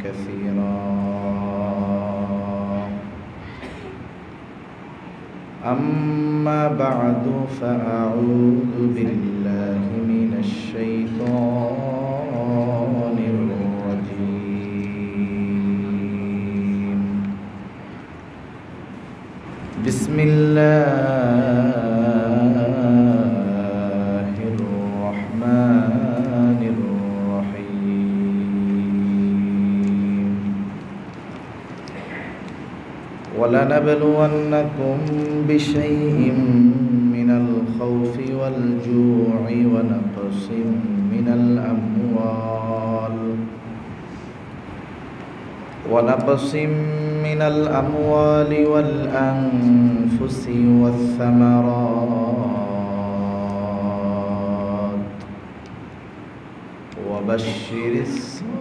كثيرا. أما بعد فأعوذ بالله من الشيطان الرجيم. بسم الله الرحمن الرحيم. ولنبلونكم بشيء من الخوف والجوع ونقص من الأموال والأنفس والثمرات وبشر الصابرين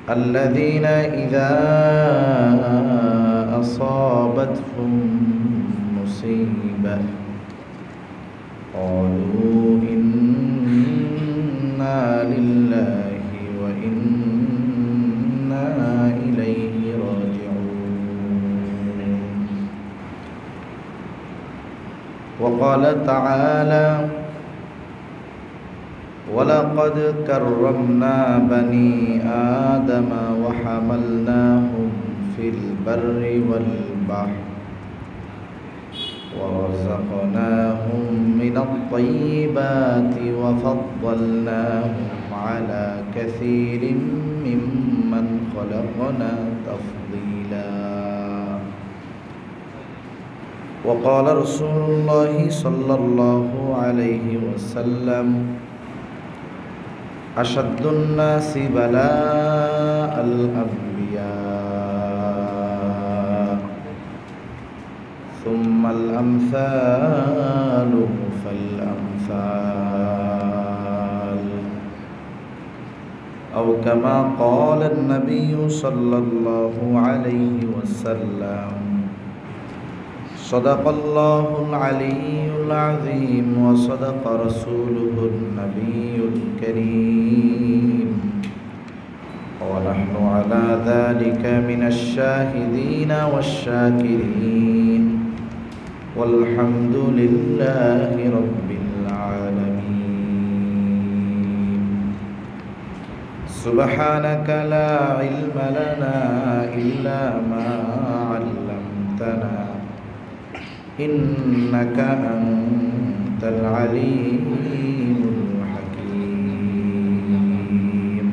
الذين إذا أصابتهم مصيبة قالوا إنا لله وإنا إليه راجعون. وقال تعالى: ولقد كرمنا بني آدم وحملناهم في البر والبحر ورزقناهم من الطيبات وفضلناهم على كثير ممن خلقنا تفضيلا. وقال رسول الله صلى الله عليه وسلم: أشد الناس بلاء الأنبياء ثم الأمثال فالأمثال، أو كما قال النبي صلى الله عليه وسلم: صدق الله العلي العظيم وصدق رسوله النبي الكريم، ونحن على ذلك من الشاهدين والشاكرين، والحمد لله رب العالمين. سبحانك لا علم لنا إلا ما علمتنا إنك أنت العليم الحكيم.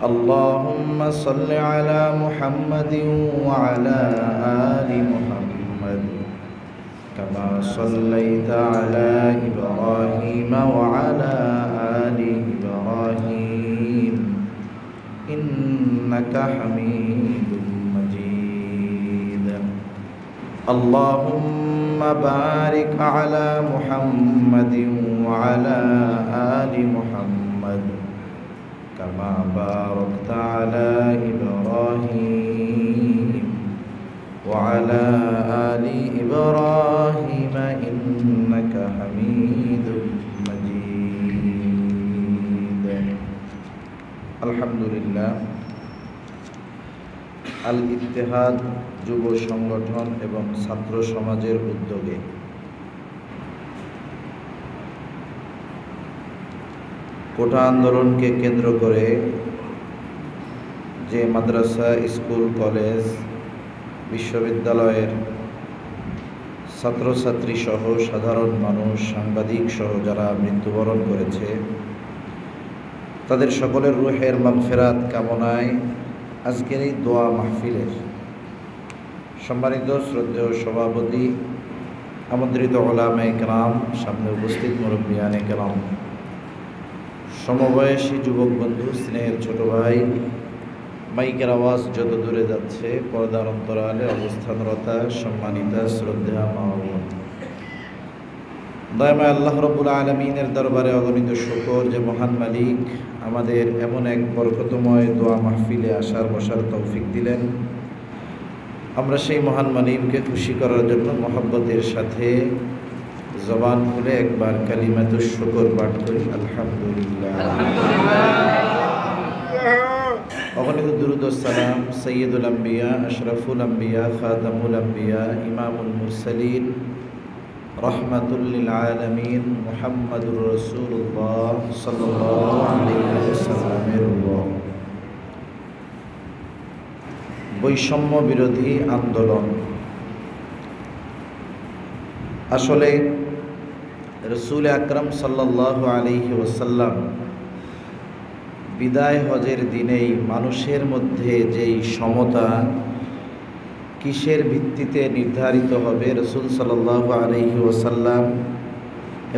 اللهم صل على محمد وعلى آل محمد كما صليت على إبراهيم وعلى آل إبراهيم إنك حميد مجيد. اللهم بارك على محمد وعلى آل محمد كما باركت على إبراهيم وعلى آل إبراهيم إنك حميد مجيد. الحمد لله। আল ইত্তেহাদ যুব সংগঠন এবং ছাত্র সমাজের উদ্যোগে কোটা আন্দোলনকে কেন্দ্র করে যে মাদ্রাসা, স্কুল, কলেজ, বিশ্ববিদ্যালয়ের ছাত্রছাত্রী সহ সাধারণ মানুষ, সাংবাদিক সহ যারা মৃত্যুবরণ করেছে, তাদের সকলের রূহের মাগফিরাত কামনায় আজকের এই দোয়া মাহফিলের সম্মানিত শ্রদ্ধেয় সভাপতি, আমন্ত্রিত উলামায়ে কেরাম, সামনে উপস্থিত মুরব্বিয়ানে কেরাম, সমবয়সী যুবক বন্ধু, স্নেহের ছোট ভাই, মাইকের আওয়াজ যত দূরে যাচ্ছে, পর্দার অন্তরালে অবস্থানরতা সম্মানিতা শ্রদ্ধা মা ও বোন, দয়াময় আল্লাহ রাব্বুল আলামিনের দরবারে অগণিত শুকর যে মহান মালিক আমাদের এমন এক বরকতময় দোয়া মাহফিলে আসার বসার তৌফিক দিলেন। আমরা সেই মহান মালিককে খুশি করার জন্য মহব্বতের সাথে জবান খুলে একবার কালিমাতুশ শুকর পাঠ করি, আলহামদুলিল্লাহ। অগণিত দুরূদ ও সালাম সৈয়দুল আম্বিয়া, আশরাফুল আম্বিয়া, খাতামুল আম্বিয়া, ইমামুল মুরসালিন, রহমাতুল লিল আলামিন মুহাম্মাদুর রাসূলুল্লাহ সাল্লাল্লাহু আলাইহি ওয়াসাল্লামের উপর বৈষম্য বিরোধী আন্দোলন। আসলে রসুল আকরাম সাল্লাল্লাহু আলাইহি ওয়াসাল্লাম বিদায় হজের দিনেই মানুষের মধ্যে যেই সমতা কিসের ভিত্তিতে নির্ধারিত হবে, রসুল সাল্লাল্লাহু আলাইহি ওয়াসাল্লাম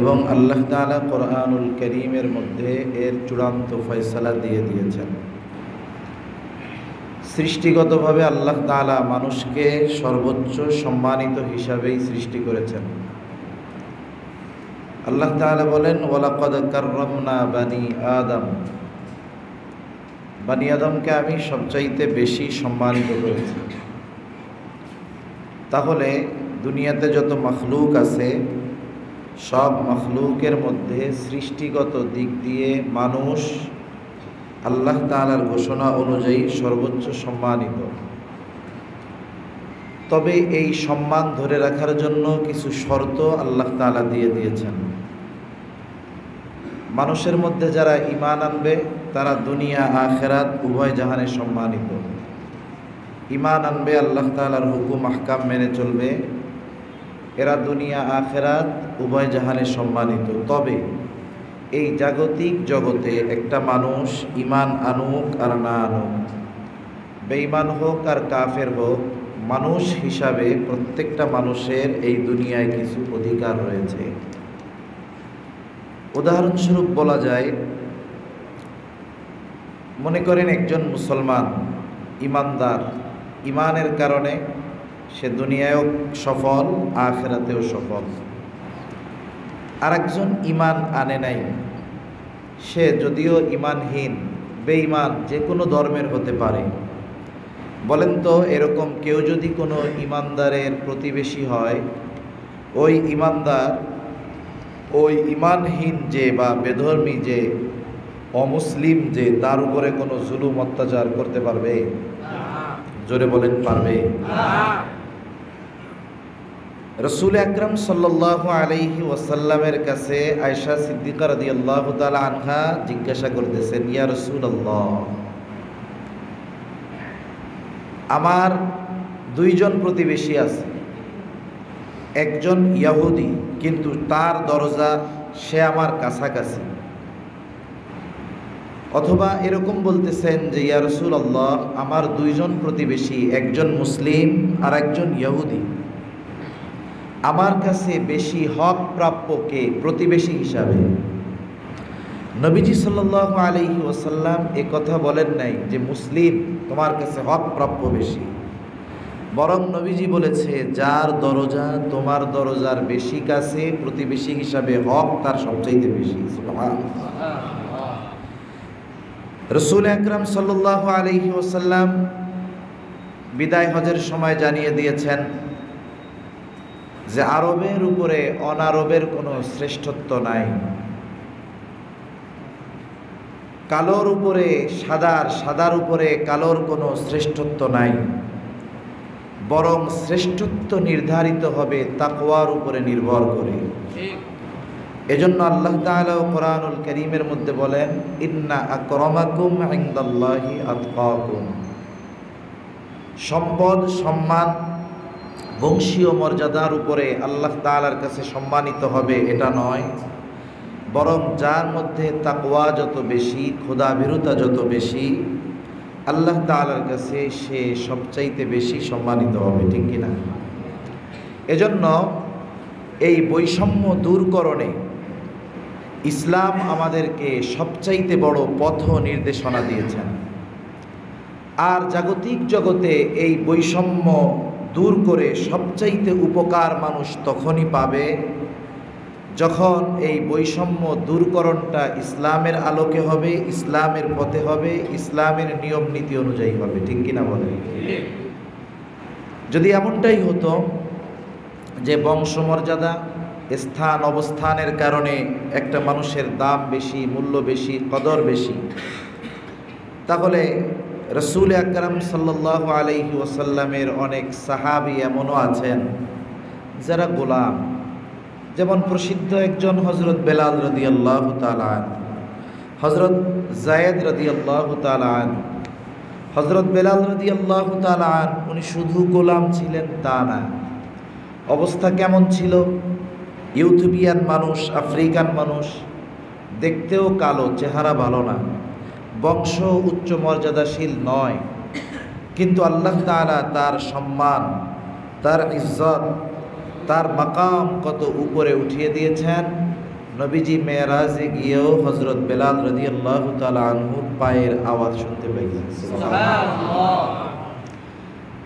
এবং আল্লাহ তাআলা কোরআনুল কারীমের মধ্যে এর চূড়ান্ত ফয়সালা দিয়ে দিয়েছেন। সৃষ্টিগতভাবে আল্লাহ তাআলা মানুষকে সর্বোচ্চ সম্মানিত হিসাবেই সৃষ্টি করেছেন। আল্লাহ তাআলা বলেন, ওয়ালাকাদ কাররামনা বানি আদম, বানি আদমকে আমি সবচাইতে বেশি সম্মানিত করেছি। তাহলে দুনিয়াতে যত মখলুক আছে সব মখলুকের মধ্যে সৃষ্টিগত দিক দিয়ে মানুষ আল্লাহ তাআলার ঘোষণা অনুযায়ী সর্বোচ্চ সম্মানিত। তবে এই সম্মান ধরে রাখার জন্য কিছু শর্ত আল্লাহ তাআলা দিয়ে দিয়েছেন। মানুষের মধ্যে যারা ঈমান আনবে তারা দুনিয়া আখিরাত উভয় জাহানে সম্মানিত। ঈমান আনবে, আল্লাহ তাআলার হুকুম আহকাম মেনে চলবে, এরা দুনিয়া আখিরাত উভয় জাহানে সম্মানিত। তবে এই জাগতিক জগতে একটা মানুষ ঈমান আনুক আর না আনুক, বেঈমান হোক আর কাফের হোক, মানুষ হিসাবে প্রত্যেকটা মানুষের এই দুনিয়ায় কিছু অধিকার রয়েছে। উদাহরণস্বরূপ বলা যায়, মনে করেন একজন মুসলমান ঈমানদার, ঈমানের কারণে সে দুনিয়ায়ও সফল, আখিরাতেও সফল। আর একজন ঈমান আনে নাই, সে যদিও ঈমানহীন, বেঈমান, যে কোনো ধর্মের হতে পারে। বলেন তো, এরকম কেউ যদি কোনো ঈমানদারের প্রতিবেশী হয়, ওই ঈমানদার ওই ঈমানহীন যে বা বেধর্মী যে অমুসলিম যে, তার উপরে কোনো জুলুম অত্যাচার করতে পারবে? জোরে বলেন, পারবে? রসুল আকরাম সাল্লাল্লাহু আলাইহি ওয়াসাল্লামের কাছে আয়েশা সিদ্দিকা রাদিয়াল্লাহু তাআলা আনহা জিজ্ঞাসা করতেছেন, ইয়া রাসূলুল্লাহ, আমার দুইজন প্রতিবেশী আছে, একজন ইহুদি কিন্তু তার দরজা সে আমার কাছাকাছি। অথবা এরকম বলতেছেন যে, ইয়া রাসূলুল্লাহ, আমার দুইজন প্রতিবেশী, একজন মুসলিম আর একজন ইহুদি, আমার কাছে বেশি হক প্রাপ্য কে প্রতিবেশী হিসাবে? নবীজি সাল্লাল্লাহু আলাইহি ওয়াসাল্লাম এ কথা বলেন নাই যে মুসলিম তোমার কাছে হক প্রাপ্য বেশি, বরং নবীজি বলেছে যার দরজা তোমার দরজার বেশি কাছে, প্রতিবেশী হিসাবে হক তার সবচাইতে বেশি। রাসূল আকরাম সাল্লাল্লাহু আলাইহি ওয়াসাল্লাম বিদায় হজের সময় জানিয়ে দিয়েছেন যে আরবের উপরে অনারবের কোনো শ্রেষ্ঠত্ব নাই, কালোর উপরে সাদার, সাদার উপরে কালোর কোনো শ্রেষ্ঠত্ব নাই, বরং শ্রেষ্ঠত্ব নির্ধারিত হবে তাকওয়ার উপরে নির্ভর করে। এজন্য আল্লাহ তাআলা কোরআনুল কারীমের মধ্যে বলেন, ইন্না আকরামাকুম ইনদাল্লাহি আতকাকুম। সম্পদ, সম্মান, বংশীয় মর্যাদার উপরে আল্লাহ তাআলার কাছে সম্মানিত হবে এটা নয়, বরং যার মধ্যে তাকওয়া যত বেশি, খোদাভীরুতা যত বেশি, আল্লাহ তাআলার কাছে সে সবচাইতে বেশি সম্মানিত হবে। ঠিক কিনা? এজন্য এই বৈষম্য দূরকরণে ইসলাম আমাদেরকে সবচাইতে বড় পথ নির্দেশনা দিয়েছেন। আর জাগতিক জগতে এই বৈষম্য দূর করে সবচাইতে উপকার মানুষ তখনই পাবে যখন এই বৈষম্য দূরকরণটা ইসলামের আলোকে হবে, ইসলামের পথে হবে, ইসলামের নিয়ম নীতি অনুযায়ী হবে। ঠিক কিনা বলেন? যদি এমনটাই হতো যে বংশমর্যাদা, স্থান অবস্থানের কারণে একটা মানুষের দাম বেশি, মূল্য বেশি, কদর বেশি, তাহলে রাসূল আকরাম সাল্লাল্লাহু আলাইহি ওয়াসাল্লামের অনেক সাহাবী এমনও আছেন যারা গোলাম। যেমন প্রসিদ্ধ একজন হযরত বেলাল রাদিয়াল্লাহু তাআলা আনহু, হযরত যায়েদ রাদিয়াল্লাহু তাআলা আনহু। হযরত বেলাল রাদিয়াল্লাহু তাআলা আনহু উনি শুধু গোলাম ছিলেন তা না, অবস্থা কেমন ছিল? ইউথোপিয়ান মানুষ, আফ্রিকান মানুষ, দেখতেও কালো, চেহারা ভালো না, বংশ উচ্চ মর্যাদাশীল নয়, কিন্তু আল্লাহ তাআলা তার সম্মান, তার ইজ্জত, তার মাকাম কত উপরে উঠিয়ে দিয়েছেন। নবীজি মেরাজে গিয়েও হযরত বেলাল রাদিয়াল্লাহু তাআলা আনহুর পায়ের আওয়াজ শুনতে পাইলেন। সুবহানাল্লাহ।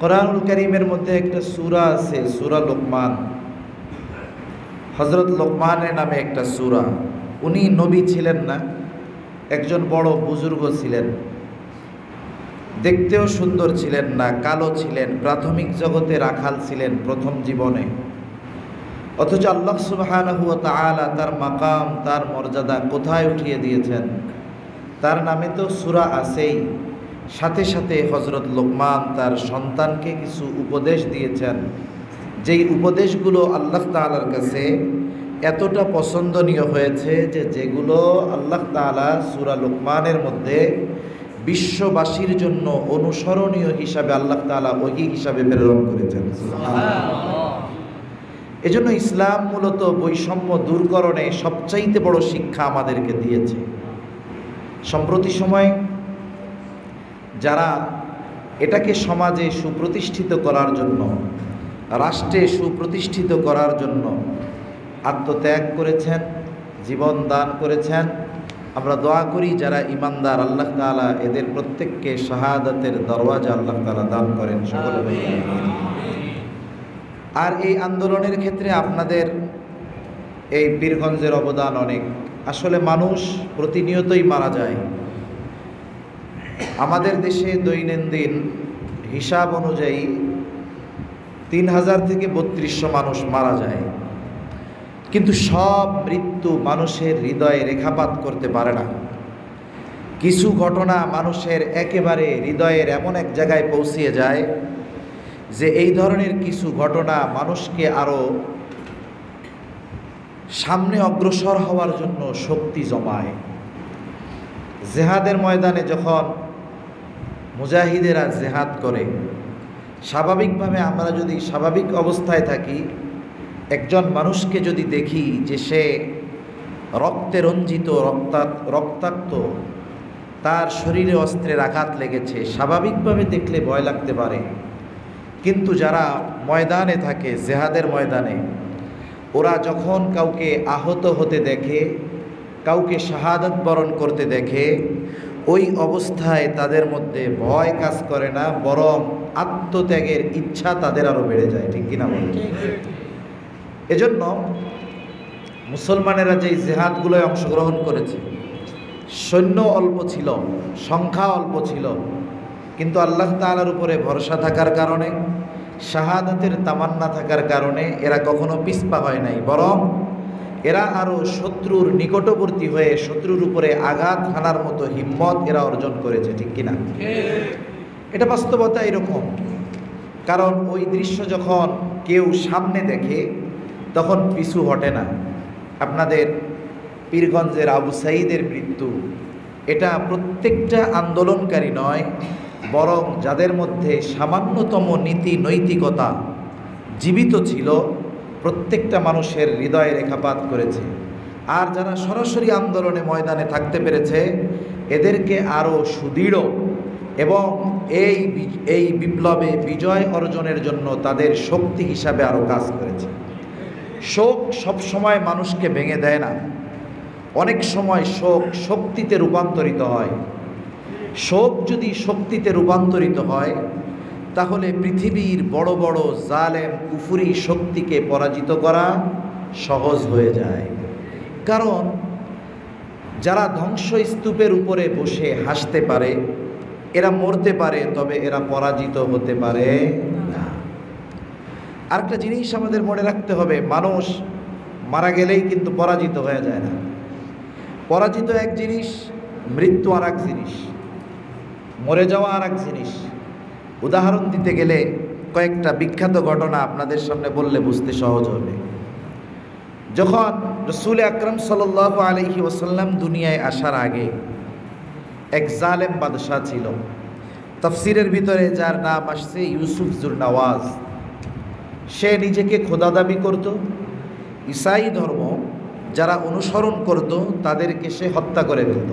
কোরআনুল কারীমের মধ্যে একটা সূরা আছে, সূরা লোকমান। হযরত লোকমানের নামে একটা সূরা। উনি নবী ছিলেন না, একজন বড় বুজুর্গ ছিলেন, দেখতেও সুন্দর ছিলেন না, কালো ছিলেন, প্রাথমিক জগতে রাখাল ছিলেন প্রথম জীবনে। অথচ আল্লাহ সুবহানাহু ওয়া তাআলা তার মাকাম, তার মর্যাদা কোথায় উঠিয়ে দিয়েছেন। তার নামে তো সূরা আছেই, সাথে সাথে হযরত লোকমান তার সন্তানকে কিছু উপদেশ দিয়েছেন, যেই উপদেশগুলো আল্লাহ তাআলার কাছে এতটা পছন্দনীয় হয়েছে যে যেগুলো আল্লাহ তাআলা সূরা লোকমানের মধ্যে বিশ্ববাসীর জন্য অনুসরণীয় হিসাবে আল্লাহ তাআলা ওহী হিসাবে প্রেরণ করেছেন। সুবহানাল্লাহ। এজন্য ইসলাম মূলত বৈষম্য দূরকরণে সবচাইতে বড় শিক্ষা আমাদেরকে দিয়েছে। সম্প্রতি সময়ে যারা এটাকে সমাজে সুপ্রতিষ্ঠিত করার জন্য, রাষ্ট্রে সুপ্রতিষ্ঠিত করার জন্য আত্মত্যাগ করেছেন, জীবন দান করেছেন, আমরা দোয়া করি যারা ঈমানদার আল্লাহ তাআলা এদের প্রত্যেককে শাহাদাতের দরওয়াজা আল্লাহ তাআলা দান করেন সকলে। আর এই আন্দোলনের ক্ষেত্রে আপনাদের এই পীরগঞ্জের অবদান অনেক। আসলে মানুষ প্রতিনিয়তই মারা যায়। আমাদের দেশে দৈনন্দিন হিসাব অনুযায়ী 3000 থেকে 3200 মানুষ মারা যায়, কিন্তু সব মৃত্যু মানুষের হৃদয়ে রেখাপাত করতে পারে না। কিছু ঘটনা মানুষের একেবারে হৃদয়ের এমন এক জায়গায় পৌঁছিয়ে যায় যে এই ধরনের কিছু ঘটনা মানুষকে আরো সামনে অগ্রসর হওয়ার জন্য শক্তি জমায়। জেহাদের ময়দানে যখন মুজাহিদেরা জেহাদ করে, স্বাভাবিকভাবে আমরা যদি স্বাভাবিক অবস্থায় থাকি, একজন মানুষকে যদি দেখি যে সে রক্তে রঞ্জিত, রক্তাক্ত, তার শরীরে অস্ত্রের আঘাত লেগেছে, স্বাভাবিকভাবে দেখলে ভয় লাগতে পারে। কিন্তু যারা ময়দানে থাকে, জেহাদের ময়দানে, ওরা যখন কাউকে আহত হতে দেখে, কাউকে শাহাদাত বরণ করতে দেখে, ওই অবস্থায় তাদের মধ্যে ভয় কাজ করে না, বরং আত্মত্যাগের ইচ্ছা তাদের আরও বেড়ে যায়। ঠিক কিনা বলেন? এজন্য মুসলমানেরা যেই জেহাদগুলোয় অংশগ্রহণ করেছে, সৈন্য অল্প ছিল, সংখ্যা অল্প ছিল, কিন্তু আল্লাহ তাআলার উপরে ভরসা থাকার কারণে, শাহাদাতের তামান্না থাকার কারণে এরা কখনো পিছপা হয় নাই, বরং এরা আরও শত্রুর নিকটবর্তী হয়ে শত্রুর উপরে আঘাত হানার মতো হিম্মত এরা অর্জন করেছে। ঠিক কিনা? এটা বাস্তবতা এরকম। কারণ ওই দৃশ্য যখন কেউ সামনে দেখে তখন পিছু হটে না। আপনাদের পীরগঞ্জের আবু সাঈদের মৃত্যু, এটা প্রত্যেকটা আন্দোলনকারী নয়, বরং যাদের মধ্যে সামান্যতম নীতি নৈতিকতা জীবিত ছিল, প্রত্যেকটা মানুষের হৃদয়ে রেখাপাত করেছে। আর যারা সরাসরি আন্দোলনে ময়দানে থাকতে পেরেছে, এদেরকে আরও সুদৃঢ় এবং এই বিপ্লবে বিজয় অর্জনের জন্য তাদের শক্তি হিসাবে আরও কাজ করেছে। শোক সবসময় মানুষকে ভেঙে দেয় না, অনেক সময় শোক শক্তিতে রূপান্তরিত হয়। শোক যদি শক্তিতে রূপান্তরিত হয়, তাহলে পৃথিবীর বড় বড় জালেম কুফরি শক্তিকে পরাজিত করা সহজ হয়ে যায়। কারণ যারা ধ্বংসস্তূপের উপরে বসে হাসতে পারে, এরা মরতে পারে, তবে এরা পরাজিত হতে পারে না। আরেকটা জিনিস আমাদের মনে রাখতে হবে, মারা গেলেই কিন্তু পরাজিত হয়ে যায় না। পরাজিত এক জিনিস, মৃত্যু আর এক জিনিস, মরে যাওয়া আর এক জিনিস। উদাহরণ দিতে গেলে কয়েকটা বিখ্যাত ঘটনা আপনাদের সামনে বললে বুঝতে সহজ হবে। যখন রসুল আকরাম সাল্লাল্লাহু আলাইহি ওয়াসাল্লাম দুনিয়ায় আসার আগে এক জালেম বাদশাহ ছিল, তাফসিরের ভিতরে যার নাম আসছে ইউসুফ জুরনাওয়াজ। সে নিজেকে খোদা দাবি করত। ঈসাই ধর্ম যারা অনুসরণ করত তাদেরকে সে হত্যা করে ফেলত।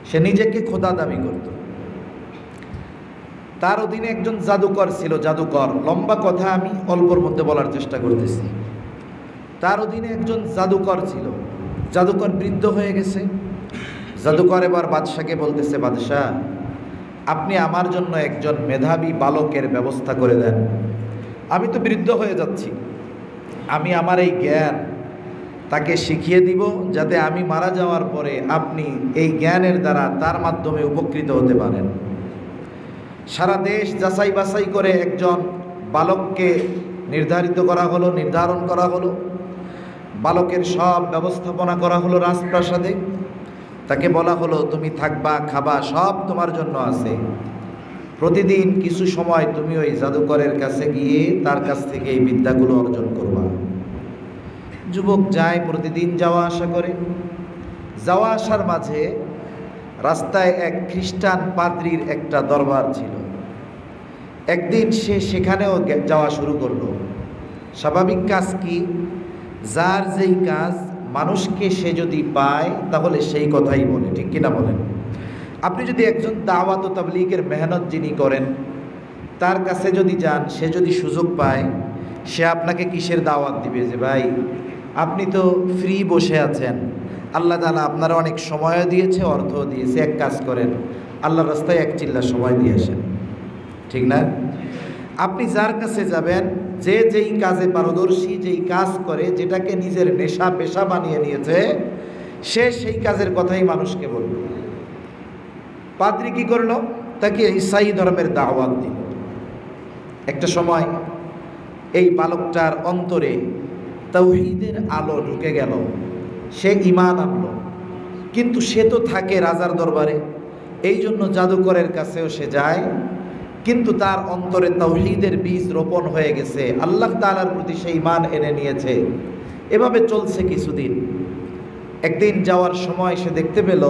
সে নিজেকে খোদা দাবি করত। তার অধীনে একজন জাদুকর ছিল, জাদুকর, লম্বা কথা আমি অল্পর মধ্যে বলার চেষ্টা করতেছি। তার অধীনে একজন জাদুকর ছিল। জাদুকর বৃদ্ধ হয়ে গেছে। জাদুকর এবার বাদশাকে বলতেছে, বাদশাহ, আপনি আমার জন্য একজন মেধাবী বালকের ব্যবস্থা করে দেন। আমি তো বৃদ্ধ হয়ে যাচ্ছি, আমি আমার এই জ্ঞান তাকে শিখিয়ে দিব, যাতে আমি মারা যাওয়ার পরে আপনি এই জ্ঞানের দ্বারা তার মাধ্যমে উপকৃত হতে পারেন। সারা দেশ যাচাই বাছাই করে একজন বালককে নির্ধারণ করা হলো। বালকের সব ব্যবস্থাপনা করা হলো রাজপ্রাসাদে। তাকে বলা হলো, তুমি থাকবা, খাবা, সব তোমার জন্য আছে। প্রতিদিন কিছু সময় তুমি ওই জাদুকরের কাছে গিয়ে তার কাছ থেকে এই বিদ্যাগুলো অর্জন করবা। যুবক যায়, প্রতিদিন যাওয়া আসা করে। যাওয়া আসার মাঝে রাস্তায় এক খ্রিস্টান পাদ্রীর একটা দরবার ছিল। একদিন সে সেখানেও যাওয়া শুরু করলো। স্বাভাবিক কাজ কি? যার যেই কাজ মানুষকে সে যদি পায় তাহলে সেই কথাই বলে, ঠিক কিনা বলেন? আপনি যদি একজন দাওয়াত ও তাবলীগের মেহনত যিনি করেন তার কাছে যদি যান, সে যদি সুযোগ পায়, সে আপনাকে কিসের দাওয়াত দিবে? যে ভাই, আপনি তো ফ্রি বসে আছেন, আল্লাহ তাআলা আপনারা অনেক সময়ও দিয়েছে, অর্থও দিয়েছে, এক কাজ করেন, আল্লাহর রাস্তায় এক চিল্লা সময় দিয়ে আসেন, ঠিক না? আপনি যার কাছে যাবেন, যে যেই কাজে পারদর্শী, যেই কাজ করে, যেটাকে নিজের নেশা পেশা বানিয়ে নিয়েছে, সে সেই কাজের কথাই মানুষকে বলবে। পাদ্রী কি করলো? তাকে ঈসাই ধর্মের দাওয়াত দিল। একটা সময় এই বালকটার অন্তরে তাওহীদের আলো ঢুকে গেল। সে ঈমান আনলো। কিন্তু সে তো থাকে রাজার দরবারে, এই জন্য জাদুকরের কাছেও সে যায়। কিন্তু তার অন্তরে তাওহীদের বীজ রোপণ হয়ে গেছে, আল্লাহ তাআলার প্রতি সে ঈমান এনে নিয়েছে। এভাবে চলছে কিছুদিন। একদিন যাওয়ার সময় সে দেখতে পেল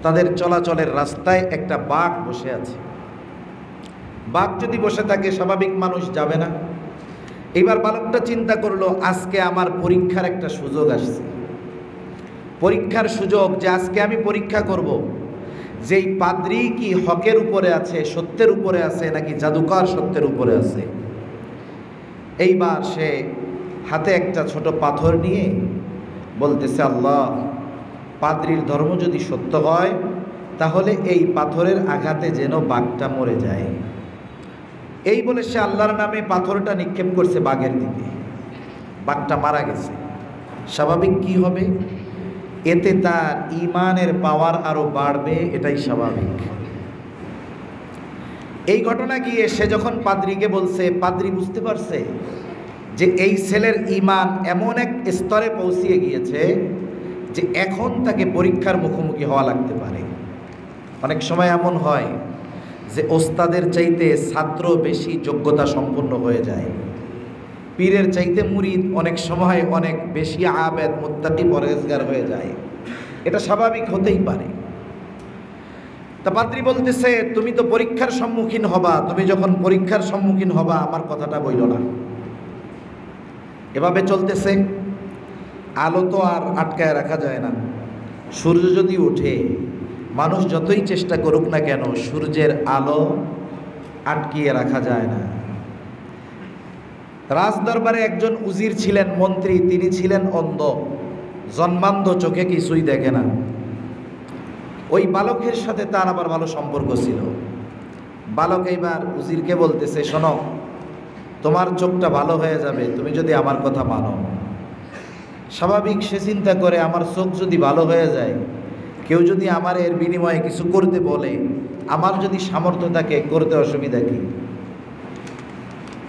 তাদের চলাচলের রাস্তায় একটা বাঘ বসে আছে। বাঘ যদি বসে থাকে, স্বাভাবিক মানুষ যাবে না। এবার বালকটা চিন্তা করলো, আজকে আমার পরীক্ষার একটা সুযোগ আসছে। পরীক্ষার সুযোগ, যে আজকে আমি পরীক্ষা করব যেই পাদ্রী কি হকের উপরে আছে, সত্যের উপরে আছে, নাকি জাদুকর সত্যের উপরে আছে। এইবার সে হাতে একটা ছোট পাথর নিয়ে বলতেছে, আল্লাহ, পাদ্রীর ধর্ম যদি সত্য হয় তাহলে এই পাথরের আঘাতে যেন বাঘটা মরে যায়। এই বলে সে আল্লাহর নামে পাথরটা নিক্ষেপ করছে বাঘের দিকে। বাঘটা মারা গেছে। স্বাভাবিক কি হবে? এতে তার ঈমানের পাওয়ার আরো বাড়বে, এটাই স্বাভাবিক। এই ঘটনা গিয়ে সে যখন পাদ্রীকে বলছে, পাদ্রী বুঝতে পারছে যে এই ছেলের ঈমান এমন এক স্তরে পৌঁছিয়ে গিয়েছে যে এখন তাকে পরীক্ষার মুখোমুখি হওয়া লাগতে পারে। অনেক সময় এমন হয় যে ওস্তাদের চাইতে ছাত্র বেশি যোগ্যতা সম্পন্ন হয়ে যায়। পীরের চাইতে মুরিদ অনেক সময় অনেক বেশি আবেদ, মুত্তাকি, পরহেজগার হয়ে যায়। এটা স্বাভাবিক হতেই পারে। তা পাদ্রী বলতেছে, তুমি তো পরীক্ষার সম্মুখীন হবা, তুমি যখন পরীক্ষার সম্মুখীন হবা আমার কথাটা বইল না। এভাবে চলতেছে। আলো তো আর আটকায় রাখা যায় না। সূর্য যদি ওঠে, মানুষ যতই চেষ্টা করুক না কেন, সূর্যের আলো আটকিয়ে রাখা যায় না। রাজদরবারে একজন উজির ছিলেন, মন্ত্রী, তিনি ছিলেন অন্ধ, জন্মান্ধ, চোখে কিছুই দেখে না। ওই বালকের সাথে তার আবার ভালো সম্পর্ক ছিল। বালক এইবার উজিরকে বলতেছে, শোনো, তোমার চোখটা ভালো হয়ে যাবে তুমি যদি আমার কথা মানো। স্বাভাবিক সে চিন্তা করে, আমার চোখ যদি ভালো হয়ে যায়, কেউ যদি আমার এর বিনিময়ে কিছু করতে বলে, আমার যদি সামর্থ্য থাকে, করতে অসুবিধা কি?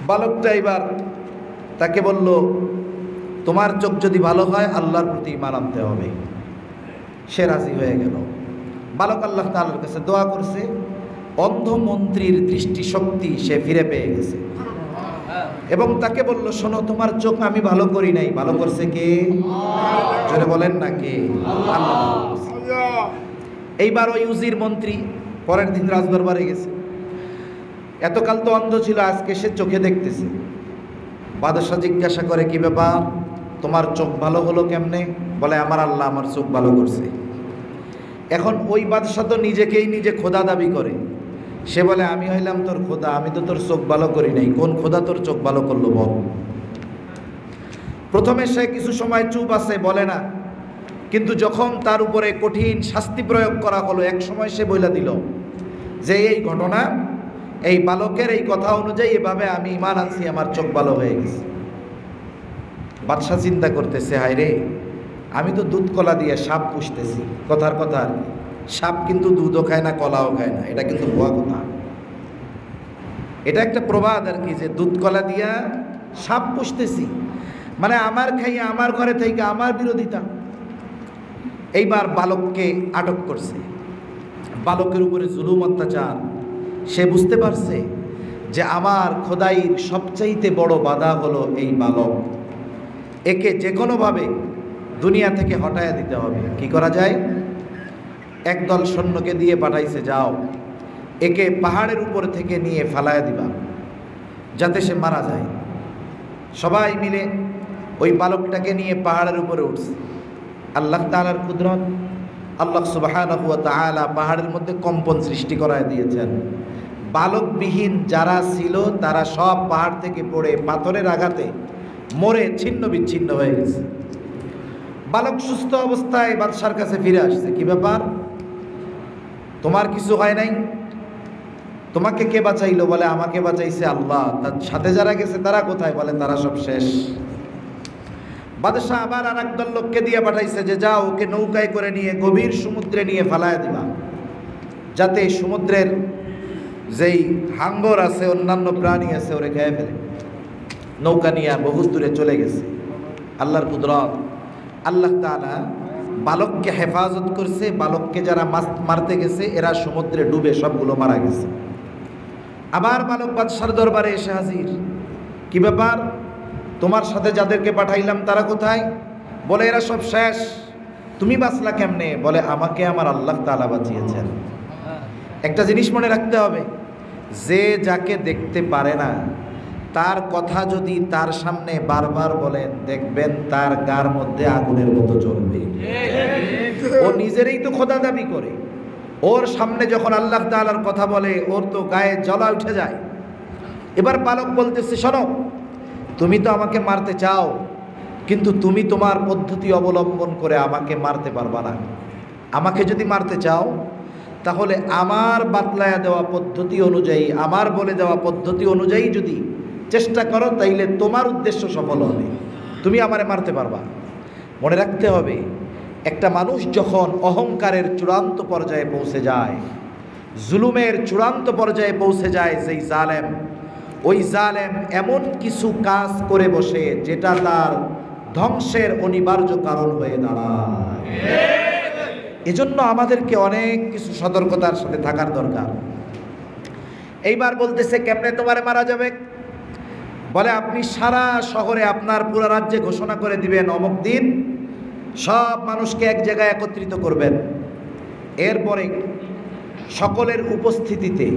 বালকটা এবার তাকে বলল, তোমার চোখ যদি ভালো হয় আল্লাহর প্রতি ঈমান আনতে হবে। সে রাজি হয়ে গেল। বালক আল্লাহ তাআলার কাছে দোয়া করছে, অন্ধ মন্ত্রীর দৃষ্টিশক্তি সে ফিরে পেয়ে গেছে এবং তাকে বলল, শোনো, তোমার চোখ আমি ভালো করি নাই, ভালো করছে কে? জোরে বলেন না কে? আল্লাহ। এইবার ওই উজির মন্ত্রী পরের দিন রাজদরবারে গেছে। এতকাল তো অন্ধ ছিল, আজকে সে চোখে দেখতেছে। বাদশাহ জিজ্ঞাসা করে, কি ব্যাপার, তোমার চোখ ভালো হলো কেমনে? বলে, আমার আল্লাহ আমার চোখ ভালো করছে। এখন ওই বাদশাহ তো নিজেকেই নিজে খোদা দাবি করে। সে বলে, আমি হইলাম তোর খোদা, আমি তো তোর চোখ ভালো করি নাই, কোন খোদা তোর চোখ ভালো করলো বল? প্রথমে সে কিছু সময় চুপ আছে, বলে না, কিন্তু যখন তার উপরে কঠিন শাস্তি প্রয়োগ করা হলো, এক সময় সে বইলা দিল যে এই ঘটনা, এই বালকের এই কথা অনুযায়ী এভাবে আমি ঈমান আনছি, আমার চোখ ভালো হয়ে গেছে। বাদশাহ চিন্তা করতেছে, হায় রে, আমি তো দুধ কলা দিয়ে সাপ পুষতেছি, কথার কথা আর কি। সাপ কিন্তু দুধও খায় না, কলাও খায় না, এটা কিন্তু ভুয়া কথা। এটা একটা প্রবাদ আর কি, যে দুধ কলা দিয়া সাপ পুষতেছি, মানে আমার খাইয়া আমার ঘরে থেকে আমার বিরোধিতা। এইবার বালককে আটক করছে, বালকের উপরে জুলুম অত্যাচার। সে বুঝতে পারছে যে আমার খোদাইর সবচাইতে বড় বাধা হলো এই বালক, একে যে কোনোভাবে দুনিয়া থেকে হটায়া দিতে হবে। কি করা যায়? একদল সৈন্যকে দিয়ে পাঠাইছে, যাও একে পাহাড়ের উপর থেকে নিয়ে ফালায়া দিবা যাতে সে মারা যায়। সবাই মিলে ওই বালকটাকে নিয়ে পাহাড়ের উপরে উঠছে। আল্লাহ তাআলার কুদরত, আল্লাহ সুবহানাহু ওয়া তাআলা পাহাড়ের মধ্যে কম্পন সৃষ্টি করায় দিয়েছেন। বালকবিহীন যারা ছিল তারা সব পাহাড় থেকে পড়ে পাথরের আঘাতে মরে ছিন্ন বিচ্ছিন্ন হয়ে গেছে। বালক সুস্থ অবস্থায় বাদশার কাছে ফিরে আসছে। কি ব্যাপার, তোমার কিছু হয় নাই? তোমাকে কে বাঁচাইলো? বলে, আমাকে বাঁচাইছে আল্লাহ। তার সাথে যারা গেছে তারা কোথায়? বলে, তারা সব শেষ। বাদশাহ আবার আর একদল লোককে দিয়ে পাঠাইছে যে যাও ওকে নৌকায় করে নিয়ে গভীর সমুদ্রে নিয়ে ফালায় দিবা যাতে সমুদ্রের যেই হাঙ্গর আছে, অন্যান্য প্রাণী আছে, ওরে খেয়ে ফেলে। নৌকা নিয়ে বহু দূরে চলে গেছে। আল্লাহর কুদরত, আল্লাহ তাআলা বালককে হেফাজত করছে। বালককে যারা মারতে গেছে এরা সমুদ্রে ডুবে সবগুলো মারা গেছে। আবার বালক বাদশার দরবারে এসে হাজির। কি ব্যাপার, তোমার সাথে যাদেরকে পাঠাইলাম তারা কোথায়? বলে, এরা সব শেষ। তুমি বাঁচলা কেমনে? বলে, আমাকে আমার আল্লাহ তাআলা বাঁচিয়েছেন। একটা জিনিস মনে রাখতে হবে, যে যাকে দেখতে পারে না তার কথা যদি তার সামনে বারবার বলেন, দেখবেন তার গার মধ্যে আগুনের মতো জ্বলবে। ও নিজেরই তো খোদা দাবি করে, ওর সামনে যখন আল্লাহ তাআলার কথা বলে ওর তো গায়ে জ্বালা উঠে যায়। এবার বালক বলতেছে, শোনো, তুমি তো আমাকে মারতে চাও, কিন্তু তুমি তোমার পদ্ধতি অবলম্বন করে আমাকে মারতে পারবা না। আমাকে যদি মারতে চাও তাহলে আমার বাতলায়া দেওয়া পদ্ধতি অনুযায়ী, আমার বলে দেওয়া পদ্ধতি অনুযায়ী যদি চেষ্টা করো তাইলে তোমার উদ্দেশ্য সফল হবে, তুমি আমারে মারতে পারবা। মনে রাখতে হবে, একটা মানুষ যখন অহংকারের চূড়ান্ত পর্যায়ে পৌঁছে যায়, জুলুমের চূড়ান্ত পর্যায়ে পৌঁছে যায়, যেই জালেম, ওই জালেম এমন কিছু কাজ করে বসে যেটা তার ধ্বংসের অনিবার্য কারণ হয়ে দাঁড়ায়। এজন্য আমাদেরকে অনেক কিছু সতর্কতার সাথে থাকার দরকার। এইবার বলতেছে, কেমনে তোমারে মারা যাবে? বলে, আপনি সারা শহরে, আপনার পুরো রাজ্যে ঘোষণা করে দিবেন, অমুক দিন সব মানুষকে এক জায়গায় একত্রিত করবেন। এরপরে সকলের উপস্থিতিতে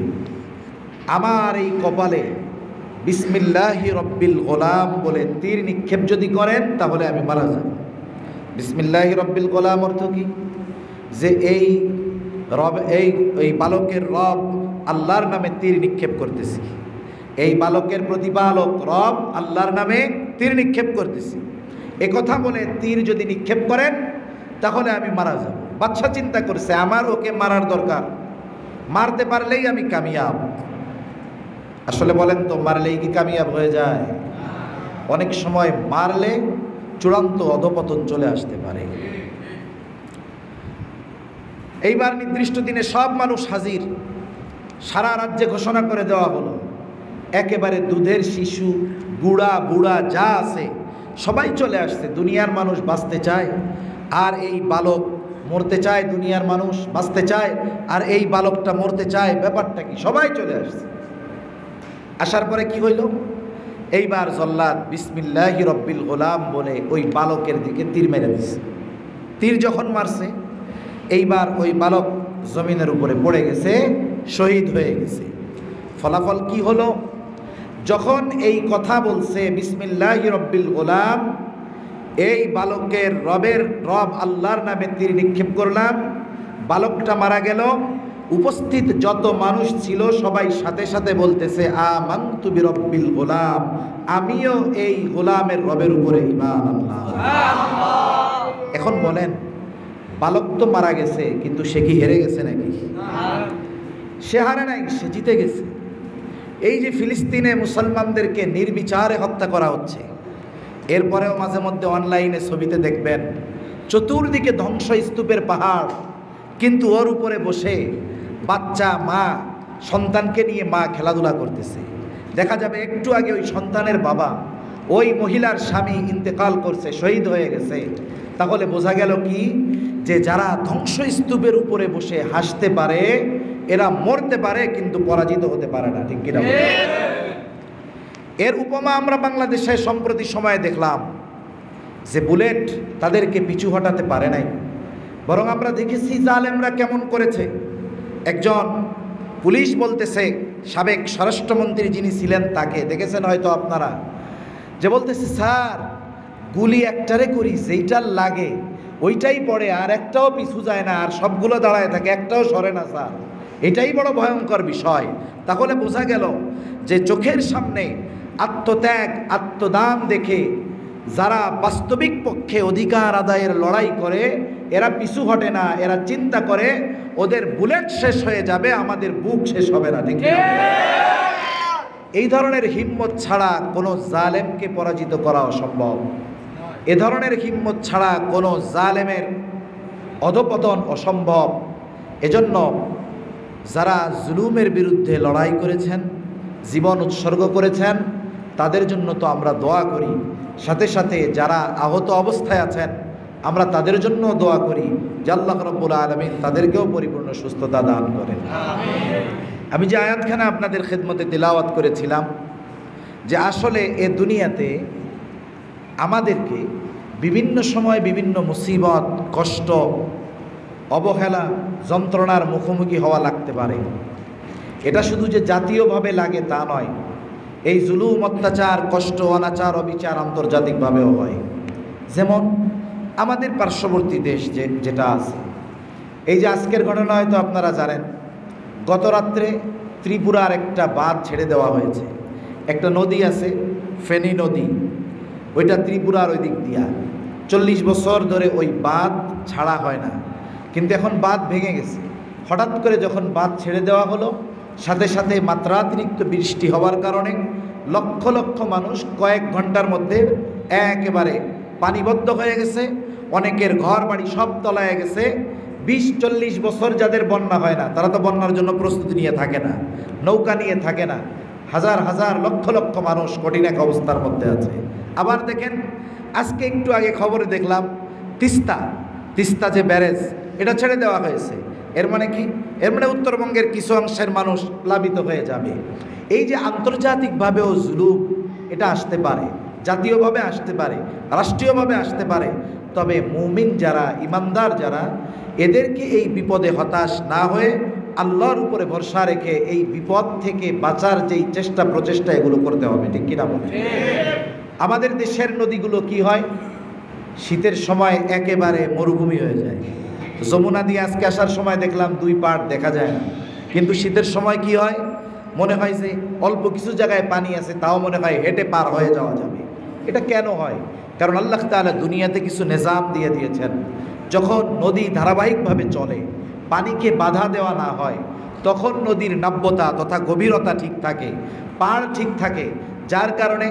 আমার এই কপালে বিসমিল্লাহি রব্বিল গোলাম বলে তীর নিক্ষেপ যদি করেন তাহলে আমি মারা যাব। বিসমিল্লাহি রব্বিল গোলাম অর্থ কি? যে এই রব, এই বালকের রব আল্লাহর নামে তীর নিক্ষেপ করতেছি, এই বালকের প্রতিপালক রব আল্লাহর নামে তীর নিক্ষেপ করতেছি। এ কথা বলে তীর যদি নিক্ষেপ করেন তাহলে আমি মারা যাব। বাদশা চিন্তা করছে, আমার ওকে মারার দরকার, মারতে পারলেই আমি কামিয়াব। আসলে বলেন তো, মারলেই কি কামিয়াব হয়ে যায়? অনেক সময় মারলে চূড়ান্ত অধপতন চলে আসতে পারে। এইবার নির্দিষ্ট দিনে সব মানুষ হাজির। সারা রাজ্যে ঘোষণা করে দেওয়া হলো, একেবারে দুধের শিশু, বুড়া বুড়া যা আছে সবাই চলে আসছে। দুনিয়ার মানুষ বাঁচতে চায় আর এই বালক মরতে চায়, দুনিয়ার মানুষ বাঁচতে চায় আর এই বালকটা মরতে চায়। ব্যাপারটা কি? সবাই চলে আসছে। আসার পরে কি হইল? এইবার জল্লাদ বিসমিল্লাহি রব্বিল গোলাম বলে ওই বালকের দিকে তীর মেরে দিছে। তীর যখন মারছে, এইবার ওই বালক জমিনের উপরে পড়ে গেছে, শহীদ হয়ে গেছে। ফলাফল কি হলো? যখন এই কথা বলছে বিসমিল্লাহি রব্বিল গোলাম, এই বালকের রব আল্লাহর নামে তীর নিক্ষেপ করলাম, বালকটা মারা গেল। উপস্থিত যত মানুষ ছিল সবাই সাথে সাথে বলতেছে আমানতু বিরব্বিল গোলাম, আমিও এই গোলামের রবের উপরে ঈমান আনলাম। এখন বলেন, বালক তো মারা গেছে, কিন্তু সে কি হেরে গেছে নাকি? সে হারে নাই, সে জিতে গেছে। এই যে ফিলিস্তিনে মুসলমানদেরকে নির্বিচারে হত্যা করা হচ্ছে, এরপরেও মাঝে মধ্যে অনলাইনে ছবিতে দেখবেন চতুর্দিকে ধ্বংসস্তূপের পাহাড়, কিন্তু ওর উপরে বসে বাচ্চা মা, সন্তানকে নিয়ে মা খেলাধুলা করতেছে। দেখা যাবে একটু আগে ওই সন্তানের বাবা, ওই মহিলার স্বামী ইন্তেকাল করছে, শহীদ হয়ে গেছে। তাহলে বোঝা গেল কি, যে যারা ধ্বংসস্তূপের উপরে বসে হাসতে পারে এরা মরতে পারে, কিন্তু পরাজিত হতে পারে না। ঠিক কিনা? এর উপমা আমরা বাংলাদেশে সম্প্রতি সময়ে দেখলাম যে বুলেট তাদেরকে পিছু হটাতে পারে নাই, বরং আমরা দেখেছি জালেমরা কেমন করেছে। একজন পুলিশ বলতেছে, সাবেক স্বরাষ্ট্রমন্ত্রী যিনি ছিলেন তাকে দেখেছেন হয়তো আপনারা, যে বলতেছে স্যার গুলি একটারে করি, যেইটার লাগে ওইটাই পড়ে, আর একটাও পিছু যায় না, আর সবগুলো দাঁড়ায় থাকে, একটাও সরে না স্যার। এটাই বড় ভয়ঙ্কর বিষয়। তাহলে বোঝা গেল যে চোখের সামনে আত্মত্যাগ, আত্মদান দেখে যারা বাস্তবিক পক্ষে অধিকার আদায়ের লড়াই করে এরা পিছু হটে না, এরা চিন্তা করে ওদের বুলেট শেষ হয়ে যাবে, আমাদের বুক শেষ হবে না। ঠিক না? এই ধরনের হিম্মত ছাড়া কোনো জালেমকে পরাজিত করা অসম্ভব। এ ধরনের হিম্মত ছাড়া কোনো জালেমের অধপতন অসম্ভব। এজন্য যারা জুলুমের বিরুদ্ধে লড়াই করেছেন, জীবন উৎসর্গ করেছেন, তাদের জন্য তো আমরা দোয়া করি। সাথে সাথে যারা আহত অবস্থায় আছেন আমরা তাদের জন্য দোয়া করি যে আল্লাহ রাব্বুল আলামিন তাদেরকেও পরিপূর্ণ সুস্থতা দান করেন। আমি যে আয়াতখানা আপনাদের খেদমতে তিলাওয়াত করেছিলাম, যে আসলে এ দুনিয়াতে আমাদেরকে বিভিন্ন সময় বিভিন্ন মুসিবত, কষ্ট, অবহেলা, যন্ত্রণার মুখোমুখি হওয়া লাগতে পারে। এটা শুধু যে জাতীয়ভাবে লাগে তা নয়, এই জুলুম, অত্যাচার, কষ্ট, অনাচার, অবিচার আন্তর্জাতিকভাবেও হয়। যেমন আমাদের পার্শ্ববর্তী দেশ যেটা আছে, এই যে আজকের ঘটনা হয়তো আপনারা জানেন, গত রাত্রে ত্রিপুরার একটা বাঁধ ছেড়ে দেওয়া হয়েছে। একটা নদী আছে, ফেনী নদী, ওইটা ত্রিপুরার ওই দিক দিয়া 40 বছর ধরে ওই বাঁধ ছাড়া হয় না, কিন্তু এখন বাঁধ ভেঙে গেছে। হঠাৎ করে যখন বাঁধ ছেড়ে দেওয়া হলো, সাথে সাথে মাত্রাতিরিক্ত বৃষ্টি হওয়ার কারণে লক্ষ লক্ষ মানুষ কয়েক ঘন্টার মধ্যে একেবারে পানিবদ্ধ হয়ে গেছে। অনেকের ঘর বাড়ি সব তলায় গেছে। 20-40 বছর যাদের বন্যা হয় না, তারা তো বন্যার জন্য প্রস্তুতি নিয়ে থাকে না, নৌকা নিয়ে থাকে না। হাজার হাজার লক্ষ লক্ষ মানুষ কঠিন এক অবস্থার মধ্যে আছে। আবার দেখেন, আজকে একটু আগে খবরে দেখলাম তিস্তা যে ব্যারেজ, এটা ছেড়ে দেওয়া হয়েছে। এর মানে কি? এর মানে উত্তরবঙ্গের কিছু অংশের মানুষ প্লাবিত হয়ে যাবে। এই যে আন্তর্জাতিকভাবেও জুলুম, এটা আসতে পারে, জাতীয়ভাবে আসতে পারে, রাষ্ট্রীয়ভাবে আসতে পারে। তবে মুমিন যারা, ইমানদার যারা, এদেরকে এই বিপদে হতাশ না হয়ে আল্লাহর উপরে ভরসা রেখে এই বিপদ থেকে বাঁচার যেই চেষ্টা প্রচেষ্টা, এগুলো করতে হবে। ঠিক কিনা বলে? আমাদের দেশের নদীগুলো কি হয়, শীতের সময় একেবারে মরুভূমি হয়ে যায়। যমুনা দিয়ে আজকে আসার সময় দেখলাম 2 পাড় দেখা যায় না, কিন্তু শীতের সময় কি হয়, মনে হয় যে অল্প কিছু জায়গায় পানি আছে, তাও মনে হয় হেঁটে পার হয়ে যাওয়া যাবে। এটা কেন হয়? কারণ আল্লাহ তাআলা দুনিয়াতে কিছু নিজাম দিয়ে দিয়েছেন। যখন নদী ধারাবাহিকভাবে চলে, পানিকে বাধা দেওয়া না হয়, তখন নদীর নাব্যতা তথা গভীরতা ঠিক থাকে, পাড় ঠিক থাকে, যার কারণে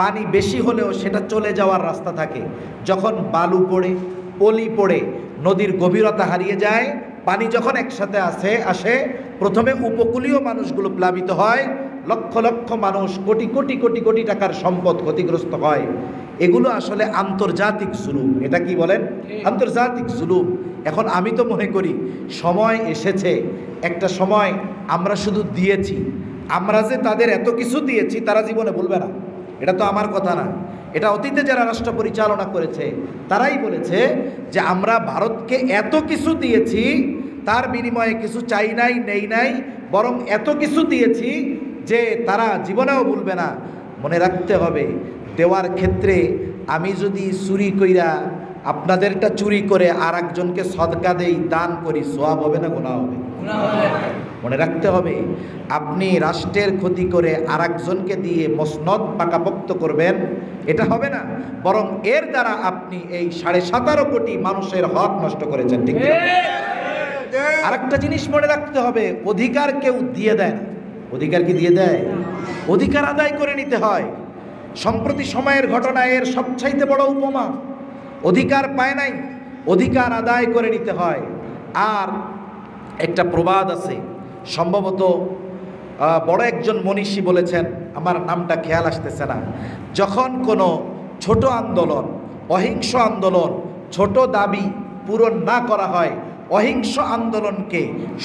পানি বেশি হলেও সেটা চলে যাওয়ার রাস্তা থাকে। যখন বালু পড়ে, পলি পড়ে, নদীর গভীরতা হারিয়ে যায়, পানি যখন একসাথে আসে, প্রথমে উপকূলীয় মানুষগুলো প্লাবিত হয়, লক্ষ লক্ষ মানুষ, কোটি কোটি কোটি কোটি টাকার সম্পদ ক্ষতিগ্রস্ত হয়। এগুলো আসলে আন্তর্জাতিক জুলুম। এটা কি বলেন? আন্তর্জাতিক জুলুম। এখন আমি তো মনে করি সময় এসেছে, একটা সময় আমরা শুধু দিয়েছি, আমরা যে তাদের এত কিছু দিয়েছি তারা জীবনে বলবে না। এটা তো আমার কথা না, এটা অতীতে যারা রাষ্ট্র পরিচালনা করেছে তারাই বলেছে যে আমরা ভারতকে এত কিছু দিয়েছি, তার বিনিময়ে কিছু চাই নাই, নেই নাই, বরং এত কিছু দিয়েছি যে তারা জীবনেও ভুলবে না। মনে রাখতে হবে, দেওয়ার ক্ষেত্রে আমি যদি চুরি কইরা আপনাদেরটা চুরি করে আর একজনকে সদকা দেই, দান করি, সওয়াব হবে না গুনাহ হবে? মনে রাখতে হবে, আপনি রাষ্ট্রের ক্ষতি করে আর একজনকে দিয়ে মসনদ পাকাপোক্ত করবেন, এটা হবে না, বরং এর দ্বারা আপনি এই 17.5 কোটি মানুষের হক নষ্ট করেছেন। ঠিক না? আরেকটা জিনিস মনে রাখতে হবে, অধিকার কেউ দিয়ে দেয় না। অধিকার কি দিয়ে দেয়? অধিকার আদায় করে নিতে হয়। সম্প্রতি সময়ের ঘটনা এর সবচাইতে বড় উপমা। অধিকার পায় নাই, অধিকার আদায় করে নিতে হয়। আর একটা প্রবাদ আছে, সম্ভবত বড় একজন মনীষী বলেছেন, আমার নামটা খেয়াল আসতেছে না, যখন কোনো ছোট আন্দোলন, অহিংস আন্দোলন, ছোট দাবি পূরণ না করা হয়, অহিংস আন্দোলনকে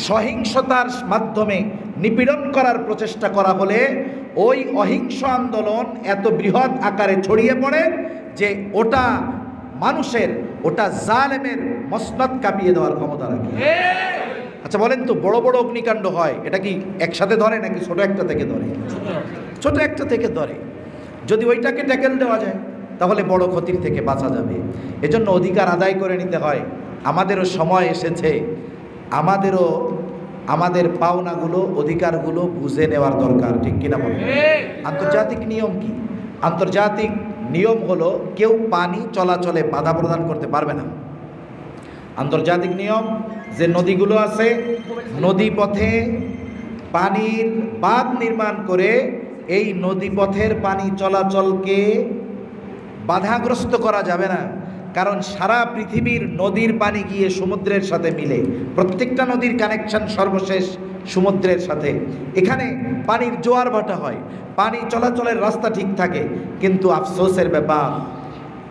সহিংসতার মাধ্যমে নিপীড়ন করার প্রচেষ্টা করা হলে ওই অহিংস আন্দোলন এত বৃহৎ আকারে ছড়িয়ে পড়ে যে ওটা মানুষের, ওটা জালেমের মসনদ কাঁপিয়ে দেওয়ার ক্ষমতা রাখে। আচ্ছা বলেন তো, বড় বড় অগ্নিকাণ্ড হয়, এটা কি একসাথে ধরে নাকি ছোট একটা থেকে ধরে? ছোট একটা থেকে ধরে। যদি ওইটাকে ট্যাকেল দেওয়া যায় তাহলে বড় ক্ষতির থেকে বাঁচা যাবে। এজন্য অধিকার আদায় করে নিতে হয়। আমাদেরও সময় এসেছে, আমাদেরও আমাদের পাওনাগুলো, অধিকারগুলো বুঝে নেওয়ার দরকার। ঠিক কিনা বলেন? আন্তর্জাতিক নিয়ম কি? আন্তর্জাতিক নিয়ম হলো কেউ পানি চলাচলে বাধা প্রদান করতে পারবে না। আন্তর্জাতিক নিয়ম যে নদীগুলো আছে, নদী পথে পানির বাঁধ নির্মাণ করে এই নদী পথের পানি চলাচলকে বাধাগ্রস্ত করা যাবে না। কারণ সারা পৃথিবীর নদীর পানি গিয়ে সমুদ্রের সাথে মিলে, প্রত্যেকটা নদীর কানেকশন সর্বশেষ সমুদ্রের সাথে। এখানে পানির জোয়ার ভাটা হয়, পানি চলাচলের রাস্তা ঠিক থাকে, কিন্তু আফসোসের ব্যাপার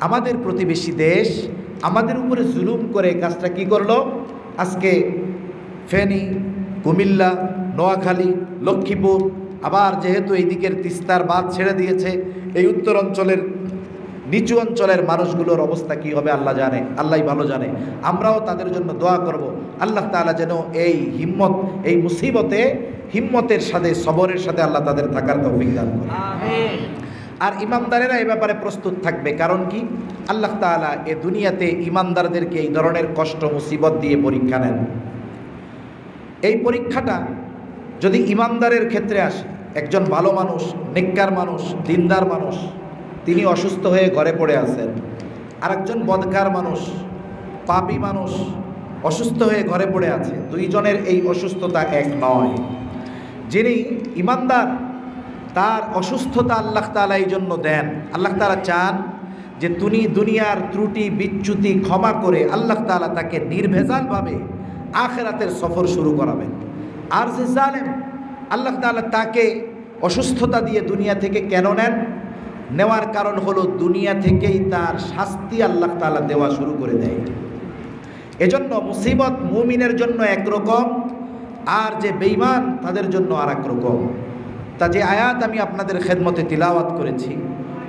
আমাদের প্রতিবেশী দেশ আমাদের উপরে জুলুম করে কাজটা কি করলো? আজকে ফেনী, কুমিল্লা, নোয়াখালী, লক্ষ্মীপুর, আবার যেহেতু এই দিকের তিস্তার বাঁধ ছেড়ে দিয়েছে, এই উত্তর অঞ্চলের নিচু অঞ্চলের মানুষগুলোর অবস্থা কি হবে আল্লাহ জানে, আল্লাহই ভালো জানে। আমরাও তাদের জন্য দোয়া করব, আল্লাহ তাআলা যেন এই হিম্মত, এই মুসিবতে হিম্মতের সাথে, সবরের সাথে আল্লাহ তাদের থাকার তৌফিক দান করে। আর ইমানদারেরা এই ব্যাপারে প্রস্তুত থাকবে। কারণ কি? আল্লাহ তাআলা এ দুনিয়াতে ইমানদারদেরকে এই ধরনের কষ্ট মুসিবত দিয়ে পরীক্ষা নেন। এই পরীক্ষাটা যদি ইমানদারের ক্ষেত্রে আসে, একজন ভালো মানুষ, নেককার মানুষ, দিনদার মানুষ, তিনি অসুস্থ হয়ে ঘরে পড়ে আছেন, আর একজন বদকার মানুষ, পাপী মানুষ অসুস্থ হয়ে ঘরে পড়ে আছে, দুইজনের এই অসুস্থতা এক নয়। যিনি ইমানদার তার অসুস্থতা আল্লাহ তাআলা এই জন্য দেন, আল্লাহ তাআলা চান যে তিনি দুনিয়ার ত্রুটি বিচ্যুতি ক্ষমা করে আল্লাহ তাআলা তাকে নির্ভেজালভাবে আখিরাতের সফর শুরু করাবেন। আর যে জালেম, আল্লাহ তাআলা তাকে অসুস্থতা দিয়ে দুনিয়া থেকে কেন নেন? নেওয়ার কারণ হলো দুনিয়া থেকেই তার শাস্তি আল্লাহ তাআলা দেওয়া শুরু করে দেয়। এজন্য মুসিবত মুমিনের জন্য একরকম, আর যে বেঈমান তাদের জন্য আর এক রকম। তা যে আয়াত আমি আপনাদের খেদমতে তিলাওয়াত করেছি,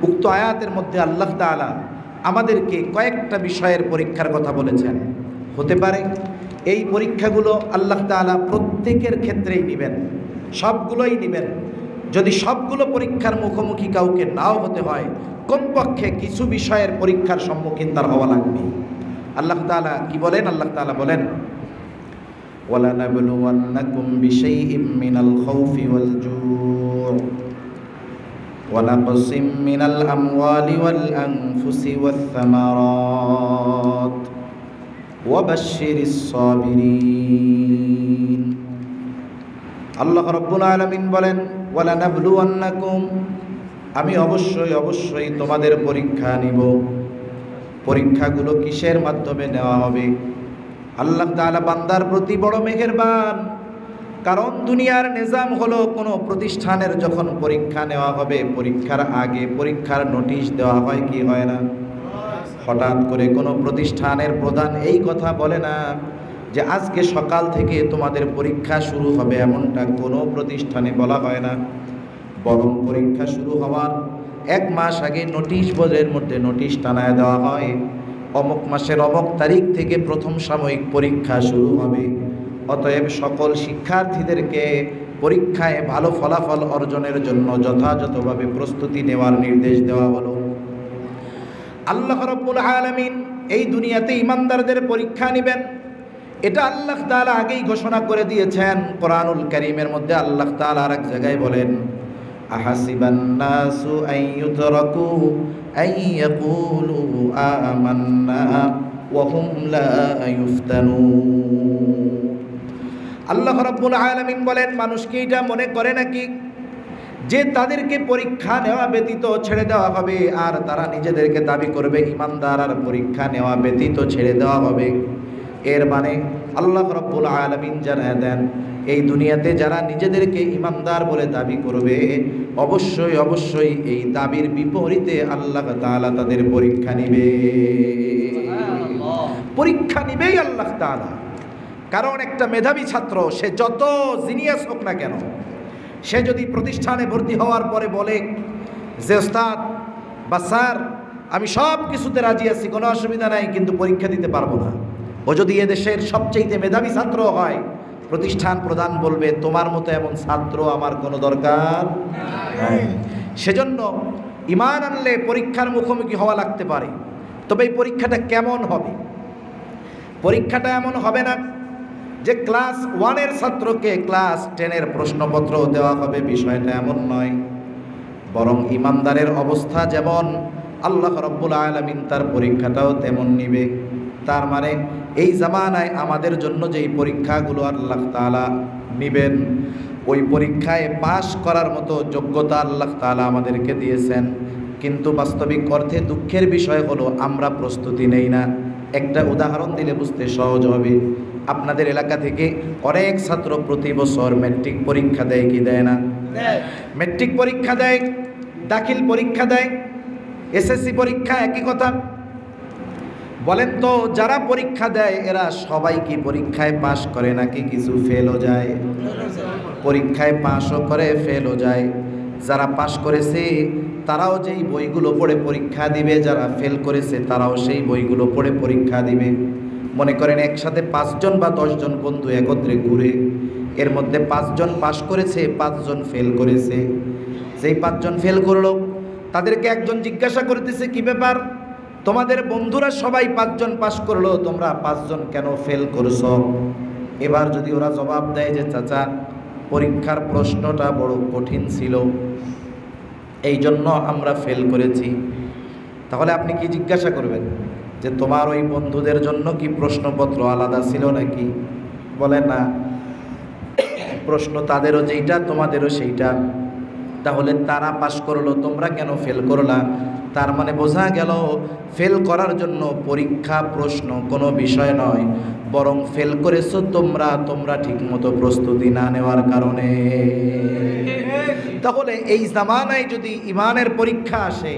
উক্ত আয়াতের মধ্যে আল্লাহ তাআলা আমাদেরকে কয়েকটা বিষয়ের পরীক্ষার কথা বলেছেন। হতে পারে এই পরীক্ষাগুলো আল্লাহ তাআলা প্রত্যেকের ক্ষেত্রেই নেবেন, সবগুলোই নেবেন। যদি সবগুলো পরীক্ষার মুখোমুখি কাউকে নাও হতে হয়, কমপক্ষে কিছু বিষয়ের পরীক্ষার সম্মুখীন তার হওয়া লাগবে। আল্লাহ তাআলা কি বলেন? আল্লাহ তাআলা বলেন, وَلَنَبْلُوَنَّكُمْ بِشَيْءٍ مِّنَ الْخَوْفِ وَالْجُوعِ وَنَقْصٍ مِّنَ الْأَمْوَالِ وَالْأَنفُسِ وَالثَّمَرَاتِ وَبَشِّرِ الصَّابِرِينَ। আল্লাহ রাব্বুল আলামিন বলেন, ওয়ালানাবলুওয়ান্নাকুম, আমি অবশ্যই তোমাদের পরীক্ষা নিব। পরীক্ষাগুলো কিসের মাধ্যমে নেওয়া হবে? আল্লাহ তাআলা বান্দার প্রতি বড় মেহেরবান। কারণ দুনিয়ার নিজাম হলো কোনো প্রতিষ্ঠানের যখন পরীক্ষা নেওয়া হবে, পরীক্ষার আগে পরীক্ষার নোটিশ দেওয়া হয় কি হয় না? হঠাৎ করে কোনো প্রতিষ্ঠানের প্রধান এই কথা বলে না যে আজকে সকাল থেকে তোমাদের পরীক্ষা শুরু হবে, এমনটা কোনো প্রতিষ্ঠানে বলা হয় না। বরং পরীক্ষা শুরু হওয়ার 1 মাস আগে নোটিশ বোর্ডের মধ্যে নোটিশ টানায় দেওয়া হয়, অমুক মাসের অমুক তারিখ থেকে প্রথম সাময়িক পরীক্ষা শুরু হবে। অতএব সকল শিক্ষার্থীদেরকে পরীক্ষায় ভালো ফলাফল অর্জনের জন্য যথাযথভাবে প্রস্তুতি নেওয়ার নির্দেশ দেওয়া হলো। আল্লাহ রাব্বুল আলামিন এই দুনিয়াতে ঈমানদারদের পরীক্ষা নেবেন, এটা আল্লাহ তাআলা আগেই ঘোষণা করে দিয়েছেন। কোরআনুল কারীমের মধ্যে আল্লাহ তাআলা আরেক জায়গায় বলেন, আহাসিবান নাসু আইয়ুতরাকু আইয়াকুলু আমান্না ওয়া হুম লা ইফতানুন। আল্লাহ রাব্বুল আলামিন বলেন, মানুষ কি এটা মনে করে নাকি যে তাদেরকে পরীক্ষা নেওয়া ব্যতীত ছেড়ে দেওয়া হবে, আর তারা নিজেদেরকে দাবি করবে ঈমানদার, আর পরীক্ষা নেওয়া ব্যতীত ছেড়ে দেওয়া হবে? এর মানে আল্লাহ রাব্বুল আলামিন জানায় দেন, এই দুনিয়াতে যারা নিজেদেরকে ঈমানদার বলে দাবি করবে, অবশ্যই অবশ্যই এই দাবির বিপরীতে আল্লাহ তাআলা তাদের পরীক্ষা নিবে। পরীক্ষা নিবেই আল্লাহ তাআলা। কারণ একটা মেধাবী ছাত্র, সে যত জিনিয়াস হোক না কেন, সে যদি প্রতিষ্ঠানে ভর্তি হওয়ার পরে বলে যে ওস্তাদ বা স্যার আমি সব কিছুতে রাজি আছি, কোনো অসুবিধা নাই, কিন্তু পরীক্ষা দিতে পারবো না, ও যদি এদেশের সবচেয়ে মেধাবী ছাত্র হয়, প্রতিষ্ঠান প্রধান বলবে তোমার মতো এমন ছাত্র আমার কোনো দরকার নাই। সেজন্য ঈমান আনলে পরীক্ষার মুখোমুখি হওয়া লাগতে পারে। তবে এই পরীক্ষাটা কেমন হবে? পরীক্ষাটা এমন হবে না যে ক্লাস 1-এর ছাত্রকে ক্লাস 10-এর প্রশ্নপত্র দেওয়া হবে, বিষয়টা এমন নয়। বরং ঈমানদারের অবস্থা যেমন, আল্লাহ রাব্বুল আলামিন তার পরীক্ষাটাও তেমন নিবে। তার মানে এই জামানায় আমাদের জন্য যেই পরীক্ষাগুলো আল্লাহ তাআলা নিবেন, ওই পরীক্ষায় পাশ করার মতো যোগ্যতা আল্লাহ তাআলা আমাদেরকে দিয়েছেন। কিন্তু বাস্তবিক অর্থে দুঃখের বিষয় হলো আমরা প্রস্তুতি নেই না। একটা উদাহরণ দিলে বুঝতে সহজ হবে। আপনাদের এলাকা থেকে অনেক ছাত্র প্রতি বছর ম্যাট্রিক পরীক্ষা দেয় কি দেয় না? ম্যাট্রিক পরীক্ষা দেয়, দাখিল পরীক্ষা দেয়, এসএসসি পরীক্ষা, একই কথা। বলেন তো, যারা পরীক্ষা দেয় এরা সবাই কি পরীক্ষায় পাশ করে নাকি কিছু ফেলও যায়? পরীক্ষায় পাশও করে, ফেলও যায়। যারা পাশ করেছে তারাও যেই বইগুলো পড়ে পরীক্ষা দিবে, যারা ফেল করেছে তারাও সেই বইগুলো পড়ে পরীক্ষা দিবে। মনে করেন একসাথে 5 জন বা 10 জন বন্ধু একত্রে ঘুরে, এর মধ্যে 5 জন পাশ করেছে, 5 জন ফেল করেছে। যেই 5 জন ফেল করলো তাদেরকে একজন জিজ্ঞাসা করতেছে, কি ব্যাপার, তোমাদের বন্ধুরা সবাই 5 জন পাশ করলো, তোমরা 5 জন কেন ফেল করছো? এবার যদি ওরা জবাব দেয় যে চাচা পরীক্ষার প্রশ্নটা বড় কঠিন ছিল, এই জন্য আমরা ফেল করেছি, তাহলে আপনি কি জিজ্ঞাসা করবেন যে তোমার ওই বন্ধুদের জন্য কি প্রশ্নপত্র আলাদা ছিল নাকি? বলে না, প্রশ্ন তাদেরও যেইটা তোমাদেরও সেইটা। তাহলে তারা পাশ করলো, তোমরা কেন ফেল করলা? তার মানে বোঝা গেল ফেল করার জন্য পরীক্ষা প্রশ্ন কোনো বিষয় নয়, বরং ফেল করেছো তোমরা ঠিকমতো প্রস্তুতি না নেওয়ার কারণে। তাহলে এই জামানায় যদি ঈমানের পরীক্ষা আসে,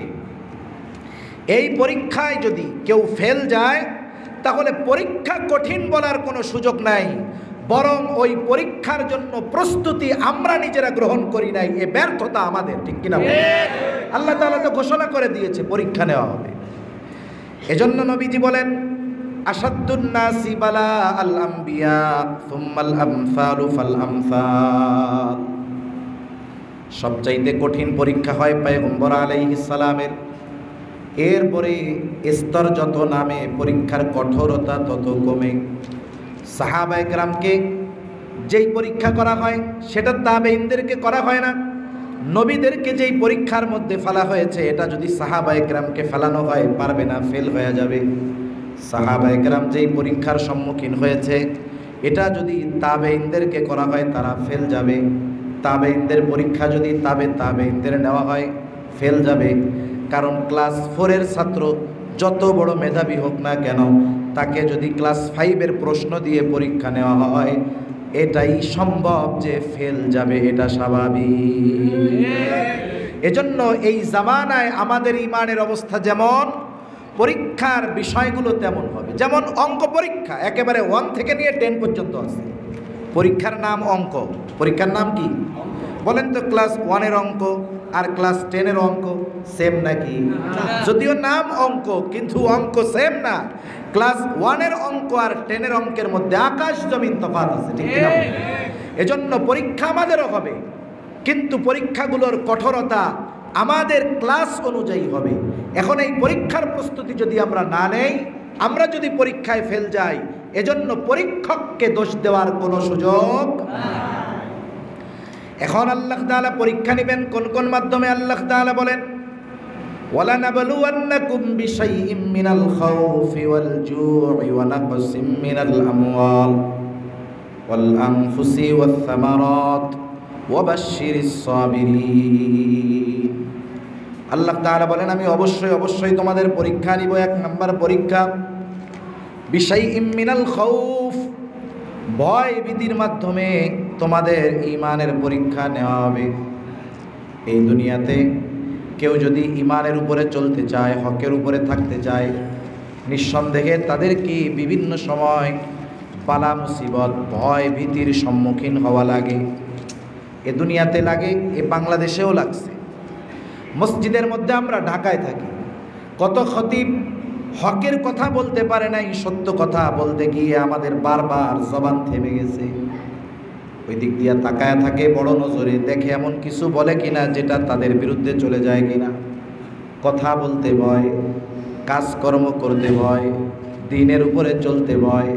এই পরীক্ষায় যদি কেউ ফেল যায়, তাহলে পরীক্ষা কঠিন বলার কোনো সুযোগ নাই, বরং ওই পরীক্ষার জন্য প্রস্তুতি আমরা নিজেরা গ্রহণ করি নাই, এ ব্যর্থতা আমাদের, ঠিক কিনা? আল্লাহ তাআলা তো ঘোষণা করে দিয়েছে পরীক্ষা নেওয়া হবে। এজন্য নবীজি বলেন, আসাদ্দুন নাসি বালা আল আম্বিয়া সুম্মাল আমসালু ফাল আমসাল। সবচাইতে কঠিন পরীক্ষা হয় পয়গম্বর আলাইহিস সালামের, এরপরে স্তর যত নামে পরীক্ষার কঠোরতা তত কমে। সাহাবায়ে কেরামকে যেই পরীক্ষা করা হয় সেটা তাবেঈনদেরকে করা হয় না। নবীদেরকে যেই পরীক্ষার মধ্যে ফেলা হয়েছে, এটা যদি সাহাবায়ে কেরামকে ফেলানো হয় পারবে না, ফেল হয়ে যাবে। সাহাবায়ে কেরাম যেই পরীক্ষার সম্মুখীন হয়েছে, এটা যদি তাবেঈনদেরকে করা হয় তারা ফেল যাবে। তাবেঈনদের পরীক্ষা যদি তাবেঈনদের নেওয়া হয় ফেল যাবে। কারণ ক্লাস 4-এর ছাত্র যত বড় মেধাবী হোক না কেন, তাকে যদি ক্লাস 5-এর প্রশ্ন দিয়ে পরীক্ষা নেওয়া হয়, এটাই সম্ভব, যে ফেল যাবে এটা স্বাভাবিক। এজন্য এই জামানায় আমাদের ঈমানের অবস্থা যেমন, পরীক্ষার বিষয়গুলো তেমন হবে। যেমন অঙ্ক পরীক্ষা একেবারে 1 থেকে নিয়ে 10 পর্যন্ত আছে। পরীক্ষার নাম অঙ্ক। পরীক্ষার নাম কি বলেন তো? ক্লাস 1-এর অঙ্ক আর ক্লাস 10-এর অঙ্ক সেম নাকি? যদিও নাম অঙ্ক, কিন্তু অঙ্ক সেম না। ক্লাস 1-এর অঙ্ক আর 10-এর অঙ্কের মধ্যে আকাশ জমিন তফাৎ আছে, ঠিক কিনা? এজন্য পরীক্ষা আমাদেরও হবে, কিন্তু পরীক্ষাগুলোর কঠোরতা আমাদের ক্লাস অনুযায়ী হবে। এখন এই পরীক্ষার প্রস্তুতি যদি আমরা না নেই, আমরা যদি পরীক্ষায় ফেল যাই, এজন্য পরীক্ষককে দোষ দেওয়ার কোনো সুযোগ। এখন আল্লাহ তাআলা পরীক্ষা নেবেন কোন কোন মাধ্যমে? আল্লাহ তাআলা বলেন, ওয়ালানাবলুওয়ান্নাকুম বিশাইইম মিনাল খাউফি ওয়াল জু'i ওয়া নাকসিম মিনাল আমওয়াল ওয়াল আনফুসি ওয়াস সামারাত ওয়া বাশশিরিস সাবিরিন। আল্লাহ তাআলা বলেন, আমি অবশ্যই তোমাদের পরীক্ষা নিব। 1 নম্বর পরীক্ষা বিশাইইম মিনাল খাউফ, ভয় ভীতির মাধ্যমে তোমাদের ঈমানের পরীক্ষা নেওয়া হবে। এই দুনিয়াতে কেউ যদি ঈমানের উপরে চলতে চায়, হকের উপরে থাকতে চায়, নিঃসন্দেহে তাদেরকে বিভিন্ন সময় বালা মুসিবত, ভয় ভীতির সম্মুখীন হওয়া লাগে। এ দুনিয়াতে লাগে, এ বাংলাদেশেও লাগছে। মসজিদের মধ্যে আমরা ঢাকায় থাকি, কত খতিব হকের কথা বলতে পারে নাই, সত্য কথা বলতে গিয়ে আমাদের বারবার জবান থেমে গেছে। ওই দিক দিয়ে তাকায় থাকে বড় নজরে, দেখে এমন কিছু বলে কিনা যেটা তাদের বিরুদ্ধে চলে যায় কিনা। কথা বলতে ভয়, কাজকর্ম করতে ভয়, দিনের উপরে চলতে ভয়।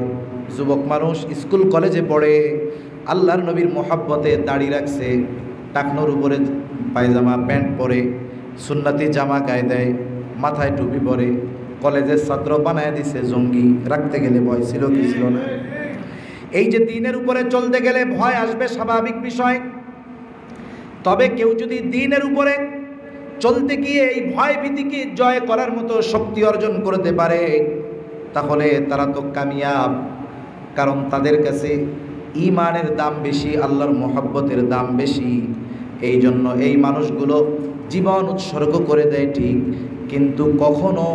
যুবক মানুষ স্কুল কলেজে পড়ে, আল্লাহর নবীর মোহাব্বতে দাড়ি রাখছে, টাকনোর উপরে পায়জামা প্যান্ট পরে, সুন্নতি জামা গায়ে দেয়, মাথায় টুপি পরে, কলেজের ছাত্র বানায় দিছে জঙ্গি। রাখতে গেলে ভয় ছিল কি ছিল না? এই যে দিনের উপরে চলতে গেলে ভয় আসবে, স্বাভাবিক বিষয়। তবে কেউ যদি দিনের উপরে চলতে গিয়ে এই ভয় ভীতিকে জয় করার মতো শক্তি অর্জন করতে পারে, তাহলে তারা তো কামিয়াব। কারণ তাদের কাছে ঈমানের দাম বেশি, আল্লাহর মোহাব্বতের দাম বেশি। এই জন্য এই মানুষগুলো জীবন উৎসর্গ করে দেয় ঠিক, কিন্তু কখনো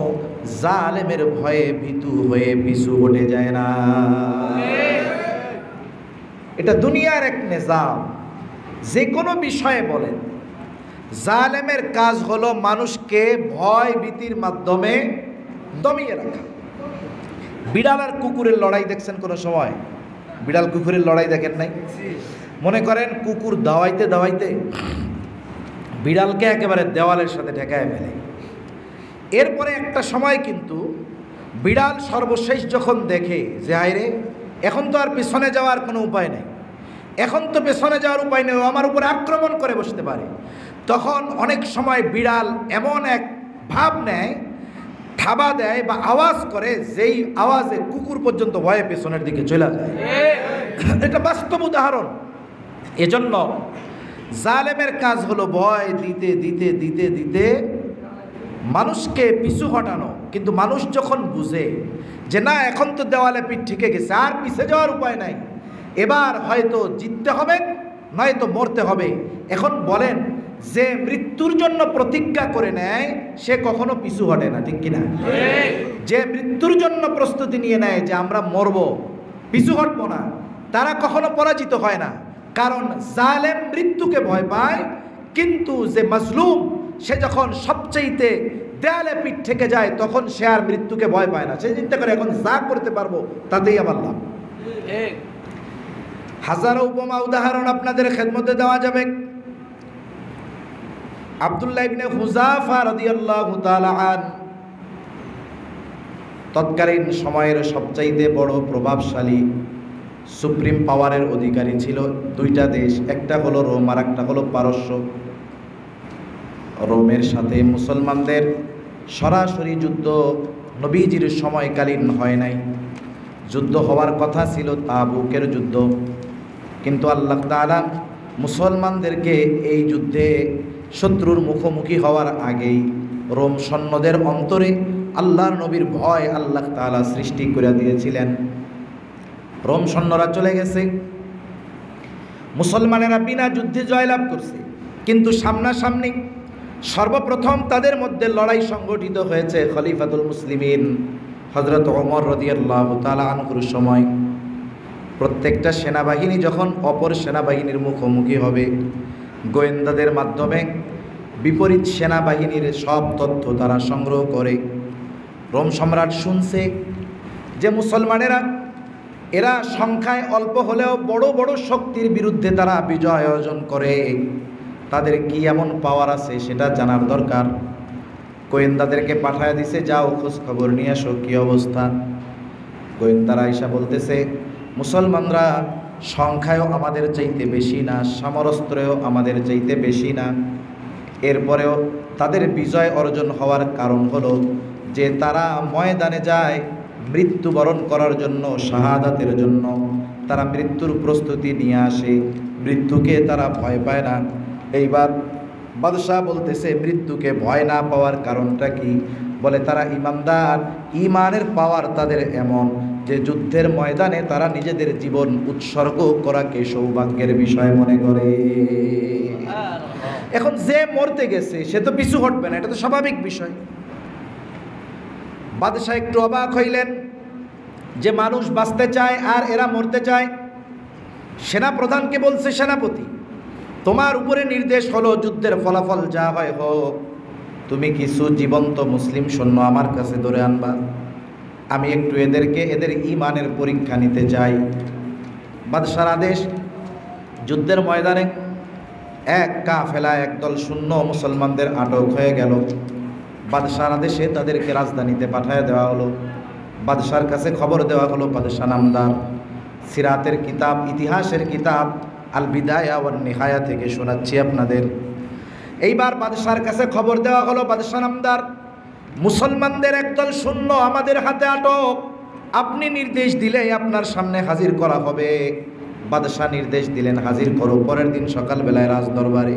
জালেমের ভয়ে ভীতু হয়ে পিছু হটে যায় না। এটা দুনিয়ার এক নিজাম। যে কোনো বিষয়ে বলেন, জালেমের কাজ হলো মানুষকে ভয় ভীতির মাধ্যমে দমিয়ে রাখা। বিড়াল আর কুকুরের লড়াই দেখছেন কোনো সময়? বিড়াল কুকুরের লড়াই দেখেন নাই? মনে করেন কুকুর দাওয়াইতে দাওয়াইতে বিড়ালকে একেবারে দেওয়ালের সাথে ঠেকায় ফেলে। এরপরে একটা সময় কিন্তু বিড়াল সর্বশেষ যখন দেখে যে আইরে এখন তো আর পেছনে যাওয়ার কোনো উপায় নেই, এখন তো পেছনে যাওয়ার উপায় নেই, আমার উপরে আক্রমণ করে বসতে পারে, তখন অনেক সময় বিড়াল এমন এক ভাব নেয়, থাবা দেয় বা আওয়াজ করে, যেই আওয়াজে কুকুর পর্যন্ত ভয়ে পেছনের দিকে চলে যায়। এটা বাস্তব উদাহরণ। এজন্য জালেমের কাজ হলো ভয় দিতে দিতে দিতে দিতে মানুষকে পিছু হটানো। কিন্তু মানুষ যখন বুঝে যে না, এখন তো দেওয়ালে পিঠ ঠেকে গেছে, আর পিছে যাওয়ার উপায় নাই, এবার হয়তো জিততে হবে নয়তো মরতে হবে, এখন বলেন যে মৃত্যুর জন্য প্রতিজ্ঞা করে নেয় সে কখনো পিছু হটে না, ঠিক কিনা? যে মৃত্যুর জন্য প্রস্তুতি নিয়ে নেয় যে আমরা মরব, পিছু হটবো না, তারা কখনো পরাজিত হয় না। কারণ জালেম মৃত্যুকে ভয় পায়, কিন্তু যে মাজলুম সে যখন সবচেয়ে দেয়ালে পিঠ থেকে যায় তখন সে আর মৃত্যুকে ভয় পায় না। সে চিন্তা করে এখন যা করতে পারবো তাতেই আমার লাভ। হাজারো উপমা উদাহরণ আপনাদের খেদমতে দেওয়া যাবে। আব্দুল্লাহ ইবনে হুযাফা রাদিয়াল্লাহু তাআলা আনহু তৎকালীন সময়ের সবচাইতে বড় প্রভাবশালী সুপ্রিম পাওয়ারের অধিকারী ছিল। দুইটা দেশ, একটা হলো রোম আর একটা হলো পারস্য। রোমের সাথে মুসলমানদের সরাসরি যুদ্ধ নবীজির সময়কালীন হয় নাই। যুদ্ধ হওয়ার কথা ছিল তাবুকের যুদ্ধ, কিন্তু আল্লাহ তাআলা মুসলমানদেরকে এই যুদ্ধে শত্রুর মুখোমুখি হওয়ার আগেই রোম সৈন্যদের অন্তরে আল্লাহর নবীর ভয় আল্লাহ তাআলা সৃষ্টি করে দিয়েছিলেন। রোম সৈন্যরা চলে গেছে, মুসলমানেরা বিনা যুদ্ধে জয়লাভ করছে, কিন্তু সামনাসামনি সর্বপ্রথম তাদের মধ্যে লড়াই সংগঠিত হয়েছে খলিফাতুল মুসলিমিন হযরত ওমর রাদিয়াল্লাহু তাআলা আনহুর সময়। প্রত্যেকটা সেনাবাহিনী যখন অপর সেনাবাহিনীর মুখোমুখি হবে, গোয়েন্দাদের মাধ্যমে বিপরীত সেনাবাহিনীর সব তথ্য তারা সংগ্রহ করে। রোম সম্রাট শুনছে যে মুসলমানেরা এরা সংখ্যায় অল্প হলেও বড় বড় শক্তির বিরুদ্ধে তারা বিজয় অর্জন করে, তাদের কি এমন পাওয়ার আছে সেটা জানার দরকার। গোয়েন্দাদেরকে পাঠায় দিছে, যাও খোঁজ খবর নিয়ে আসো কী অবস্থা। গোয়েন্দারা এসে বলতেছে মুসলমানরা সংখ্যায়ও আমাদের চাইতে বেশি না, সমরস্ত্রেও আমাদের চাইতে বেশি না, এরপরেও তাদের বিজয় অর্জন হওয়ার কারণ হলো যে তারা ময়দানে যায় মৃত্যুবরণ করার জন্য, শাহাদাতের জন্য। তারা মৃত্যুর প্রস্তুতি নিয়ে আসে, মৃত্যুকে তারা ভয় পায় না। এইবার বাদশাহ বলতেছে মৃত্যুকে ভয় না পাওয়ার কারণটা কি? বলে তারা ইমানদার, ইমানের পাওয়ার তাদের এমন যে যুদ্ধের ময়দানে তারা নিজেদের জীবন উৎসর্গ করাকে সৌভাগ্যের বিষয় মনে করে। এখন যে মরতে গেছে সে তো পিছু হটবে না, এটা তো স্বাভাবিক বিষয়। বাদশাহ একটু অবাক হইলেন যে মানুষ বাঁচতে চায় আর এরা মরতে চায়। সেনা প্রধানকে বলছে, সেনাপতি তোমার উপরে নির্দেশ হলো যুদ্ধের ফলাফল যা হয় হোক, তুমি কিছু জীবন্ত মুসলিম সৈন্য আমার কাছে ধরে আনবা, আমি একটু এদের ঈমানের পরীক্ষা নিতে চাই। বাদশার আদেশ। যুদ্ধের ময়দানে এক কাফেলা, একদল শূন্য মুসলমানদের আটক হয়ে গেল। বাদশার আদেশে তাদেরকে রাজধানীতে পাঠিয়ে দেওয়া হলো। বাদশার কাছে খবর দেওয়া হলো, বাদশাহ নামদার সিরাতের কিতাব, ইতিহাসের কিতাব আল বিদায়া ওয়ান নিহায়া থেকে শোনাচ্ছি আপনাদের। এইবার বাদশার কাছে খবর দেওয়া হলো, বাদশাহ নামদার মুসলমানদের একদল শূন্য আমাদের হাতে আটক, আপনি নির্দেশ দিলেই আপনার সামনে হাজির করা হবে। বাদশাহ নির্দেশ দিলেন, হাজির করো। পরের দিন সকালবেলায় রাজ দরবারে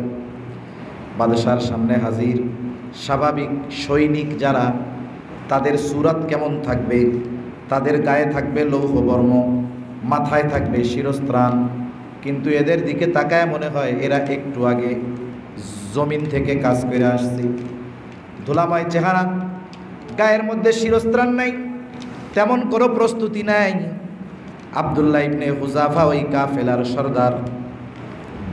বাদশার সামনে হাজির। স্বাভাবিক সৈনিক যারা, তাদের সুরাত কেমন থাকবে? তাদের গায়ে থাকবে লৌহবর্ম, মাথায় থাকবে শিরস্ত্রাণ, কিন্তু এদের দিকে তাকায় মনে হয় এরা একটু আগে জমিন থেকে কাজ করে আসছে। ধুলাময় চেহারা, গায়ের মধ্যে শিরস্ত্রাণ নাই, তেমন কোনো প্রস্তুতি নাই। আব্দুল্লাহ ইবনে হুযাফা ওই কাফেলার সর্দার।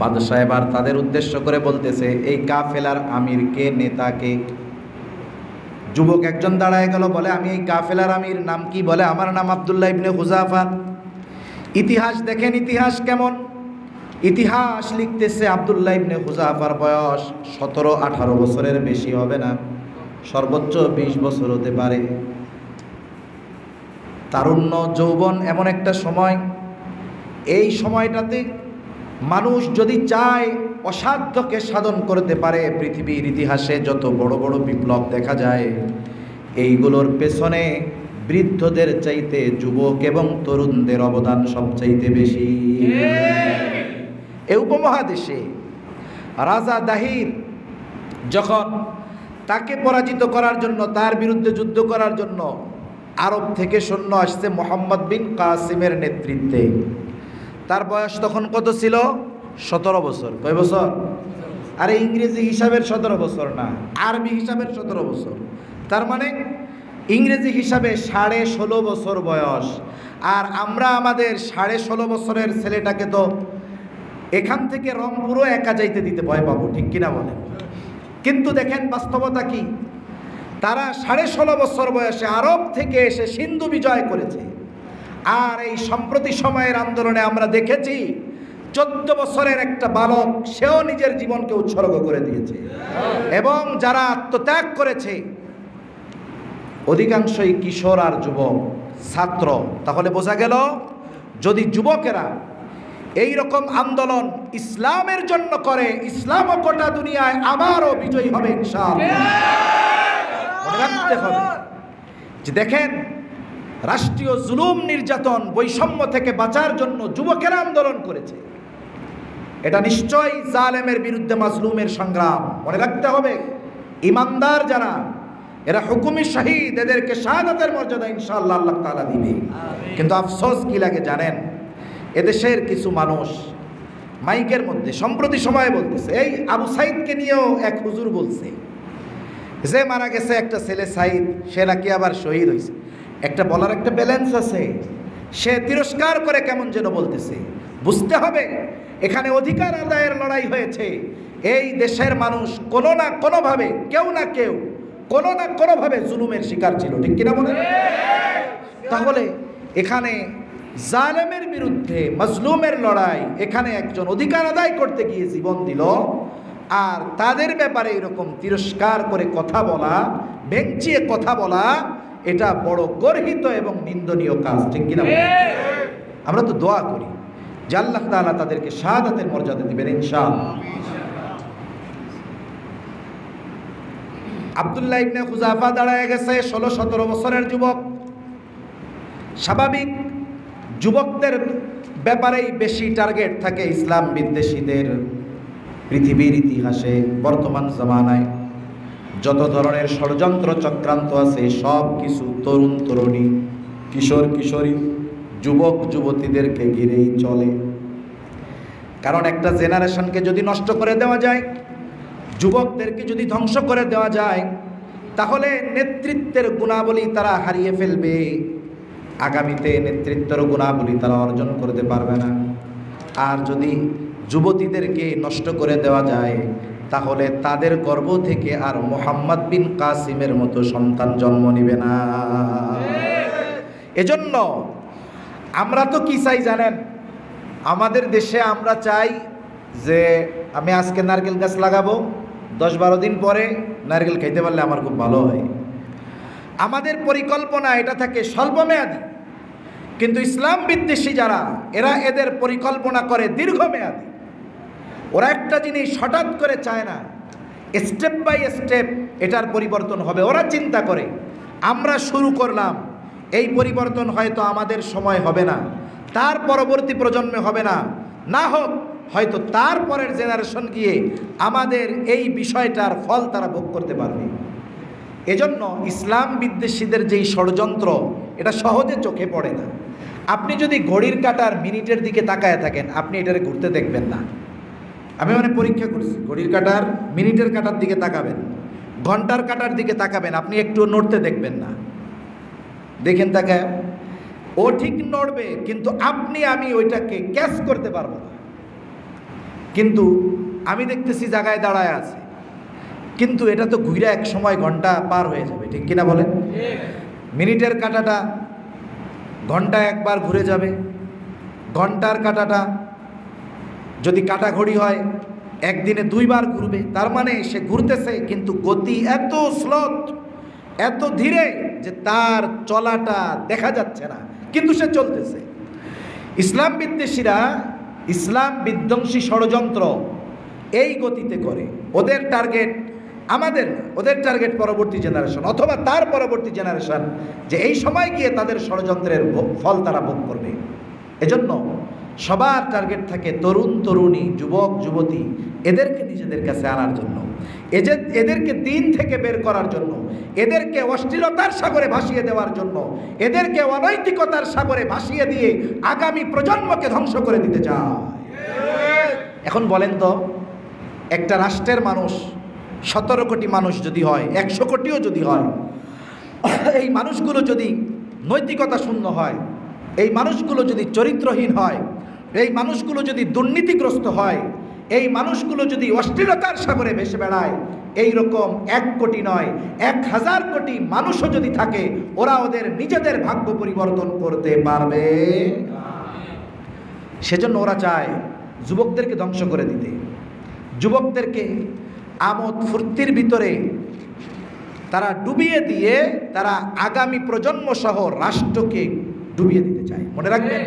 বাদশাহ এবার তাদের উদ্দেশ্য করে বলতেছে, এই কাফেলার আমির কে, নেতা কে? যুবক একজন দাঁড়ায় গেল, বলে আমি এই কাফেলার আমির। নাম কি? বলে আমার নাম আব্দুল্লাহ ইবনে হুযাফা। ইতিহাস দেখেন, ইতিহাস কেমন? ইতিহাস লিখতেছে আব্দুল্লাহ ইবনে হুযাফার বয়স 17-18 বছরের বেশি হবে না, সর্বোচ্চ 20 বছর হতে পারে। তারুণ্য, যৌবন এমন একটা সময়, এই সময়টাতে মানুষ যদি চায় অসাধ্যকে সাধন করতে পারে। পৃথিবীর ইতিহাসে যত বড় বড় বিপ্লব দেখা যায়, এইগুলোর পেছনে বৃদ্ধদের চাইতে যুবক এবং তরুণদের অবদান সবচাইতে বেশি। এই উপমহাদেশে রাজা দাহির যখন তাকে পরাজিত করার জন্য, তার বিরুদ্ধে যুদ্ধ করার জন্য আরব থেকে সৈন্য আসছে মোহাম্মদ বিন কাসিমের নেতৃত্বে। তার বয়স তখন কত ছিল? 17 বছর। কয় বছর? আরে ইংরেজি হিসাবের 17 বছর না, আরবি হিসাবের 17 বছর। তার মানে ইংরেজি হিসাবে 16.5 বছর বয়স। আর আমরা আমাদের 16.5 বছরের ছেলেটাকে তো এখান থেকে রংপুরও একা যাইতে দিতে ভয় পাবো, ঠিক কিনা বলেন? কিন্তু দেখেন বাস্তবতা কি, তারা 16.5 বছর বয়সে আরব থেকে এসে সিন্ধু বিজয় করেছে। আর এই সম্প্রতি সময়ের আন্দোলনে আমরা দেখেছি 14 বছরের একটা বালক, সেও নিজের জীবনকে উৎসর্গ করে দিয়েছে। এবং যারা আত্মত্যাগ করেছে অধিকাংশই কিশোর আর যুবক, ছাত্র। তাহলে বোঝা গেল, যদি যুবকেরা এই রকম আন্দোলন ইসলামের জন্য করে, ইসলামও গোটা দুনিয়ায় আবারও বিজয়ী হবে ইনশাআল্লাহ। মনে রাখতে হবে যে দেখেন, রাষ্ট্রীয় জুলুম, নির্যাতন, বৈষম্য থেকে বাঁচার জন্য যুবকেরা আন্দোলন করেছে। এটা নিশ্চয়ই জালেমের বিরুদ্ধে মাজলুমের সংগ্রাম। মনে রাখতে হবে, ইমানদার যারা, এরা হুকুমি শহীদ, এদেরকে শাহাদাতের মর্যাদা ইনশাআল্লাহ আল্লাহ তাআলা দিবে। কিন্তু আফসোস কি লাগে জানেন? এদেশের কিছু মানুষ মাইকের মধ্যে সম্প্রতি সময়ে বলতেছে, এই আবু সাইদকে নিয়েও এক হুজুর বলছে যে মারা গেছে একটা ছেলে সাইদ, সে নাকি আবার শহীদ হয়েছে। একটা বলার একটা ব্যালেন্স আছে, সে তিরস্কার করে কেমন যেন বলতেছে। বুঝতে হবে এখানে অধিকার আদায়ের লড়াই হয়েছে। এই দেশের মানুষ কোনো না কোনোভাবে, কেউ না কেউ কোনো না কোনোভাবে জুলুমের শিকার ছিল, ঠিক কিনা বলেন? তাহলে এখানে জালেমের বিরুদ্ধে মাজলুমের লড়াই, এখানে একজন অধিকার আদায় করতে গিয়ে জীবন দিল, আর তাদের ব্যাপারে এরকম তিরস্কার করে কথা বলা, ভেঙচিয়ে কথা বলা, এটা বড় গর্হিত এবং নিন্দনীয় কাজ, ঠিক কিনা? আমরা তো দোয়া করি যে আল্লাহ তাআলা তাদেরকে শাহাদাতের মর্যাদা দিবেন ইনশাআল্লাহ। আব্দুল্লাহ ইবনে খুজাফা দাঁড়ায় গেছে, 16-17 বছরের যুবক। স্বাভাবিক যুবকদের ব্যাপারেই বেশি টার্গেট থাকে ইসলাম বিদ্বেষীদের। পৃথিবীর ইতিহাসে বর্তমান জামানায় যত ধরনের ষড়যন্ত্র চক্রান্ত আছে, সব কিছু তরুণ তরুণী, কিশোর কিশোরী, যুবক যুবতীদেরকে ঘিরেই চলে। কারণ একটা জেনারেশনকে যদি নষ্ট করে দেওয়া যায়, যুবকদেরকে যদি ধ্বংস করে দেওয়া যায়, তাহলে নেতৃত্বের গুণাবলী তারা হারিয়ে ফেলবে। আগামীতে নেতৃত্বের গুণাবলী তারা অর্জন করতে পারবে না। আর যদি যুবতীদেরকে নষ্ট করে দেওয়া যায়, তাহলে তাদের গর্ভ থেকে আর মোহাম্মদ বিন কাসিমের মতো সন্তান জন্ম নিবে না। এজন্য আমরা তো কি চাই জানেন? আমাদের দেশে আমরা চাই যে আমি আজকে নারকেল গাছ লাগাবো, 10-12 দিন পরে নারকেল খাইতে পারলে আমার খুব ভালো হয়। আমাদের পরিকল্পনা এটা থাকে স্বল্পমেয়াদী, কিন্তু ইসলাম বিদ্বেষী যারা, এরা এদের পরিকল্পনা করে দীর্ঘমেয়াদী। ওরা একটা জিনিস হঠাৎ করে চায় না, স্টেপ বাই স্টেপ এটার পরিবর্তন হবে। ওরা চিন্তা করে আমরা শুরু করলাম, এই পরিবর্তন হয়তো আমাদের সময় হবে না, তার পরবর্তী প্রজন্মে হবে না, না হোক হয়তো তার পরের জেনারেশন গিয়ে আমাদের এই বিষয়টার ফল তারা ভোগ করতে পারবে। এজন্য ইসলাম বিদ্বেষীদের যেই ষড়যন্ত্র, এটা সহজে চোখে পড়ে না। আপনি যদি ঘড়ির কাঁটার মিনিটের দিকে তাকায় থাকেন, আপনি এটারে ঘুরতে দেখবেন না। আমি পরীক্ষা করছি, ঘড়ির কাঁটার মিনিটের কাঁটার দিকে তাকাবেন, ঘন্টার কাঁটার দিকে তাকাবেন, আপনি একটু নড়তে দেখবেন না। দেখেন তাকায়, ও ঠিক নড়বে, কিন্তু আমি ওইটাকে ক্যাচ করতে পারবো না। কিন্তু আমি দেখতেছি জায়গায় দাঁড়ায় আছে, কিন্তু এটা তো ঘুরে এক সময় ঘন্টা পার হয়ে যাবে, ঠিক কিনা বলেন? মিনিটের কাঁটাটা ঘন্টায় একবার ঘুরে যাবে, ঘন্টার কাঁটাটা যদি কাঁটা ঘড়ি হয় একদিনে 2 বার ঘুরবে। তার মানে সে ঘুরতেছে, কিন্তু গতি এত স্লোত, এত ধীরে যে তার চলাটা দেখা যাচ্ছে না, কিন্তু সে চলতেছে। ইসলাম বিদ্বেষীরা ইসলাম বিধ্বংসী ষড়যন্ত্র এই গতিতে করে। ওদের টার্গেট আমাদের না, ওদের টার্গেট পরবর্তী জেনারেশন অথবা তার পরবর্তী জেনারেশন, যে এই সময় গিয়ে তাদের ষড়যন্ত্রের ফল তারা ভোগ করবে। এজন্য সবার টার্গেট থাকে তরুণ তরুণী, যুবক যুবতী, এদেরকে নিজেদের কাছে আনার জন্য, এদেরকে দিন থেকে বের করার জন্য, এদেরকে অশ্লীলতার সাগরে ভাসিয়ে দেওয়ার জন্য, এদেরকে অনৈতিকতার সাগরে ভাসিয়ে দিয়ে আগামী প্রজন্মকে ধ্বংস করে দিতে চায়। এখন বলেন তো, একটা রাষ্ট্রের মানুষ 17 কোটি মানুষ যদি হয়, 100 কোটিও যদি হয়, এই মানুষগুলো যদি নৈতিকতা শূন্য হয়, এই মানুষগুলো যদি চরিত্রহীন হয়, এই মানুষগুলো যদি দুর্নীতিগ্রস্ত হয়, এই মানুষগুলো যদি অশ্লীলতার সাগরে ভেসে বেড়ায়, এই রকম 1 কোটি নয় 1000 কোটি মানুষও যদি থাকে, ওরা ওদের নিজেদের ভাগ্য পরিবর্তন করতে পারবে। সেজন্য ওরা চায় যুবকদেরকে ধ্বংস করে দিতে, যুবকদেরকে আমোদ ফুর্তির ভিতরে তারা ডুবিয়ে দিয়ে তারা আগামী প্রজন্ম সহ রাষ্ট্রকে ডুবিয়ে দিতে চায়। মনে রাখবেন,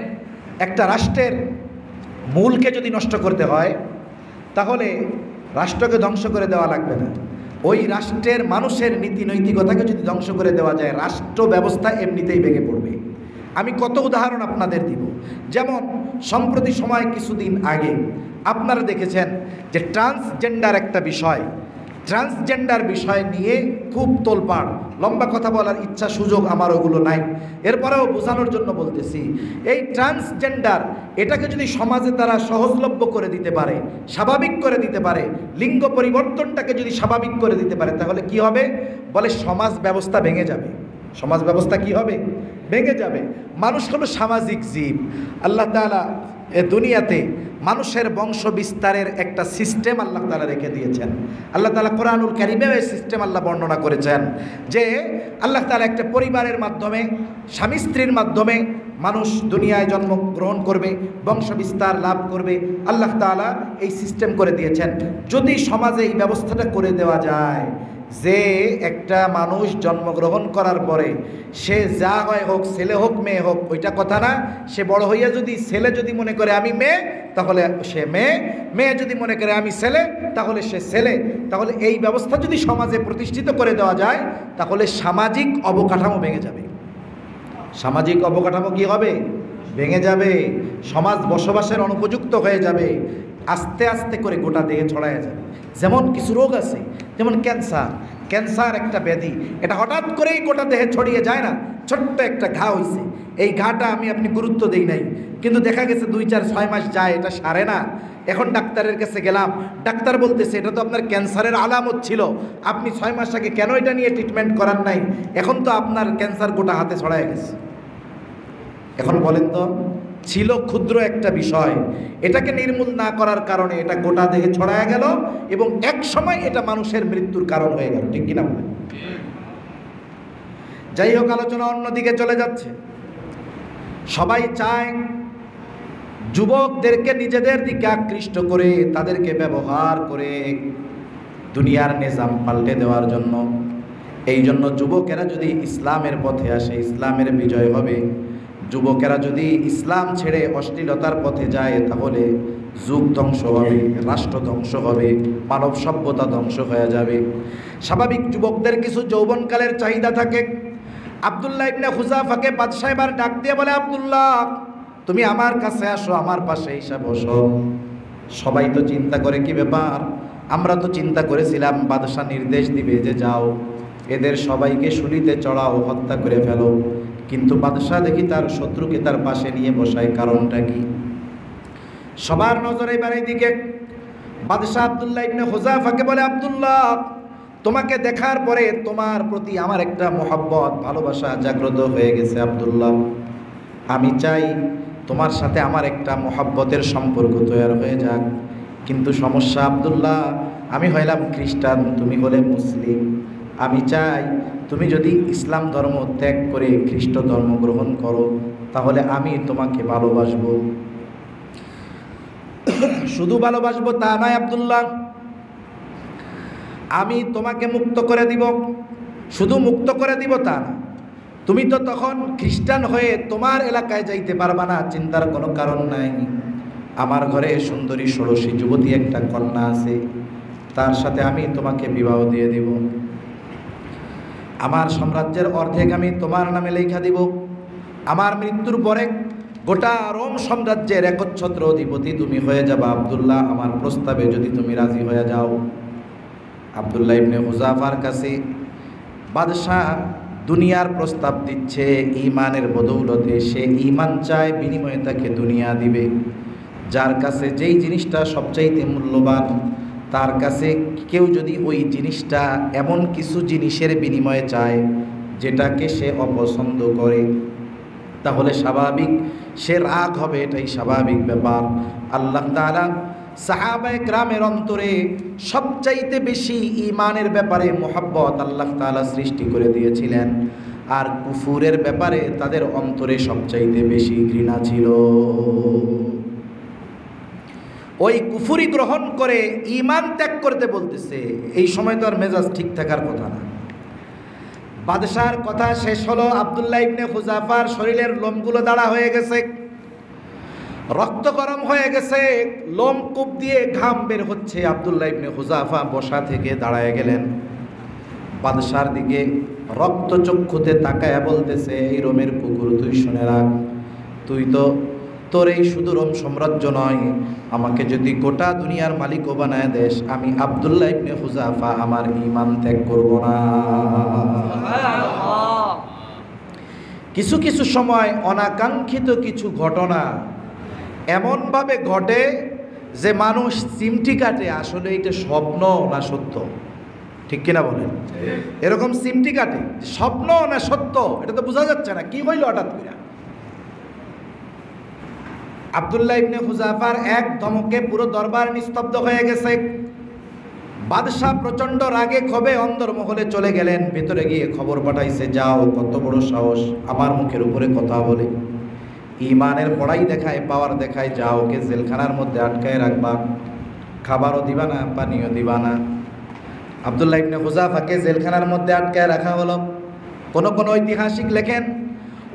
একটা রাষ্ট্রের মূলকে যদি নষ্ট করতে হয়, তাহলে রাষ্ট্রকে ধ্বংস করে দেওয়া লাগবে না, ওই রাষ্ট্রের মানুষের নীতি নৈতিকতাকে যদি ধ্বংস করে দেওয়া যায়, রাষ্ট্র ব্যবস্থা এমনিতেই ভেঙে পড়বে। আমি কত উদাহরণ আপনাদের দিব। যেমন সম্প্রতি সময় কিছুদিন আগে আপনারা দেখেছেন যে ট্রান্সজেন্ডার একটা বিষয়, ট্রান্সজেন্ডার বিষয় নিয়ে খুব তোলপাড়, লম্বা কথা বলার ইচ্ছা সুযোগ আমার ওগুলো নাই, এরপরেও বোঝানোর জন্য বলতেছি। এই ট্রান্সজেন্ডার এটাকে যদি সমাজে তারা সহজলভ্য করে দিতে পারে, স্বাভাবিক করে দিতে পারে, লিঙ্গ পরিবর্তনটাকে যদি স্বাভাবিক করে দিতে পারে, তাহলে কি হবে? বলে সমাজ ব্যবস্থা ভেঙে যাবে। সমাজ ব্যবস্থা কি হবে? ভেঙে যাবে। মানুষ হলো সামাজিক জীব। আল্লাহ তাআলা এ দুনিয়াতে মানুষের বংশ বিস্তারের একটা সিস্টেম আল্লাহ তাআলা রেখে দিয়েছেন। আল্লাহ তাআলা কোরআনুল কারীমে এই সিস্টেম আল্লাহ বর্ণনা করেছেন যে আল্লাহ তাআলা একটা পরিবারের মাধ্যমে, স্বামী স্ত্রীর মাধ্যমে মানুষ দুনিয়ায় জন্মগ্রহণ করবে, বংশ বিস্তার লাভ করবে। আল্লাহ তাআলা এই সিস্টেম করে দিয়েছেন। যদি সমাজে এই ব্যবস্থাটা করে দেওয়া যায় যে একটা মানুষ জন্মগ্রহণ করার পরে সে যা হয় হোক, ছেলে হোক মেয়ে হোক, ওইটা কথা না, সে বড় হইয়া যদি ছেলে যদি মনে করে আমি মেয়ে, তাহলে সে মেয়ে, মেয়ে যদি মনে করে আমি ছেলে, তাহলে সে ছেলে। তাহলে এই ব্যবস্থা যদি সমাজে প্রতিষ্ঠিত করে দেওয়া যায়, তাহলে সামাজিক অবকাঠামো ভেঙে যাবে। সামাজিক অবকাঠামো কি হবে? ভেঙে যাবে। সমাজ বসবাসের অনুপযুক্ত হয়ে যাবে। আস্তে আস্তে করে গোটা দেহে ছড়ায় যাবে। যেমন কিছু রোগ আছে, যেমন ক্যান্সার। ক্যান্সার একটা ব্যাধি, এটা হঠাৎ করেই গোটা দেহে ছড়িয়ে যায় না। ছোট্ট একটা ঘা হয়েছে, এই ঘাটা আপনি গুরুত্ব দেই নাই, কিন্তু দেখা গেছে 2, 4, 6 মাস যায়, এটা সারে না। এখন ডাক্তারের কাছে গেলাম, ডাক্তার বলতেছে এটা তো আপনার ক্যান্সারের আলামত ছিল, আপনি 6 মাস আগে কেন এটা নিয়ে ট্রিটমেন্ট করার নাই? এখন তো আপনার ক্যান্সার গোটা হাতে ছড়ায় গেছে। এখন বলেন তো, ছিল ক্ষুদ্র একটা বিষয়, এটাকে নির্মূল না করার কারণে এটা গোটা দেহে ছড়ায় গেল এবং এক সময় এটা মানুষের মৃত্যুর কারণ হয়ে গেল। ঠিক কিনা বলেন? যাই হোক, আলোচনা অন্যদিকে চলে যাচ্ছে। সবাই চায় যুবকদেরকে নিজেদের দিকে আকৃষ্ট করে, তাদেরকে ব্যবহার করে দুনিয়ার নিজাম পাল্টে দেওয়ার জন্য। এই জন্য যুবকেরা যদি ইসলামের পথে আসে, ইসলামের বিজয় হবে। যুবকেরা যদি ইসলাম ছেড়ে অশ্লীলতার পথে যায়, তাহলে যুগ ধ্বংস হবে, রাষ্ট্র ধ্বংস হবে, মানব সভ্যতা ধ্বংস হয়ে যাবে। স্বাভাবিক যুবকদের কিছু যৌবনকালের চাহিদা থাকে। আব্দুল্লাহ ইবনে হুযাফাকে বাদশাহ এবার ডাক দিয়ে বলে, আব্দুল্লাহ তুমি আমার কাছে আসো, আমার পাশে এসে বসো। সবাই তো চিন্তা করে কি ব্যাপার, আমরা তো চিন্তা করেছিলাম বাদশাহ নির্দেশ দিবে যে যাও এদের সবাইকে শুলিতে চড়াও, হত্যা করে ফেলো। কিন্তু বাদশাহ দেখি তার শত্রুকে তার পাশে নিয়ে বসায়, কারণটা কি? সবার নজরে এবার এইদিকে। বাদশাহ আব্দুল্লাহ ইবনে হুযাফাকে বলে, আব্দুল্লাহ তোমাকে দেখার পরে তোমার প্রতি আমার একটা মহব্বত, ভালোবাসা জাগ্রত হয়ে গেছে। আব্দুল্লাহ আমি চাই তোমার সাথে আমার একটা মহব্বতের সম্পর্ক তৈরি হয়ে যাক। কিন্তু সমস্যা আব্দুল্লাহ, আমি হইলাম খ্রিস্টান, তুমি হলে মুসলিম। আমি চাই তুমি যদি ইসলাম ধর্ম ত্যাগ করে খ্রিস্ট ধর্ম গ্রহণ করো, তাহলে আমি তোমাকে ভালোবাসবো। শুধু ভালোবাসবো তা নয় আব্দুল্লাহ, আমি তোমাকে মুক্ত করে দিব। শুধু মুক্ত করে দিব তা না, তুমি তো তখন খ্রিস্টান হয়ে তোমার এলাকায় যাইতে পারবা না, চিন্তার কোনো কারণ নাই। আমার ঘরে সুন্দরী ষোড়শী যুবতী একটা কন্যা আছে, তার সাথে আমি তোমাকে বিবাহ দিয়ে দিব। আমার সাম্রাজ্যের অর্ধেক আমি তোমার নামে লেখা দিব। আমার মৃত্যুর পরে গোটা রোম সাম্রাজ্যের একচ্ছত্র অধিপতি তুমি হয়ে যাবা। আব্দুল্লাহ আমার প্রস্তাবে যদি তুমি রাজি হয়ে যাও। আব্দুল্লাহ ইবনে হুযাফার কাছে বাদশাহ দুনিয়ার প্রস্তাব দিচ্ছে ঈমানের বদৌলতে। সে ঈমান চায়, বিনিময়ে তাকে দুনিয়া দিবে। যার কাছে যেই জিনিসটা সবচাইতে মূল্যবান, তার কাছে কেউ যদি ওই জিনিসটা এমন কিছু জিনিসের বিনিময়ে চায় যেটাকে সে অপছন্দ করে, তাহলে স্বাভাবিক সে রাগ হবে, এটাই স্বাভাবিক ব্যাপার। আল্লাহ তাআলা সাহাবায়ে কেরামের অন্তরে সবচাইতে বেশি ঈমানের ব্যাপারে মোহাব্বত আল্লাহ তাআলা সৃষ্টি করে দিয়েছিলেন, আর কুফুরের ব্যাপারে তাদের অন্তরে সবচাইতে বেশি ঘৃণা ছিল। ওই কুফুরি গ্রহণ করে ঈমান ত্যাগ করতে বলতেছে, এই সময় তো আর মেজাজ ঠিক থাকার কথা না। বাদশার কথা শেষ হলো, আব্দুল্লাহ ইবনে হুযাফার শরীরের লোমগুলো দাঁড়া হয়ে গেছে, রক্ত গরম হয়ে গেছে, লোম কূপ দিয়ে ঘাম বের হচ্ছে। আব্দুল্লাহ ইবনে হুযাফা বসা থেকে দাঁড়ায় গেলেন, বাদশার দিকে রক্ত চক্ষুতে তাকায়া বলতেছে, এই রোমের কুকুর তুই শুনে রাখ, তুই তো তোর এই সুদূরম সাম্রাজ্য নয়, আমাকে যদি গোটা দুনিয়ার মালিকও বানায় দেশ, আমি আব্দুল্লাহ ইবনে হুযাফা আমার ঈমান ত্যাগ করব না। কিছু কিছু সময় অনাকাঙ্ক্ষিত কিছু ঘটনা এমনভাবে ঘটে যে মানুষ চিমটি কাটে আসলে এটা স্বপ্ন না সত্য, ঠিক কিনা বলেন? এরকম চিমটি কাটে স্বপ্ন না সত্য এটা তো বোঝা যাচ্ছে না, কি হইল হঠাৎ করে। আব্দুল্লাহ ইবনে হুযাফার এক ধমকে পুরো দরবার নিস্তব্ধ হয়ে গেছে। বাদশাহ প্রচন্ড রাগে ক্ষোভে অন্দরমহলে চলে গেলেন, ভেতরে গিয়ে খবর পাঠাইছে, যাও, কত বড় সাহস আমার মুখের উপরে কথা বলে, ঈমানের বড়াই দেখায়, পাওয়ার দেখায়, যাও, ওকে জেলখানার মধ্যে আটকায় রাখবা, খাবারও দিবা না, পানিও দিবা না। আব্দুল্লাহ ইবনে হুযাফাকে জেলখানার মধ্যে আটকায় রাখা হলো। কোন ঐতিহাসিক লেখেন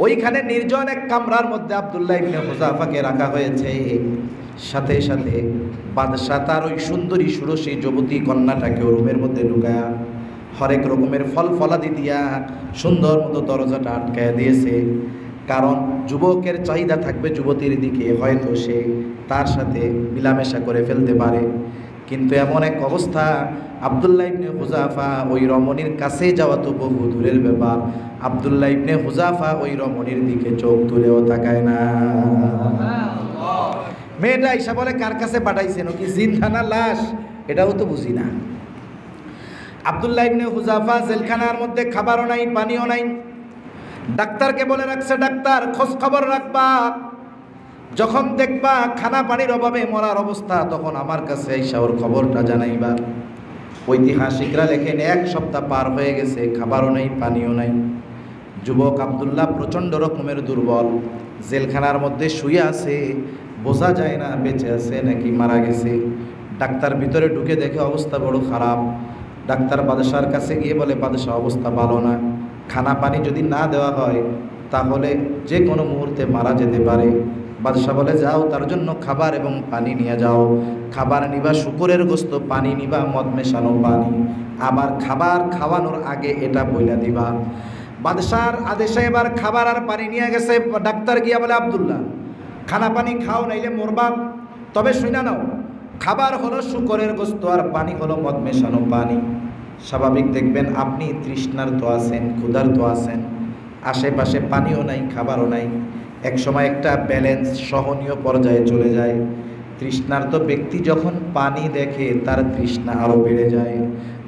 ওইখানে নির্জন এক কামরার মধ্যে আব্দুল্লাহ ইবনে হুযাফাকে রাখা হয়েছে। সাথে সাথে বাদশাহ তার ওই সুন্দরী ষোড়শী যুবতী কন্যাটাকে রুমের মধ্যে ঢুকায়া হরেক রকমের ফল ফলাদি দিয়া সুন্দর মতো দরজাটা আটকায় দিয়েছে। কারণ যুবকের চাহিদা থাকবে যুবতীর দিকে, হয়তো সে তার সাথে মিলামেশা করে ফেলতে পারে। কিন্তু এমন এক অবস্থা, আব্দুল্লাহ ইবনে হুযাফা ওই রমণীর কাছে যাওয়া তো বহু দূরের ব্যাপার, আব্দুল্লাহ ইবনে হুযাফা ওই রমণীর দিকে চোখ তুলেও তাকায় না। মেয়েটা ঈশা বলে, কার কাছে পাঠাইছেন, কি জিন্দা না লাশ, এটাও তো বুঝি না। আব্দুল্লাহ ইবনে হুযাফা জেলখানার মধ্যে খাবারও নাই, পানিও নাই। ডাক্তারকে বলে রাখছে, ডাক্তার খোঁজ খবর রাখবা, যখন দেখবা খানা পানির অভাবে মরার অবস্থা, তখন আমার কাছে আইসা ওর খবরটা জানাইবা। ঐতিহাসিকরা লেখেন, এক সপ্তাহ পার হয়ে গেছে, খাবারও নাই, পানিও নাই। যুবক আব্দুল্লাহ প্রচণ্ড রকমের দুর্বল, জেলখানার মধ্যে শুয়ে আছে, বোঝা যায় না বেঁচে আছে নাকি মারা গেছে। ডাক্তার ভিতরে ঢুকে দেখে অবস্থা বড় খারাপ। ডাক্তার বাদশার কাছে গিয়ে বলে, বাদশাহ অবস্থা ভালো না, খানা পানি যদি না দেওয়া হয় তাহলে যে কোনো মুহূর্তে মারা যেতে পারে। বাদশাহ বলে, যাও, তার জন্য খাবার এবং পানি নিয়ে যাও। খাবার নিবা শুকরের গোস্ত, পানি নিবা মদ মেশানো পানি, আবার খাবার খাওয়ানোর আগে এটা বইলা দিবা। বাদশার আদেশে এবার খাবার আর পানি নিয়ে গেছে। ডাক্তার গিয়া বলে, আব্দুল্লাহ খানা পানি খাও, নাইলে মরবা, তবে শুনা নাও, খাবার হলো শুকরের গোস্ত আর পানি হলো মদ মেশানো পানি। স্বাভাবিক দেখবেন আপনি তৃষ্ণার্ত আছেন, ক্ষুধার্ত আছেন, আশেপাশে পানিও নাই, খাবারও নাই, একসময় একটা ব্যালেন্স সহনীয় পর্যায়ে চলে যায়। তৃষ্ণার্ত ব্যক্তি যখন পানি দেখে তার তৃষ্ণা আরও বেড়ে যায়।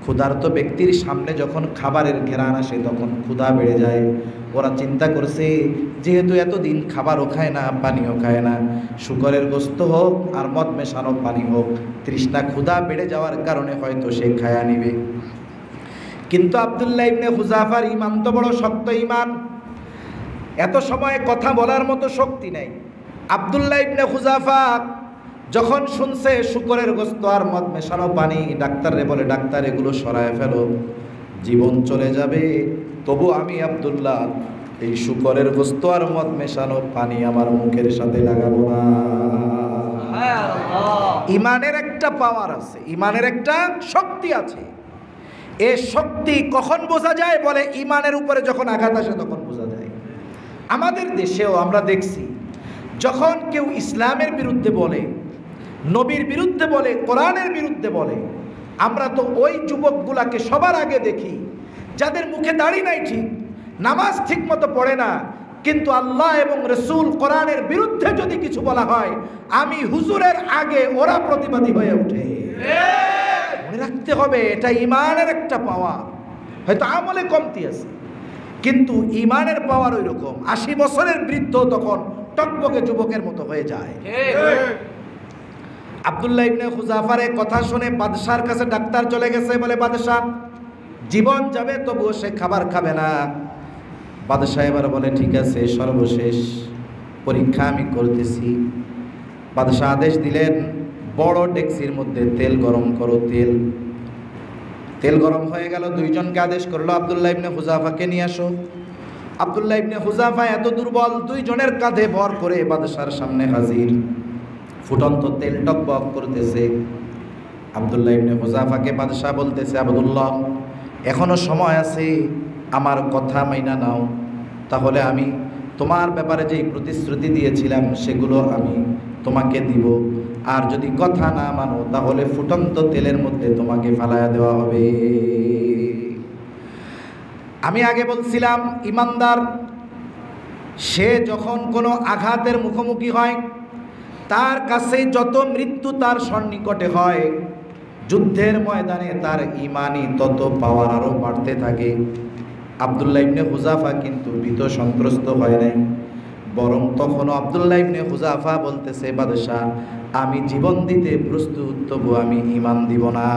ক্ষুধার্ত ব্যক্তির সামনে যখন খাবারের ঘেরান আসে তখন ক্ষুধা বেড়ে যায়। ওরা চিন্তা করছে, যেহেতু এতদিন খাবারও খায় না, পানিও খায় না, শুকরের গোস্ত হোক আর মদ মেশানো পানি হোক, তৃষ্ণা ক্ষুধা বেড়ে যাওয়ার কারণে হয়তো সে খায়া নিবে। কিন্তু আব্দুল্লাহ ইবনে হুযাফার ঈমান তো বড় শক্ত ঈমান, এত সময় কথা বলার মতো শক্তি নেই। আব্দুল্লাহ ইবনে হুযাফা যখন শুনছে শুকরের গোস্ত আর মদ মেশানো পানি, ডাক্তারে বলে, ডাক্তার এগুলো সরায় ফেলো, জীবন চলে যাবে, তবু আমি আব্দুল্লাহ এই শুকরের গোস্ত আর মদ মেশানো পানি আমার মুখের সাথে লাগাবো না। ঈমানের একটা পাওয়ার আছে, ঈমানের একটা শক্তি আছে। এ শক্তি কখন বোঝা যায় বলে, ঈমানের উপরে যখন আঘাত আসে তখন বোঝা যায়। আমাদের দেশেও আমরা দেখছি, যখন কেউ ইসলামের বিরুদ্ধে বলে, নবীর বিরুদ্ধে বলে, কোরআনের বিরুদ্ধে বলে, আমরা তো ওই যুবকগুলাকে সবার আগে দেখি যাদের মুখে দাড়ি নাই, ঠিক নামাজ ঠিক মতো পড়ে না, কিন্তু আল্লাহ এবং রসুল কোরআনের বিরুদ্ধে যদি কিছু বলা হয়, আমি হুজুরের আগে ওরা প্রতিবাদী হয়ে ওঠে। মনে রাখতে হবে, এটা ঈমানের একটা পাওয়ার। হয়তো আমলে কমতি আছে, কিন্তু ঈমানের পাওয়ার ওই রকম। 80 বছরের বৃদ্ধ তখন টকবকে যুবকের মতো হয়ে যায়। আব্দুল্লাহ ইবনে হুযাফার কথা শুনে বাদশার কাছে ডাক্তার চলে গেছে, বলে, বাদশাহ জীবন যাবে তবুও সে খাবার খাবে না। বাদশাহ এবার বলে, ঠিক আছে, সর্বশেষ পরীক্ষা আমি করতেছি। বাদশাহ আদেশ দিলেন, বড় ডেকসির মধ্যে তেল গরম করো। তেল গরম হয়ে গেল, দুইজনকে আদেশ করলো, আব্দুল্লাহ ইবনে হুযাফাকে নিয়ে আসো। আব্দুল্লাহ ইবনে হুযাফা এত দুর্বল, দুইজনের কাঁধে ভর করে বাদশার সামনে হাজির। ফুটন্ত তেল টকবক করতেছে। আব্দুল্লাহ ইবনে হুযাফাকে বাদশাহ বলতেছে, আব্দুল্লাহ এখনো সময় আছে, আমার কথা মাইনা নাও, তাহলে আমি তোমার ব্যাপারে যেই প্রতিশ্রুতি দিয়েছিলাম সেগুলো আমি তোমাকে দিব, আর যদি কথা না মানো তাহলে ফুটন্ত তেলের মধ্যে তোমাকে ফালায়া দেওয়া হবে। আমি আগে বলছিলাম ইমানদার সে যখন কোনো আঘাতের মুখোমুখি হয়, তার কাছে যত মৃত্যু তার সন্নিকটে হয়, যুদ্ধের ময়দানে তার ইমানই তত পাওয়ার আরও বাড়তে থাকে। আব্দুল্লাহ ইবনে হুযাফা কিন্তু ভীত সন্ত্রস্ত হয় নাই, বরং তখনও আব্দুল্লাহ ইবনে হুযাফা বলতেছে, বাদশাহ আমি জীবন দিতে প্রস্তুত, তবু আমি ঈমান দিব না।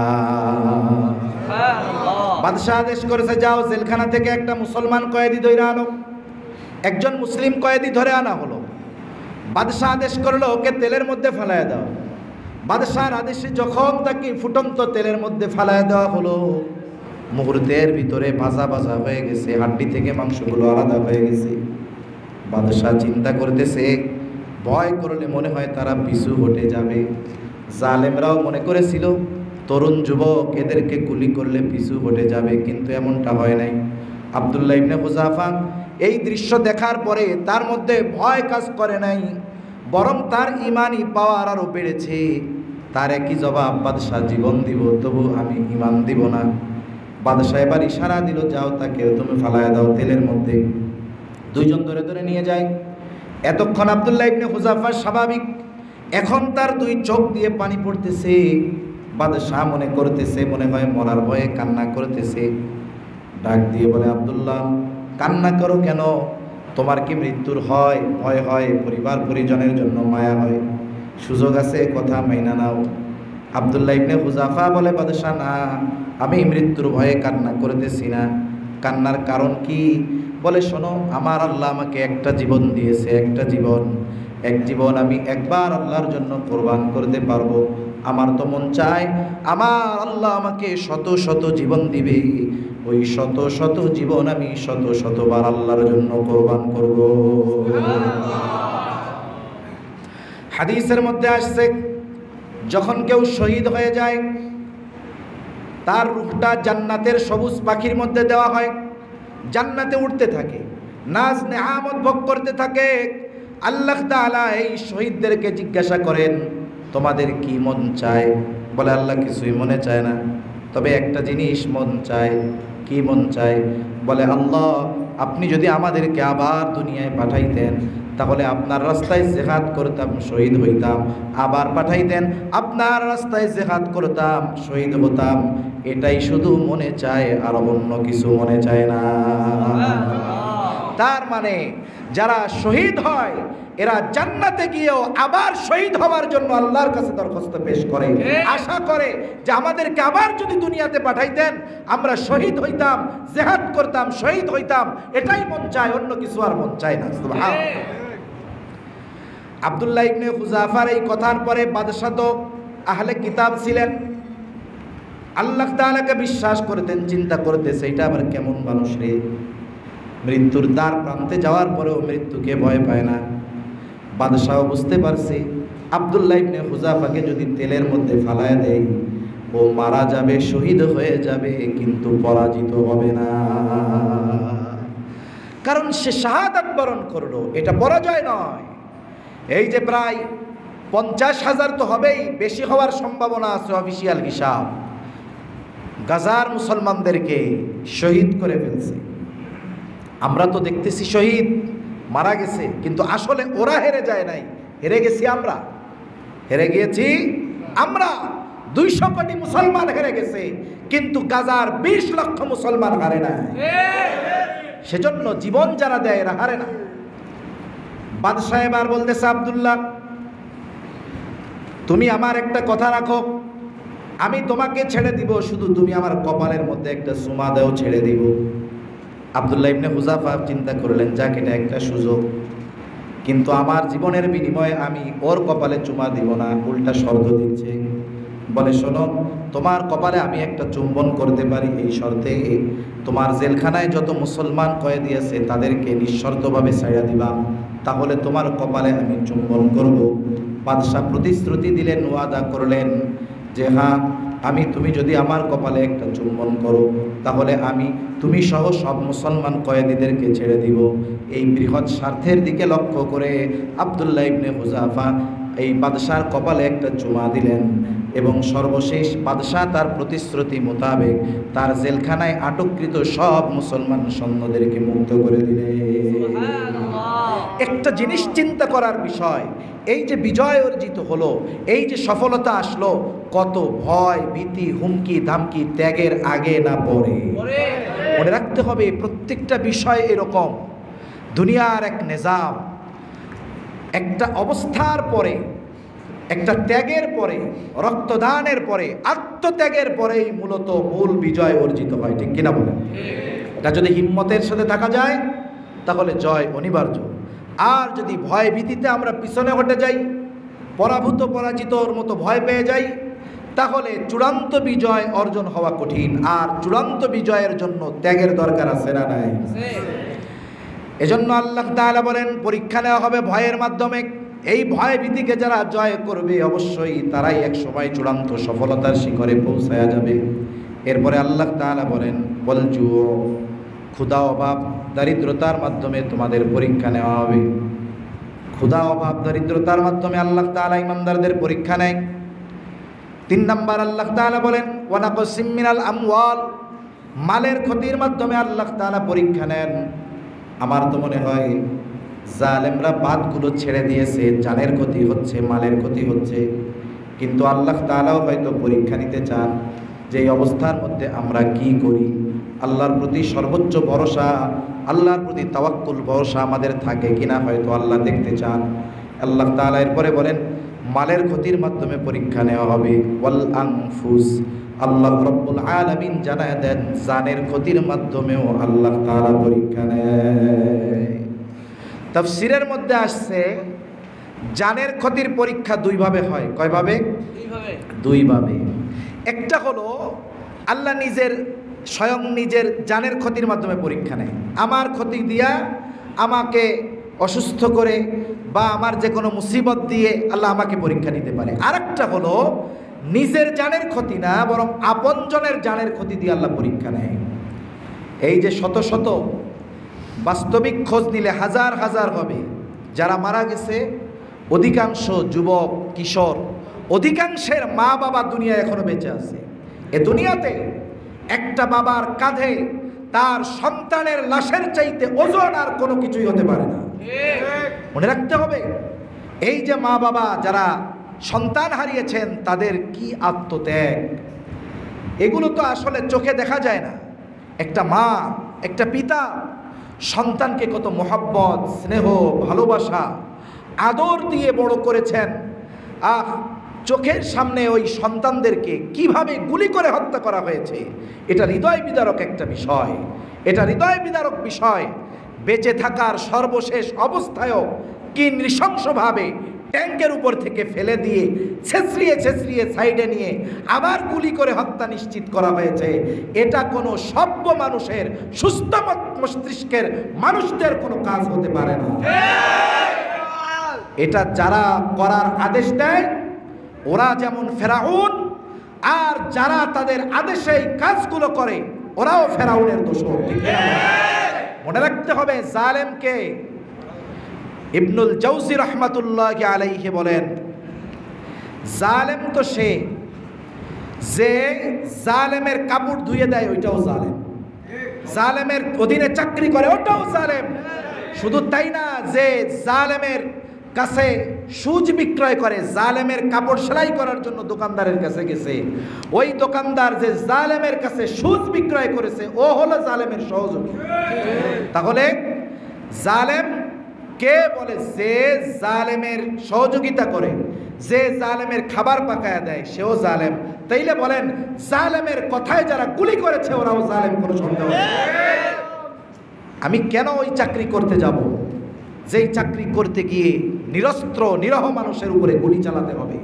বাদশাহ আদেশ করেছে, যাও জেলখানা থেকে একটা মুসলমান কয়েদি ধরে আনো। একজন মুসলিম কয়েদি ধরে আনা হলো। বাদশাহ আদেশ করলো, ওকে তেলের মধ্যে ফালায়া দাও। বাদশাহর আদেশে যখন তাকে ফুটন্ত তেলের মধ্যে ফালায়া দেওয়া হলো, মুহূর্তের ভিতরে ভাজা ভাজা হয়ে গেছে, হাড্ডি থেকে মাংসগুলো আলাদা হয়ে গেছে। বাদশাহ চিন্তা করতেছে, ভয় করলে মনে হয় তারা পিছু হটে যাবে। জালেমরাও মনে করেছিল তরুণ যুবক এদেরকে গুলি করলে পিছু হটে যাবে, কিন্তু এমনটা হয় নাই। আব্দুল্লাহ ইবনে হুযাফা এই দৃশ্য দেখার পরে তার মধ্যে ভয় কাজ করে নাই, বরং তার ইমানই পাওয়ার আরও বেড়েছে। তার একই জবাব, বাদশাহ জীবন দিব, তবু আমি ঈমান দিব না। বাদশাহ এবার ইশারা দিল, যাও তাকে তুমি ফালায়া দাও তেলের মধ্যে। দুইজন ধরে ধরে নিয়ে যায়। এতক্ষণ আব্দুল্লাহ ইবনে হুযাফা স্বাভাবিক, এখন তার দুই চোখ দিয়ে পানি পড়তেছে। বাদশাহ মনে করতেছে মনে হয় মরার ভয়ে কান্না করতেছে। ডাক দিয়ে বলে, আব্দুল্লাহ কান্না করো কেন? তোমার কি মৃত্যুর হয় ভয় হয়? পরিবার পরিজনের জন্য মায়া হয়? সুযোগ আছে, কথা মাইনা নাও। আব্দুল্লাহ ইবনে হুযাফা বলে, বাদশাহ না, আমি মৃত্যুর ভয়ে কান্না করতেছি না। কান্নার কারণ কি? বলে, শোনো, আমার আল্লাহ আমাকে একটা জীবন দিয়েছে, একটা জীবন, এক জীবন আমি একবার আল্লাহর জন্য কোরবান করতে পারবো। আমার তো মন চায় আমার আল্লাহ আমাকে শত শত জীবন দিবে, ওই শত শত জীবন আমি শত শতবার আল্লাহর জন্য কোরবান করব। হাদিসের মধ্যে আসছে, যখন কেউ শহীদ হয়ে যায় তার রূহটা জান্নাতের সবুজ পাখির মধ্যে দেওয়া হয়, জান্নাতে উঠতে থাকে, নাজ নেয়ামত ভোগ করতে থাকে। আল্লাহ তাআলা এই শহীদদেরকে জিজ্ঞাসা করেন, তোমাদের কি মন চায়? বলে, আল্লাহ কিছুই মনে চায় না, তবে একটা জিনিস মন চায়। কি মন চায়? বলে, আল্লাহ আপনি যদি আমাদেরকে আবার দুনিয়ায় পাঠাইতেন তাহলে আপনার রাস্তায় জিহাদ করতাম, শহীদ হইতাম। আবার পাঠাইতেন, আপনার রাস্তায় জিহাদ করতাম, শহীদ হতাম। এটাই শুধু মনে চায়, আর অন্য কিছু মনে চায় না। তার মানে যারা শহীদ হয় এরা জান্নাতে গিয়েও আবার শহীদ হওয়ার জন্য আল্লাহর কাছে দরখাস্ত পেশ করে, আশা করে যে আমাদেরকে আবার যদি দুনিয়াতে পাঠাইতেন আমরা শহীদ হইতাম, জিহাদ করতাম, শহীদ হইতাম। এটাই মন চায়, অন্য কিছু আর মন চায় না। সুবহানাল্লাহ। আব্দুল্লাহ ইবনে হুযাফার এই কথার পরে বাদশাহ তো আহলে কিতাব ছিলেন, আল্লাহ তাআলাকে বিশ্বাস করতেন। চিন্তা করতেছে, এটা আবার কেমন মানুষ রে, মৃত্যুর দ্বার প্রান্তে যাওয়ার পরেও মৃত্যুকে ভয় পায় না। বাদশাহ বুঝতে পারছে আব্দুল্লাহ ইবনে হুযাফাকে যদি তেলের মধ্যে ফালায় দেয় ও মারা যাবে, শহীদ হয়ে যাবে, কিন্তু পরাজিত হবে না। কারণ সে শাহাদাত বরণ করলো, এটা পরাজয় নয়। এই যে প্রায় 50,000 তো হবেই, বেশি হওয়ার সম্ভাবনা আছে অফিসিয়াল হিসাব, গাজার মুসলমানদেরকে শহীদ করে ফেলছে। আমরা তো দেখতেছি শহীদ মারা গেছে, কিন্তু আসলে ওরা হেরে যায় নাই, হেরে গেছি আমরা, হেরে গিয়েছি আমরা। 200 কোটি মুসলমান হেরে গেছে, কিন্তু গাজার 20 লক্ষ মুসলমান হারে না। সেজন্য জীবন যারা দেয় এরা হারে না। বাদশাহ এবার বলতেছে, আব্দুল্লাহ তুমি আমার একটা কথা রাখো, আমি তোমাকে ছেড়ে দিব, শুধু তুমি আমার কপালের মধ্যে একটা চুমা দাও, ছেড়ে দিব। আব্দুল্লাহ ইবনে হুযাফা চিন্তা করলেন, যাক এটা একটা সুযোগ, কিন্তু আমার জীবনের বিনিময়ে আমি ওর কপালে চুমা দিব না, উল্টা শর্ত দিচ্ছে। বলে, শোনো, তোমার কপালে আমি একটা চুম্বন করতে পারি, এই শর্তে তোমার জেলখানায় যত মুসলমান কয়েদি আছে তাদেরকে নিঃশর্তভাবে ছাড়া দিবা, তাহলে তোমার কপালে আমি চুম্বন করব। বাদশাহ প্রতিশ্রুতি দিলেন, ওয়াদা করলেন যে হ্যাঁ, তুমি যদি আমার কপালে একটা চুম্বন করো তাহলে আমি তুমি সহ সব মুসলমান কয়েদিদেরকে ছেড়ে দিব। এই বৃহৎ স্বার্থের দিকে লক্ষ্য করে আব্দুল্লাহ ইবনে হুযাফা এই বাদশার কপালে একটা চুমা দিলেন এবং সর্বশেষ বাদশাহ তার প্রতিশ্রুতি মোতাবেক তার জেলখানায় আটককৃত সব মুসলমান সৈন্যদেরকে মুক্ত করে দিলেন। একটা জিনিস চিন্তা করার বিষয়, এই যে বিজয় অর্জিত হলো, এই যে সফলতা আসলো, কত ভয় ভীতি হুমকি ধামকি ত্যাগের আগে না পরে। মনে রাখতে হবে প্রত্যেকটা বিষয় এরকম। দুনিয়ার এক নিজাম, একটা অবস্থার পরে, একটা ত্যাগের পরে, রক্তদানের পরে, আত্মত্যাগের পরেই মূলত মূল বিজয় অর্জিত হয়, ঠিক কিনা বলেন? এটা যদি হিম্মতের সাথে থাকা যায় তাহলে জয় অনিবার্য। আর যদি ভয় ভীতিতে আমরা পিছনে হটে যাই, পরাভূত পরাজিতর মতো ভয় পেয়ে যাই, তাহলে চূড়ান্ত বিজয় অর্জন হওয়া কঠিন। আর চূড়ান্ত বিজয়ের জন্য ত্যাগের দরকার আছে না নাই? এজন্য আল্লাহ তাআলা বলেন পরীক্ষা নেওয়া হবে ভয়ের মাধ্যমে। এই ভয় ভীতিকে যারা জয় করবে অবশ্যই তারাই এক সময় চূড়ান্ত সফলতার শিখরে পৌঁছায়া যাবে। এরপরে আল্লাহ তাআলা বলেন বলজু, ক্ষুধা অভাব দারিদ্রতার মাধ্যমে তোমাদের পরীক্ষা নেওয়া হবে। ক্ষুধা অভাব দারিদ্রতার মাধ্যমে আল্লাহ তাআলা ইমানদারদের পরীক্ষা নেয়। 3 নাম্বার আল্লাহ তাআলা বলেন ওয়ানাকসিম মিনাল আমওয়াল, মালের ক্ষতির মাধ্যমে আল্লাহ তাআলা পরীক্ষা নেন। আমার তো মনে হয় জালেমরা বাদগুলো ছেড়ে দিয়েছে, জানের ক্ষতি হচ্ছে, মালের ক্ষতি হচ্ছে, কিন্তু আল্লাহ তাআলাও হয়তো পরীক্ষা নিতে চান যে এই অবস্থার মধ্যে আমরা কি করি। আল্লাহর প্রতি সর্বোচ্চ ভরসা, আল্লাহর প্রতি তাওয়াক্কুল ভরসা আমাদের থাকে কিনা হয়তো আল্লাহ দেখতে চান। আল্লাহ তাআলা এরপরে বলেন মালের ক্ষতির মাধ্যমে পরীক্ষা নেওয়া হবে। ওয়াল আনফুস, আল্লাহ রাব্বুল আলামিন জানায় দেন জানের ক্ষতির মাধ্যমেও আল্লাহ তাআলা পরীক্ষা নেয়। তাফসীরের মধ্যে আসছে জানের ক্ষতির পরীক্ষা 2 ভাবে হয়। কয়ভাবে? 2 ভাবে। একটা হলো আল্লাহ নিজের স্বয়ং নিজের জানের ক্ষতির মাধ্যমে পরীক্ষা নেয়, আমার ক্ষতি দিয়া আমাকে অসুস্থ করে বা আমার যে কোনো মুসিবত দিয়ে আল্লাহ আমাকে পরীক্ষা নিতে পারে। আরেকটা হলো নিজের জানের ক্ষতি না, বরং আপনজনের জানের ক্ষতি দিয়ে আল্লাহ পরীক্ষা নেয়। এই যে শত শত, বাস্তবিক খোঁজ নিলে হাজার হাজার হবে যারা মারা গেছে, অধিকাংশ যুবক কিশোর, অধিকাংশের মা বাবা দুনিয়ায় এখনো বেঁচে আছে। এ দুনিয়াতে একটা বাবার কাঁধে তার সন্তানের লাশের চাইতে ওজন আর কোনো কিছুই হতে পারে না। মনে রাখতে হবে এই যে মা বাবা যারা সন্তান হারিয়েছেন তাদের কি আত্মত্যাগ, এগুলো তো আসলে চোখে দেখা যায় না। একটা মা, একটা পিতা সন্তানকে কত মহব্বত, স্নেহ, ভালোবাসা, আদর দিয়ে বড় করেছেন, চোখের সামনে ওই সন্তানদেরকে কিভাবে গুলি করে হত্যা করা হয়েছে, এটা হৃদয় বিদারক একটা বিষয়। এটা হৃদয় বিদারক বিষয়। বেঁচে থাকার সর্বশেষ অবস্থায়ও কি নৃশংসভাবে ট্যাঙ্কের উপর থেকে ফেলে দিয়ে ছেঁচড়িয়ে ছেঁচড়িয়ে সাইডে নিয়ে আবার গুলি করে হত্যা নিশ্চিত করা হয়েছে। এটা কোনো সভ্য মানুষের, সুস্থ মস্তিষ্কের মানুষদের কোনো কাজ হতে পারে না। এটা যারা করার আদেশ দেয় ওরা যেমন ফেরাউন, আর যারা তাদের আদেশে এই কাজগুলো করে ওরাও ফেরাউনের দোষর। মনে রাখতে হবে জালেমকে ইবনুল জাওজি রহমাতুল্লাহি আলাইহি বলেন জালেম তো সে যে জালেমের কাপড় ধুয়ে দেয়, ওইটাও জালেম। জালেমের অধীনে চাকরি করে, ওটাও জালেম। শুধু তাই না, যে জালেমের কাছে সুজ বিক্রয় করে, জালেমের কাপড় সেলাই করার জন্য দোকানদারের কাছে গেছে, ওই দোকানদার যে জালেমের কাছে সুজ বিক্রয় করেছে ও হলো জালেমের সহযোগী। তাহলে জালেম কে বলে? যে জালেমের সহযোগিতা করে, যে জালেমের খাবার পাকায়া দেয় সেও জালেম। তাইলে বলেন জালেমের কথায় যারা গুলি করেছে ওরাও জালেম, কোনো সন্দেহ নেই। আমি কেন ওই চাকরি করতে যাব যেই চাকরি করতে গিয়ে নিরস্ত্র নিরহ মানুষের উপরে গুলি চালাতে হবে?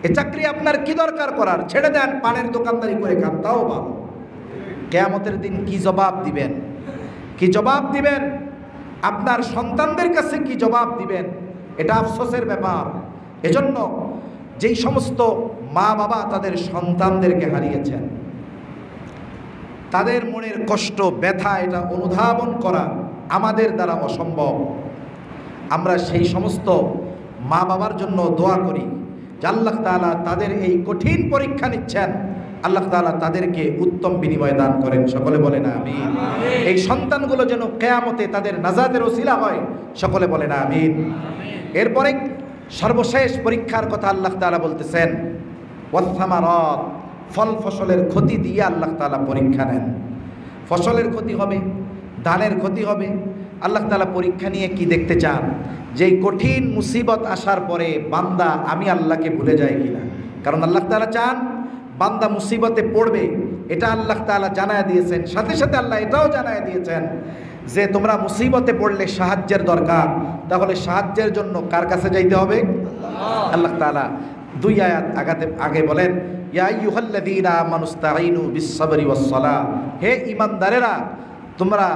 এ চাকরি আপনার কি দরকার করার? ছেড়ে দেন, পানের দোকানদারি করে খান, তাও ভালো। কিয়ামতের দিন কি জবাব দিবেন? কি জবাব দিবেন? আপনার সন্তানদের কাছে কি জবাব দিবেন? এটা আফসোসের ব্যাপার। এজন্য যেই সমস্ত মা বাবা তাদের সন্তানদেরকে হারিয়েছেন তাদের মনের কষ্ট, ব্যথা, এটা অনুধাবন করা আমাদের দ্বারা অসম্ভব। আমরা সেই সমস্ত মা বাবার জন্য দোয়া করি যে আল্লাহ তাআলা তাদের এই কঠিন পরীক্ষা নিচ্ছেন, আল্লাহ তাআলা তাদেরকে উত্তম বিনিময় দান করেন। সকলে বলেন আমিন। এই সন্তানগুলো যেন কিয়ামতে তাদের নাজাতের ওসিলা হয়। সকলে বলেন আমিন। এরপরে সর্বশেষ পরীক্ষার কথা আল্লাহ তাআলা বলতেছেন, ওয়াসসামারাত, ফল ফসলের ক্ষতি দিয়ে আল্লাহ তাআলা পরীক্ষা নেন। ফসলের ক্ষতি হবে, ধানের ক্ষতি হবে। আল্লাহ তাআলা পরীক্ষা নিয়ে কি দেখতে চান? যে কঠিন মুসিবত আসার পরে বান্দা আমি আল্লাহকে ভুলে যায় কিনা। কারণ আল্লাহ তাআলা চান বান্দা মুসিবতে পড়বে, এটা আল্লাহ তাআলা জানায় দিয়েছেন। সাথে সাথে আল্লাহ এটাও জানায় দিয়েছেন যে তোমরা মুসিবতে পড়লে সাহায্যের দরকার, তাহলে সাহায্যের জন্য কার কাছে যাইতে হবে? আল্লাহ তাআলা 2 আয়াত আগে বলেন, ইয়া আইয়ুহাল্লাযীনা আমানুস্তাঈনু বিস-সাবরি ওয়াস-সালাহ, হে ঈমানদারেরা তোমরা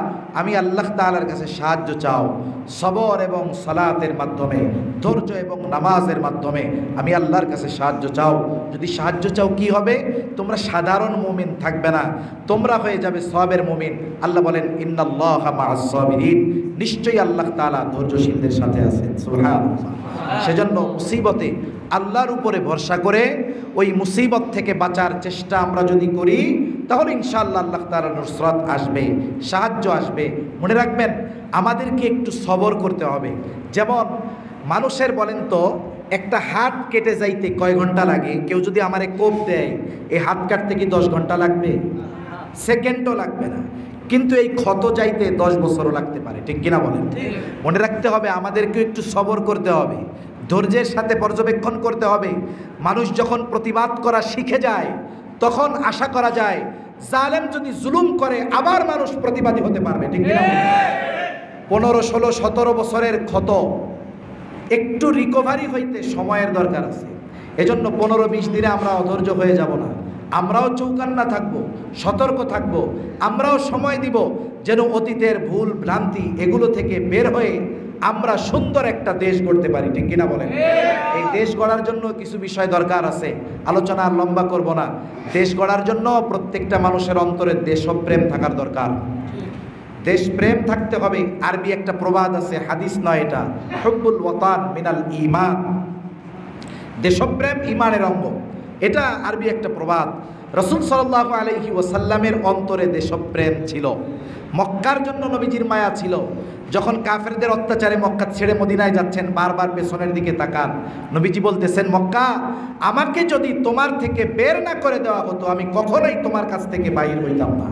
আমি আল্লাহ তাআলার কাছে সাহায্য চাও সবর এবং সালাতের মাধ্যমে, ধৈর্য এবং নামাজের মাধ্যমে আমি আল্লাহর কাছে সাহায্য চাও। যদি সাহায্য চাও কি হবে? তোমরা সাধারণ মুমিন থাকবে না, তোমরা হয়ে যাবে সবের মুমিন। আল্লাহ বলেন ইন্নাল্লাহা মা'আস সাবিরিন, নিশ্চয়ই আল্লাহ তাআলা ধৈর্যশীলদের সাথে আছেন। সুবহানাল্লাহ। সেজন্য মুসিবতে আল্লাহর উপরে ভরসা করে ওই মুসিবত থেকে বাঁচার চেষ্টা আমরা যদি করি, তাহলে ইনশাআল্লাহ আল্লাহ তাআলার নুসরাত আসবে, সাহায্য আসবে। মনে রাখবেন আমাদেরকে একটু সবর করতে হবে। যেমন মানুষের বলেন তো একটা হাত কেটে যাইতে কয় ঘন্টা লাগে? কেউ যদি আমারে কোপ দেয়, এই হাত কাটতে কি 10 ঘন্টা লাগবে? সেকেন্ডও লাগবে না। কিন্তু এই ক্ষত যাইতে 10 বছরও লাগতে পারে, ঠিক কিনা বলেন? মনে রাখতে হবে আমাদেরকে একটু সবর করতে হবে, ধৈর্যের সাথে পর্যবেক্ষণ করতে হবে। মানুষ যখন প্রতিবাদ করা শিখে যায় তখন আশা করা যায় জালেম যদি জুলুম করে আবার মানুষ প্রতিবাদী হতে পারবে, ঠিক কিনা? 15, 16, 17 বছরের ক্ষত একটু রিকভারি হইতে সময়ের দরকার আছে। এজন্য 15-20 দিনে আমরা অধৈর্য হয়ে যাব না। আমরাও চৌকান্না থাকব, সতর্ক থাকব, আমরাও সময় দিব যেন অতীতের ভুল ভ্রান্তি এগুলো থেকে বের হয়ে আমরা সুন্দর একটা দেশ গড়তে পারি, ঠিক কিনা বলেন? এই দেশ গড়ার জন্য কিছু বিষয় দরকার আছে, আলোচনা আর লম্বা করব না। দেশ গড়ার জন্য প্রত্যেকটা মানুষের অন্তরে দেশপ্রেম থাকার দরকার। দেশপ্রেম থাকতে হবে। আরবি একটা প্রবাদ আছে, হাদিস নয় এটা, হুব্বুল ওয়াতান মিনাল ঈমান, দেশপ্রেম ঈমানের অঙ্গ। এটা আরবি একটা প্রবাদ। রাসূল সাল্লাল্লাহু আলাইহি ওয়াসাল্লামের অন্তরে দেশপ্রেম ছিল, মক্কার জন্য নবীজির মায়া ছিল। যখন কাফেরদের অত্যাচারে মক্কা ছেড়ে মদিনায় যাচ্ছেন, বারবার পেছনের দিকে তাকান, নবীজি বলতেছেন মক্কা আমাকে যদি তোমার থেকে বের না করে দেওয়া হতো আমি কখনোই তোমার কাছ থেকে বাইর হইতাম না।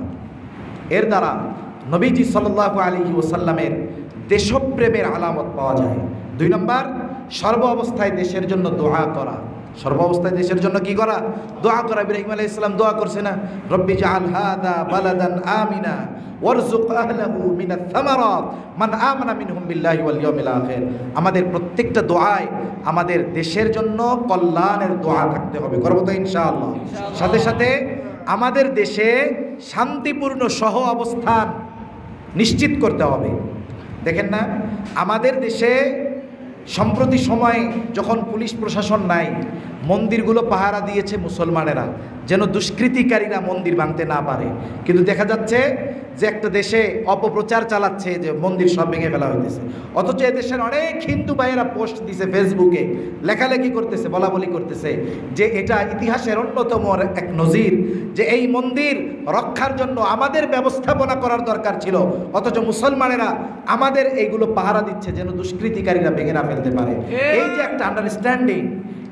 এর দ্বারা নবীজি সাল্লাল্লাহু আলাইহি ওয়াসাল্লামের দেশপ্রেমের আলামত পাওয়া যায়। 2 নম্বর, সর্ব অবস্থায় দেশের জন্য দোয়া করা। সর্ব অবস্থায় দেশের জন্য কি করা? দোয়া করা। ইব্রাহিম আলাইহিস সালাম দোয়া করছে না, রব্বি জাআল হাযা বালাদান আমিনা ওয়ারযুক আহলাহু মিনাস সামারাত মান আমানা মিনহুম বিল্লাহি ওয়াল ইয়াউমিল আখির। আমাদের প্রত্যেকটা দোয়ায় আমাদের দেশের জন্য কল্যাণের দোয়া থাকতে হবে, করব তো ইনশাআল্লাহ। সাথে সাথে আমাদের দেশে শান্তিপূর্ণ সহ অবস্থান নিশ্চিত করতে হবে। দেখেন না আমাদের দেশে সম্প্রতি সময়ে যখন পুলিশ প্রশাসন নাই, মন্দিরগুলো পাহারা দিয়েছে মুসলমানেরা যেন দুষ্কৃতিকারীরা মন্দির ভাঙতে না পারে। কিন্তু দেখা যাচ্ছে যে একটা দেশে অপপ্রচার চালাচ্ছে যে মন্দির সব ভেঙে ফেলা হইতেছে, অথচ এদেশের অনেক হিন্দু ভাইয়েরা পোস্ট দিছে, ফেসবুকে লেখালেখি করতেছে, বলাবলি করতেছে যে এটা ইতিহাসের অন্যতম এক নজির, যে এই মন্দির রক্ষার জন্য আমাদের ব্যবস্থাপনা করার দরকার ছিল, অথচ মুসলমানেরা আমাদের এইগুলো পাহারা দিচ্ছে যেন দুষ্কৃতিকারীরা ভেঙে না ফেলতে পারে। এই যে একটা আন্ডারস্ট্যান্ডিং,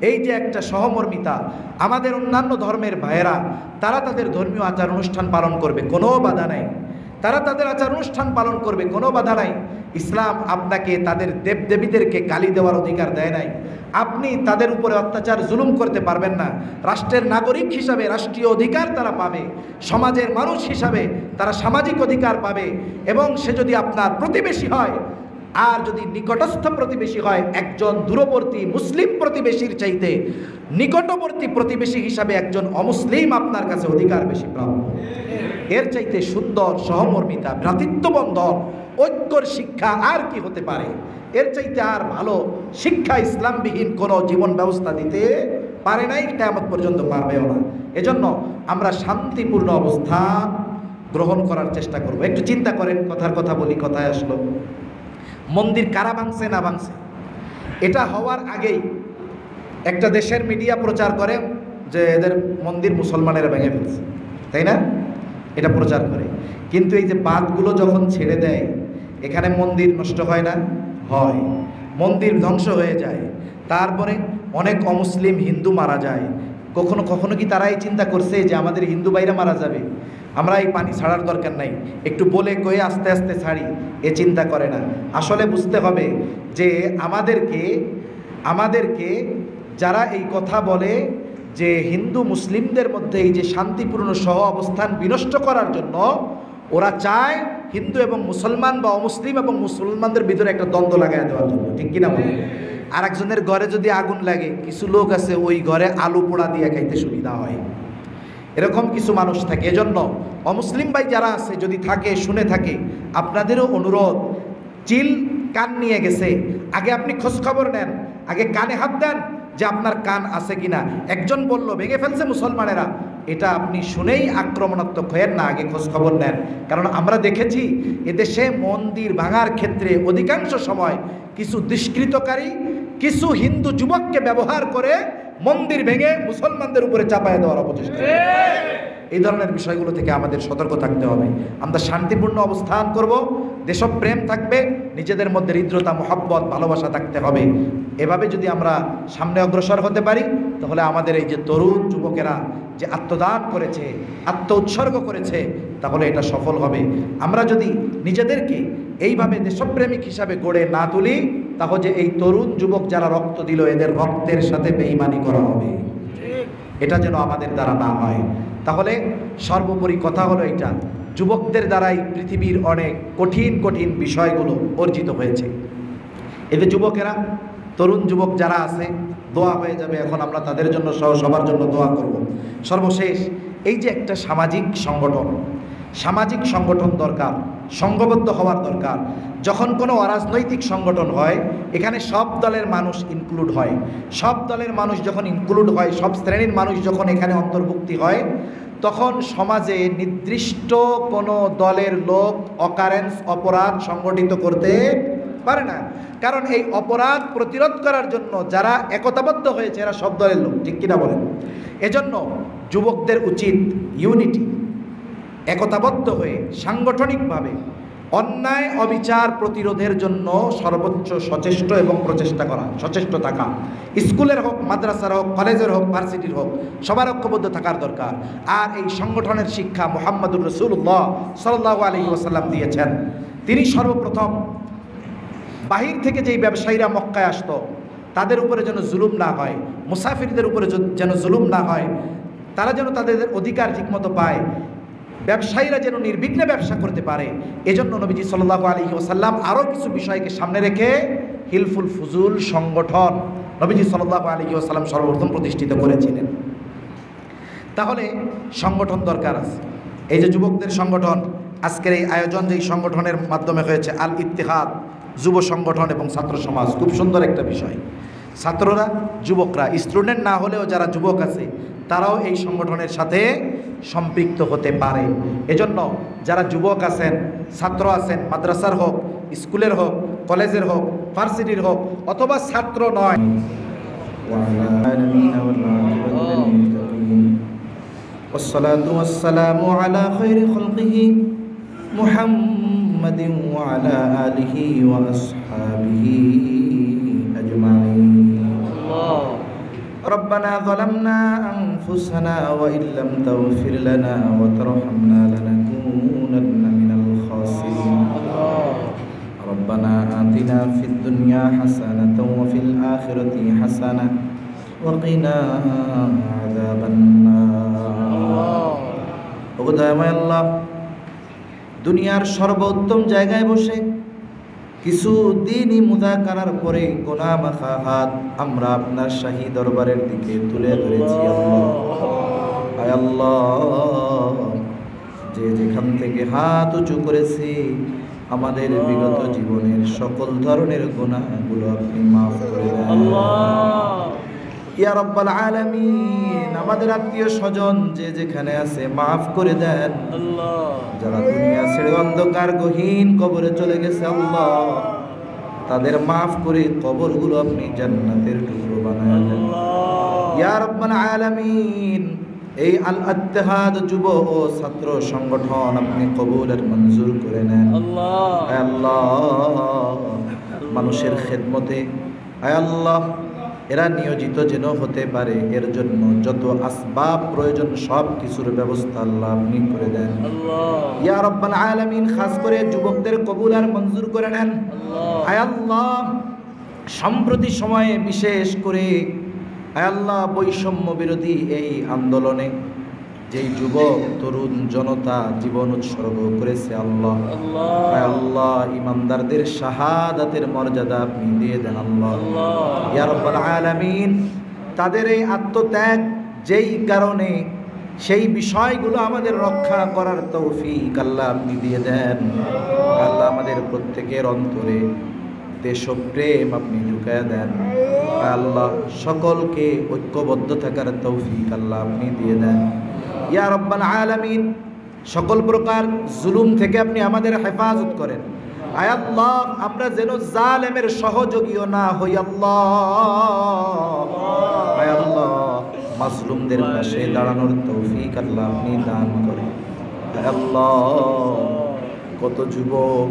এই যে একটা সহমর্মিতা, আমাদের অন্যান্য ধর্মের ভাইয়েরা তারা তাদের ধর্মীয় আচার অনুষ্ঠান পালন করবে, কোনো বাধা নাই। তারা তাদের আচার অনুষ্ঠান পালন করবে, কোনো বাধা নাই। ইসলাম আপনাকে তাদের দেবদেবীদেরকে গালি দেওয়ার অধিকার দেয় নাই। আপনি তাদের উপরে অত্যাচার জুলুম করতে পারবেন না। রাষ্ট্রের নাগরিক হিসাবে রাষ্ট্রীয় অধিকার তারা পাবে, সমাজের মানুষ হিসাবে তারা সামাজিক অধিকার পাবে। এবং সে যদি আপনার প্রতিবেশী হয়, আর যদি নিকটস্থ প্রতিবেশী হয়, একজন দূরবর্তী মুসলিম প্রতিবেশীর চাইতে নিকটবর্তী প্রতিবেশী হিসাবে একজন অমুসলিম আপনার কাছে অধিকার বেশি প্রাপ্য। এর চাইতে সুন্দর সহমর্মিতা, ভ্রাতৃত্ববন্ধন, ঐক্যর শিক্ষা আর কি হতে পারে? এর চাইতে আর ভালো শিক্ষা ইসলামবিহীন কোনো জীবন ব্যবস্থা দিতে পারে নাই, কিয়ামত পর্যন্ত পারবেও না। এজন্য আমরা শান্তিপূর্ণ অবস্থান গ্রহণ করার চেষ্টা করব। একটু চিন্তা করেন, কথার কথা বলি, কথায় আসলো, মন্দির কারা ভাঙছে না ভাঙছে? এটা হওয়ার আগেই একটা দেশের মিডিয়া প্রচার করে যে এদের মন্দির মুসলমানেরা ভেঙে ফেলছে, তাই না? এটা প্রচার করে। কিন্তু এই যে বাঁধগুলো যখন ছেড়ে দেয়, এখানে মন্দির নষ্ট হয় না? হয়। মন্দির ধ্বংস হয়ে যায়, তারপরে অনেক অমুসলিম হিন্দু মারা যায়। কখনো কখনো কি তারা এই চিন্তা করছে যে আমাদের হিন্দু ভাইরা মারা যাবে, আমরা এই পানি ছাড়ার দরকার নাই, একটু বলে কয়ে আস্তে আস্তে ছাড়ি? এ চিন্তা করে না। আসলে বুঝতে হবে যে আমাদেরকে যারা এই কথা বলে যে হিন্দু মুসলিমদের মধ্যে এই যে শান্তিপূর্ণ সহ অবস্থান বিনষ্ট করার জন্য, ওরা চায় হিন্দু এবং মুসলমান বা অমুসলিম এবং মুসলমানদের ভিতরে একটা দ্বন্দ্ব লাগাই দেওয়ার জন্য, ঠিক কিনা বলে? আর একজনের ঘরে যদি আগুন লাগে, কিছু লোক আছে ওই ঘরে আলু পোড়া দিয়ে খাইতে সুবিধা হয়, এরকম কিছু মানুষ থাকে। এজন্য অমুসলিম ভাই যারা আছে, যদি থাকে, শুনে থাকে, আপনাদেরও অনুরোধ, চিল কান নিয়ে গেছে, আগে আপনি খোঁজ খবর নেন, আগে কানে হাত দেন যে আপনার কান আছে কিনা। একজন বলল ভেঙে ফেলছে মুসলমানেরা, এটা আপনি শুনেই আক্রমণাত্মক হয়েন না, আগে খোঁজ খবর নেন। কারণ আমরা দেখেছি এদেশে মন্দির ভাঙার ক্ষেত্রে অধিকাংশ সময় কিছু দুষ্কৃতকারী কিছু হিন্দু যুবককে ব্যবহার করে মন্দির ভেঙে মুসলমানদের উপরে চাপায় দেওয়ার অপচেষ্টা। এই ধরনের বিষয়গুলো থেকে আমাদের সতর্ক থাকতে হবে। আমরা শান্তিপূর্ণ অবস্থান করব, দেশপ্রেম থাকবে, নিজেদের মধ্যে হৃদ্রতা, মহব্বত, ভালোবাসা থাকতে হবে। এভাবে যদি আমরা সামনে অগ্রসর হতে পারি, তাহলে আমাদের এই যে তরুণ যুবকেরা যে আত্মদান করেছে, আত্ম উৎসর্গ করেছে, তাহলে এটা সফল হবে। আমরা যদি নিজেদেরকে এইভাবে দেশপ্রেমিক হিসাবে গড়ে না তুলি, তাহলে এই তরুণ যুবক যারা রক্ত দিল, এদের রক্তের সাথে বেঈমানি করা হবে। এটা যেন আমাদের দ্বারা না হয়। তাহলে সর্বোপরি কথা হলো এইটা, যুবকদের দ্বারাই পৃথিবীর অনেক কঠিন কঠিন বিষয়গুলো অর্জিত হয়েছে। এতে যুবকেরা, তরুণ যুবক যারা আছে, দোয়া হয়ে যাবে এখন, আমরা তাদের জন্য সহ সবার জন্য দোয়া করব। সর্বশেষ, এই যে একটা সামাজিক সংগঠন দরকার, সংঘবদ্ধ হওয়ার দরকার। যখন কোনো অরাজনৈতিক সংগঠন হয়, এখানে সব দলের মানুষ ইনক্লুড হয়। সব দলের মানুষ যখন ইনক্লুড হয়, সব শ্রেণীর মানুষ যখন এখানে অন্তর্ভুক্তি হয়, তখন সমাজে নির্দিষ্ট কোনো দলের লোক অকারেন্স, অপরাধ সংগঠিত করতে পারে না। কারণ এই অপরাধ প্রতিরোধ করার জন্য যারা একতাবদ্ধ হয়েছে, এরা সব দলের লোক, ঠিক কিনা বলেন? এজন্য যুবকদের উচিত ইউনিটি, একতাবদ্ধ হয়ে সাংগঠনিকভাবে অন্যায় অবিচার প্রতিরোধের জন্য সর্বোচ্চ সচেষ্ট এবং সচেষ্ট থাকা। স্কুলের হোক, মাদ্রাসার হোক, কলেজের হোক, ভার্সিটির হোক, সবার ঐক্যবদ্ধ থাকার দরকার। আর এই সংগঠনের শিক্ষা মুহাম্মদুর রাসূলুল্লাহ সাল্লাল্লাহু আলাইহি ওয়াসাল্লাম দিয়েছেন। তিনি সর্বপ্রথম বাহির থেকে যেই ব্যবসায়ীরা মক্কায় আসতো, তাদের উপরে যেন জুলুম না হয়, মুসাফিরদের উপরে যেন জুলুম না হয়, তারা যেন তাদের অধিকার ঠিকমতো পায়, ব্যবসায়ীরা যেন নির্বিঘ্নে ব্যবসা করতে পারে। এজন্য নবীজি সাল্লাল্লাহু আলাইহি ওয়াসাল্লাম আরও কিছু বিষয়কে সামনে রেখে হিলফুল ফুজুল সংগঠন নবীজি সাল্লাল্লাহু আলাইহি ওয়াসাল্লাম সর্বপ্রথম প্রতিষ্ঠিত করেছিলেন। তাহলে সংগঠন দরকার আছে। এই যে যুবকদের সংগঠন, আজকের এই আয়োজন যেই সংগঠনের মাধ্যমে হয়েছে, আল ইত্তেহাদ যুব সংগঠন এবং ছাত্র সমাজ, খুব সুন্দর একটা বিষয়। ছাত্ররা, যুবকরা, স্টুডেন্ট না হলেও যারা যুবক আছে, তারাও এই সংগঠনের সাথে সম্পৃক্ত হতে পারে। এজন্য যারা যুবক আছেন, ছাত্র আছেন, মাদ্রাসার হোক, স্কুলের হোক, কলেজের হোক, ভার্সিটির হোক, অথবা ছাত্র নয়, والصلاة والسلام على خير خلقه محمد وعلى آله وأصحابه أجمعين. ربنا ظلمنا أنفسنا وإن لم تغفر لنا وترحمنا لنكونن من الخاسرين. ربنا آتنا في الدنيا حسنة وفي الآخرة حسنة وقنا عذاب النار. ওগোদায় আল্লাহ, দুনিয়ার সর্বোত্তম জায়গায় বসে কিছু দিনই মুযাকারার পরে গোনা মাখা হাত আমরা আপনার শাহী দরবারের দিকে তুলে ধরেছি। আয় আল্লাহ, যে যেখান থেকে হাত উঁচু করেছি, আমাদের বিগত জীবনের সকল ধরনের গুনাহগুলো আপনি মাফ করে দেন। ইয়া রাব্বাল আলামিন আমাদের আত্মীয় স্বজন যে যেখানে আছে মাফ করে দেন আল্লাহ। যারা দুনিয়া ছেড়ে অন্ধকার গহীন কবরে চলে গেছে আল্লাহ, তাদের মাফ করে কবরগুলো আপনি জান্নাতের টুকরো বানায় দেন ইয়া রাব্বাল আলামিন। এই আল ইত্তেহাদ যুব ও ছাত্র সংগঠন আপনি কবুল আর মঞ্জুর করে নেন আল্লাহ। আল্লাহ মানুষের খেদমতে আয় আল্লাহ এরা নিয়োজিত যেন হতে পারে, এর জন্য যত আসবাব প্রয়োজন সব কিছুর ব্যবস্থা আল্লাহ আপনি করে দেন ইয়া রাব্বাল আলামিন। খাস করে যুবকদের কবুল আর মঞ্জুর করে নেন আয় আল্লাহ। সম্প্রতি সময়ে বিশেষ করে আয় আল্লাহ বৈষম্য বিরোধী এই আন্দোলনে যেই যুবক তরুণ জনতা জীবন উৎসর্গ করেছে আল্লাহ, আয় আল্লাহ ইমানদারদের শাহাদাতের মর্যাদা আপনি দিয়ে দেন আল্লাহ ইয়া রাব্বাল আলামিন। তাদের এই আত্মত্যাগ যেই কারণে সেই বিষয়গুলো আমাদের রক্ষা করার তৌফিক আল্লাহ আপনি দিয়ে দেন আল্লাহ। আমাদের প্রত্যেকের অন্তরে দেশপ্রেম আপনি ঢুকায় দেন আল্লাহ। সকলকে ঐক্যবদ্ধ থাকার তৌফিক আল্লাহ আপনি দিয়ে দেন ইয়া রাব্বাল আলামিন। সকল প্রকার জুলুম থেকে আপনি আমাদের হেফাজত করেন আয় আল্লাহ। আমরা যেন জালেমের সহযোগীও না হই আল্লাহ। আয় আল্লাহ মাজলুমদের পাশে দাঁড়ানোর তৌফিক আল্লাহ আপনি দান করেন আয় আল্লাহ। কত যুবক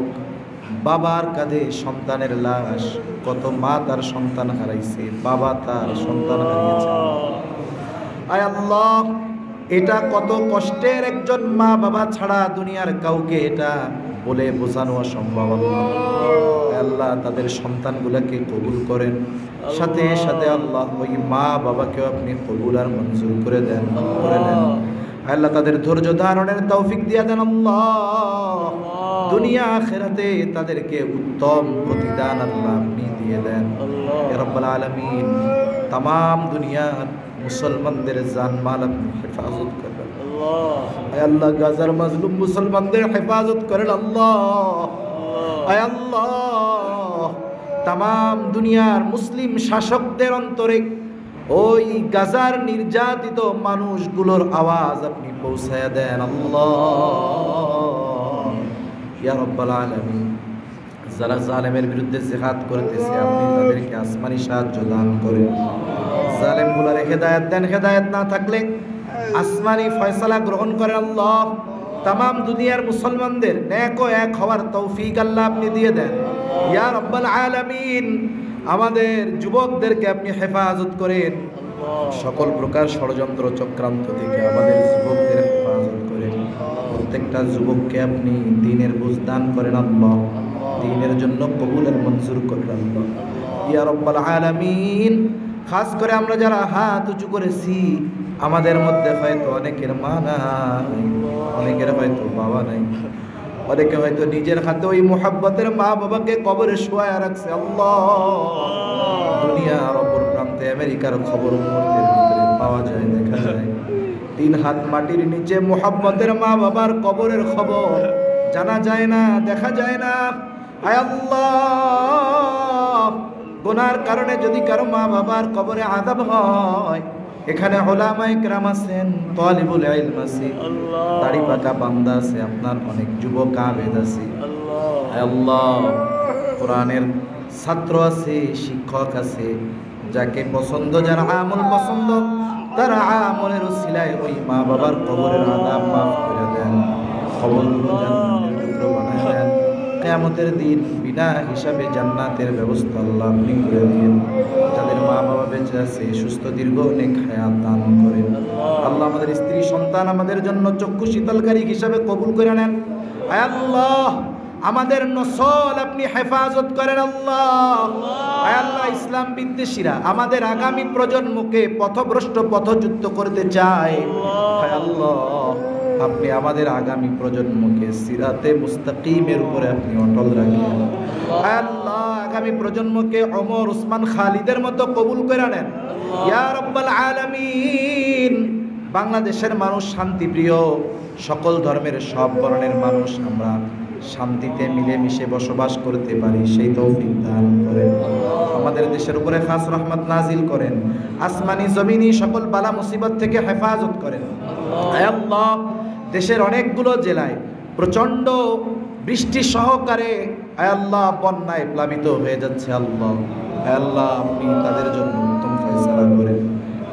বাবার কাঁধে সন্তানের লাশ, কত মা তার সন্তান হারাইছে, বাবা তার সন্তান হারিয়েছে আয় আল্লাহ। এটা কত কষ্টের, একজন মা বাবা ছাড়া দুনিয়ার কাউকে এটা বলে বোঝানো অসম্ভব আল্লাহ। আল্লাহ তাদের সন্তানগুলোকে কবুল করেন, সাথে সাথে আল্লাহ ওই মা বাবাকেও আপনি কবুল আর মঞ্জুর করে দেন করে নেন আল্লাহ। তাদের ধৈর্য ধারণের তৌফিক দিয়ে দেন আল্লাহ। দুনিয়া আখিরাতে তাদেরকে উত্তম প্রতিদান আল্লাহ আপনি দিয়ে দেন ইয়া রাব্বাল আলামিন। तमाम দুনিয়ার মুসলমানদের জানমাল আপনি হেফাজত করেন আল্লাহ। আয় আল্লাহ গাজার মাজলুম মুসলমানদের হেফাজত করেন আল্লাহ। আয় আল্লাহ तमाम দুনিয়ার মুসলিম শাসকদের অন্তরে ওই গাজার নির্যাতিত মানুষগুলোর আওয়াজ আপনি পৌঁছায় দেন আল্লাহ ইয়া রাব্বাল আলামিন। যারা জালেমের বিরুদ্ধে জিহাদ করতেছে আপনি তাদেরকে আসমানি সাহায্য দান করেন। জালেমগুলোর হেদায়েত দেন, হেদায়েত না থাকলে আসমানি ফয়সালা গ্রহণ করেন আল্লাহ। तमाम দুনিয়ার মুসলমানদের নেক ও এক হওয়ার তৌফিক আল্লাহ আপনি দিয়ে দেন ইয়া রাব্বাল আলামিন। আমাদের যুবকদেরকে আপনি হেফাজত করেন, সকল প্রকার ষড়যন্ত্র চক্রান্ত থেকে আমাদের যুবকদের হেফাজত করেন। প্রত্যেকটা যুবককে আপনি দ্বীনের বুঝ দান করেন আল্লাহ, দ্বীনের জন্য কবুলের মঞ্জুর করেন আল্লাহ ইয়া রাব্বাল আলামিন। খাস করে আমরা যারা হাত উঁচু করেছি আমাদের মধ্যে হয়তো অনেকের মা নাই, অনেকের হয়তো বাবা নাই, অনেকে হয়তো নিজের হাতে ওই মুহাব্বতের মা বাবাকে কবরে শোয়ায় রাখছে আল্লাহ। দুনিয়ার অপর প্রান্তে আমেরিকার খবর মুহূর্তের ভিতরে পাওয়া যায়, দেখা যায়। 3 হাত মাটির নিচে মুহাব্বতের মা বাবার কবরের খবর জানা যায় না, দেখা যায় না। আয় আল্লাহ গুনার কারণে যদি কারো মা বাবার কবরে আযাব হয়, এখানে উলামায়ে কেরাম আছেন, তালিবুল ইলম আছে, দাড়ি পাকা বান্দা আছে, আপনার অনেক যুবক আবেদ আছে আল্লাহ, কোরআনের ছাত্র আছে, শিক্ষক আছে, যাকে পছন্দ, যার আমল পছন্দ, তার আমলের উসিলায় ওই মা বাবার কবরের আযাব মাফ করে দেন, কবরগুলো জান্নাতের টুকরো বানায় দেন। কিয়ামতের দিন বিনা হিসাবে জান্নাতের ব্যবস্থা আল্লাহ আপনি করে দিন। যাদের মা বাবা বেঁচে আছে সুস্থ দীর্ঘ নেক হায়াত দান করেন আল্লাহ। আমাদের স্ত্রী সন্তান আমাদের জন্য চক্ষু শীতলকারী হিসাবে কবুল করে নেন আয় আল্লাহ। আমাদের নসল আপনি হেফাজত করেন আল্লাহ। আয় আল্লাহ ইসলাম বিদ্বেষীরা আমাদের আগামী প্রজন্মকে পথভ্রষ্ট পথচ্যুত করতে চায়, আয় আল্লাহ আপনি আমাদের আগামী প্রজন্মকে সিরাতে মুস্তাকিমের উপরে আপনি অটল রাখেন আয় আল্লাহ। আগামী প্রজন্মকে ওমর, উসমান, খালিদের মতো কবুল করে নেন ইয়া রাব্বাল আলামিন। বাংলাদেশের মানুষ শান্তিপ্রিয়, সকল ধর্মের সব বর্ণের মানুষ আমরা শান্তিতে মিলেমিশে বসবাস করতে পারি সেই তৌফিক দান করেন। আমাদের দেশের উপরে খাস রহমত নাজিল করেন। আসমানি জমিনি সকল বালা মুসিবত থেকে হেফাজত করেন। আয় আল্লাহ, দেশের অনেকগুলো জেলায় প্রচণ্ড বৃষ্টি সহকারে আয় আল্লাহ বন্যায় প্লাবিত হয়ে যাচ্ছে। আল্লাহ, আয় আল্লাহ, আপনি তাদের জন্য উত্তম ফয়সালা করেন।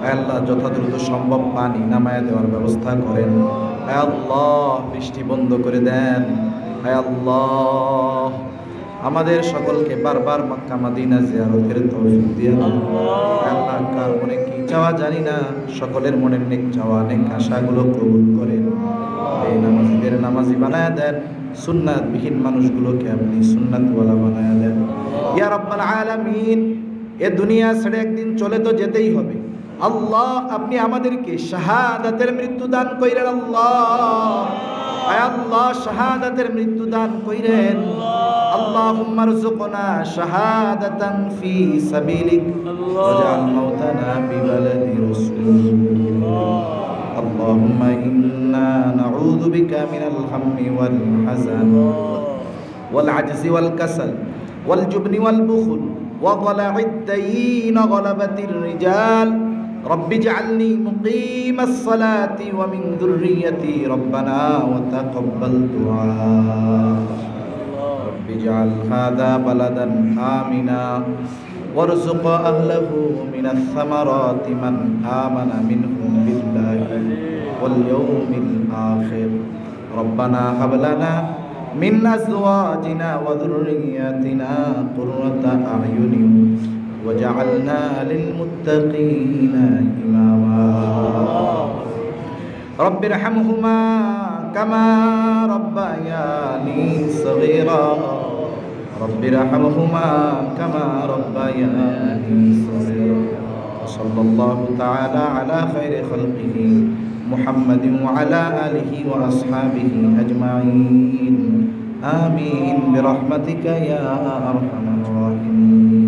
আয় আল্লাহ, যথাদ্রুত সম্ভব পানি নামায়া দেওয়ার ব্যবস্থা করেন। আয় আল্লাহ, বৃষ্টি বন্ধ করে দেন। আয় আল্লাহ, আমাদের সকলকে বারবার মক্কা মদিনা জিয়ারতের তৌফিক দিয়ে দেন। আল্লাহ, কার মনে কি চাওয়া জানি না, সকলের মনের নেক চাওয়া নেক আশাগুলো কবুল করেন। এই নামাজিদের নামাজি বানায়া দেন, সুন্নাতবিহীন মানুষগুলোকে আপনি সুন্নাতওয়ালা বানায়া দেন ইয়া রাব্বাল আলামিন। এ দুনিয়া ছেড়ে একদিন চলে তো যেতেই হবে। আল্লাহ, আপনি আমাদেরকে শাহাদাতের মৃত্যু দান কইরেন। আল্লাহ, আয় আল্লাহ, শাহাদাতের মৃত্যু দান কইরেন। আল্লাহুম্মা রযুকনা শাহাদাতান ফি সাবিলিক ওয়াজআল মাউতানা বিবালাদি রাসূলিক। আল্লাহুম্মা ইন্না নাউযু বিকা মিনাল হাম্মি ওয়াল হাযান ওয়াল আজজি ওয়াল কাসাল ওয়াল জুবনি ওয়াল বুখল ওয়া গলা'id দাইন গলাবাতির রিজাল। رب اجعلني مقيم الصلاة ومن ذريتي ربنا وتقبل دعاء. رب اجعل هذا بلدا آمنا وارزق أهله من الثمرات من آمن منهم بالله واليوم الآخر. ربنا هب لنا من أزواجنا وذرياتنا قرة أعين وجعلنا للمتقين إماما. رب ارحمهما كما ربياني صغيرا. رب ارحمهما كما ربياني صغيرا. صلى الله تعالى على خير خلقه محمد وعلى آله وأصحابه أجمعين. آمين برحمتك يا أرحم الراحمين.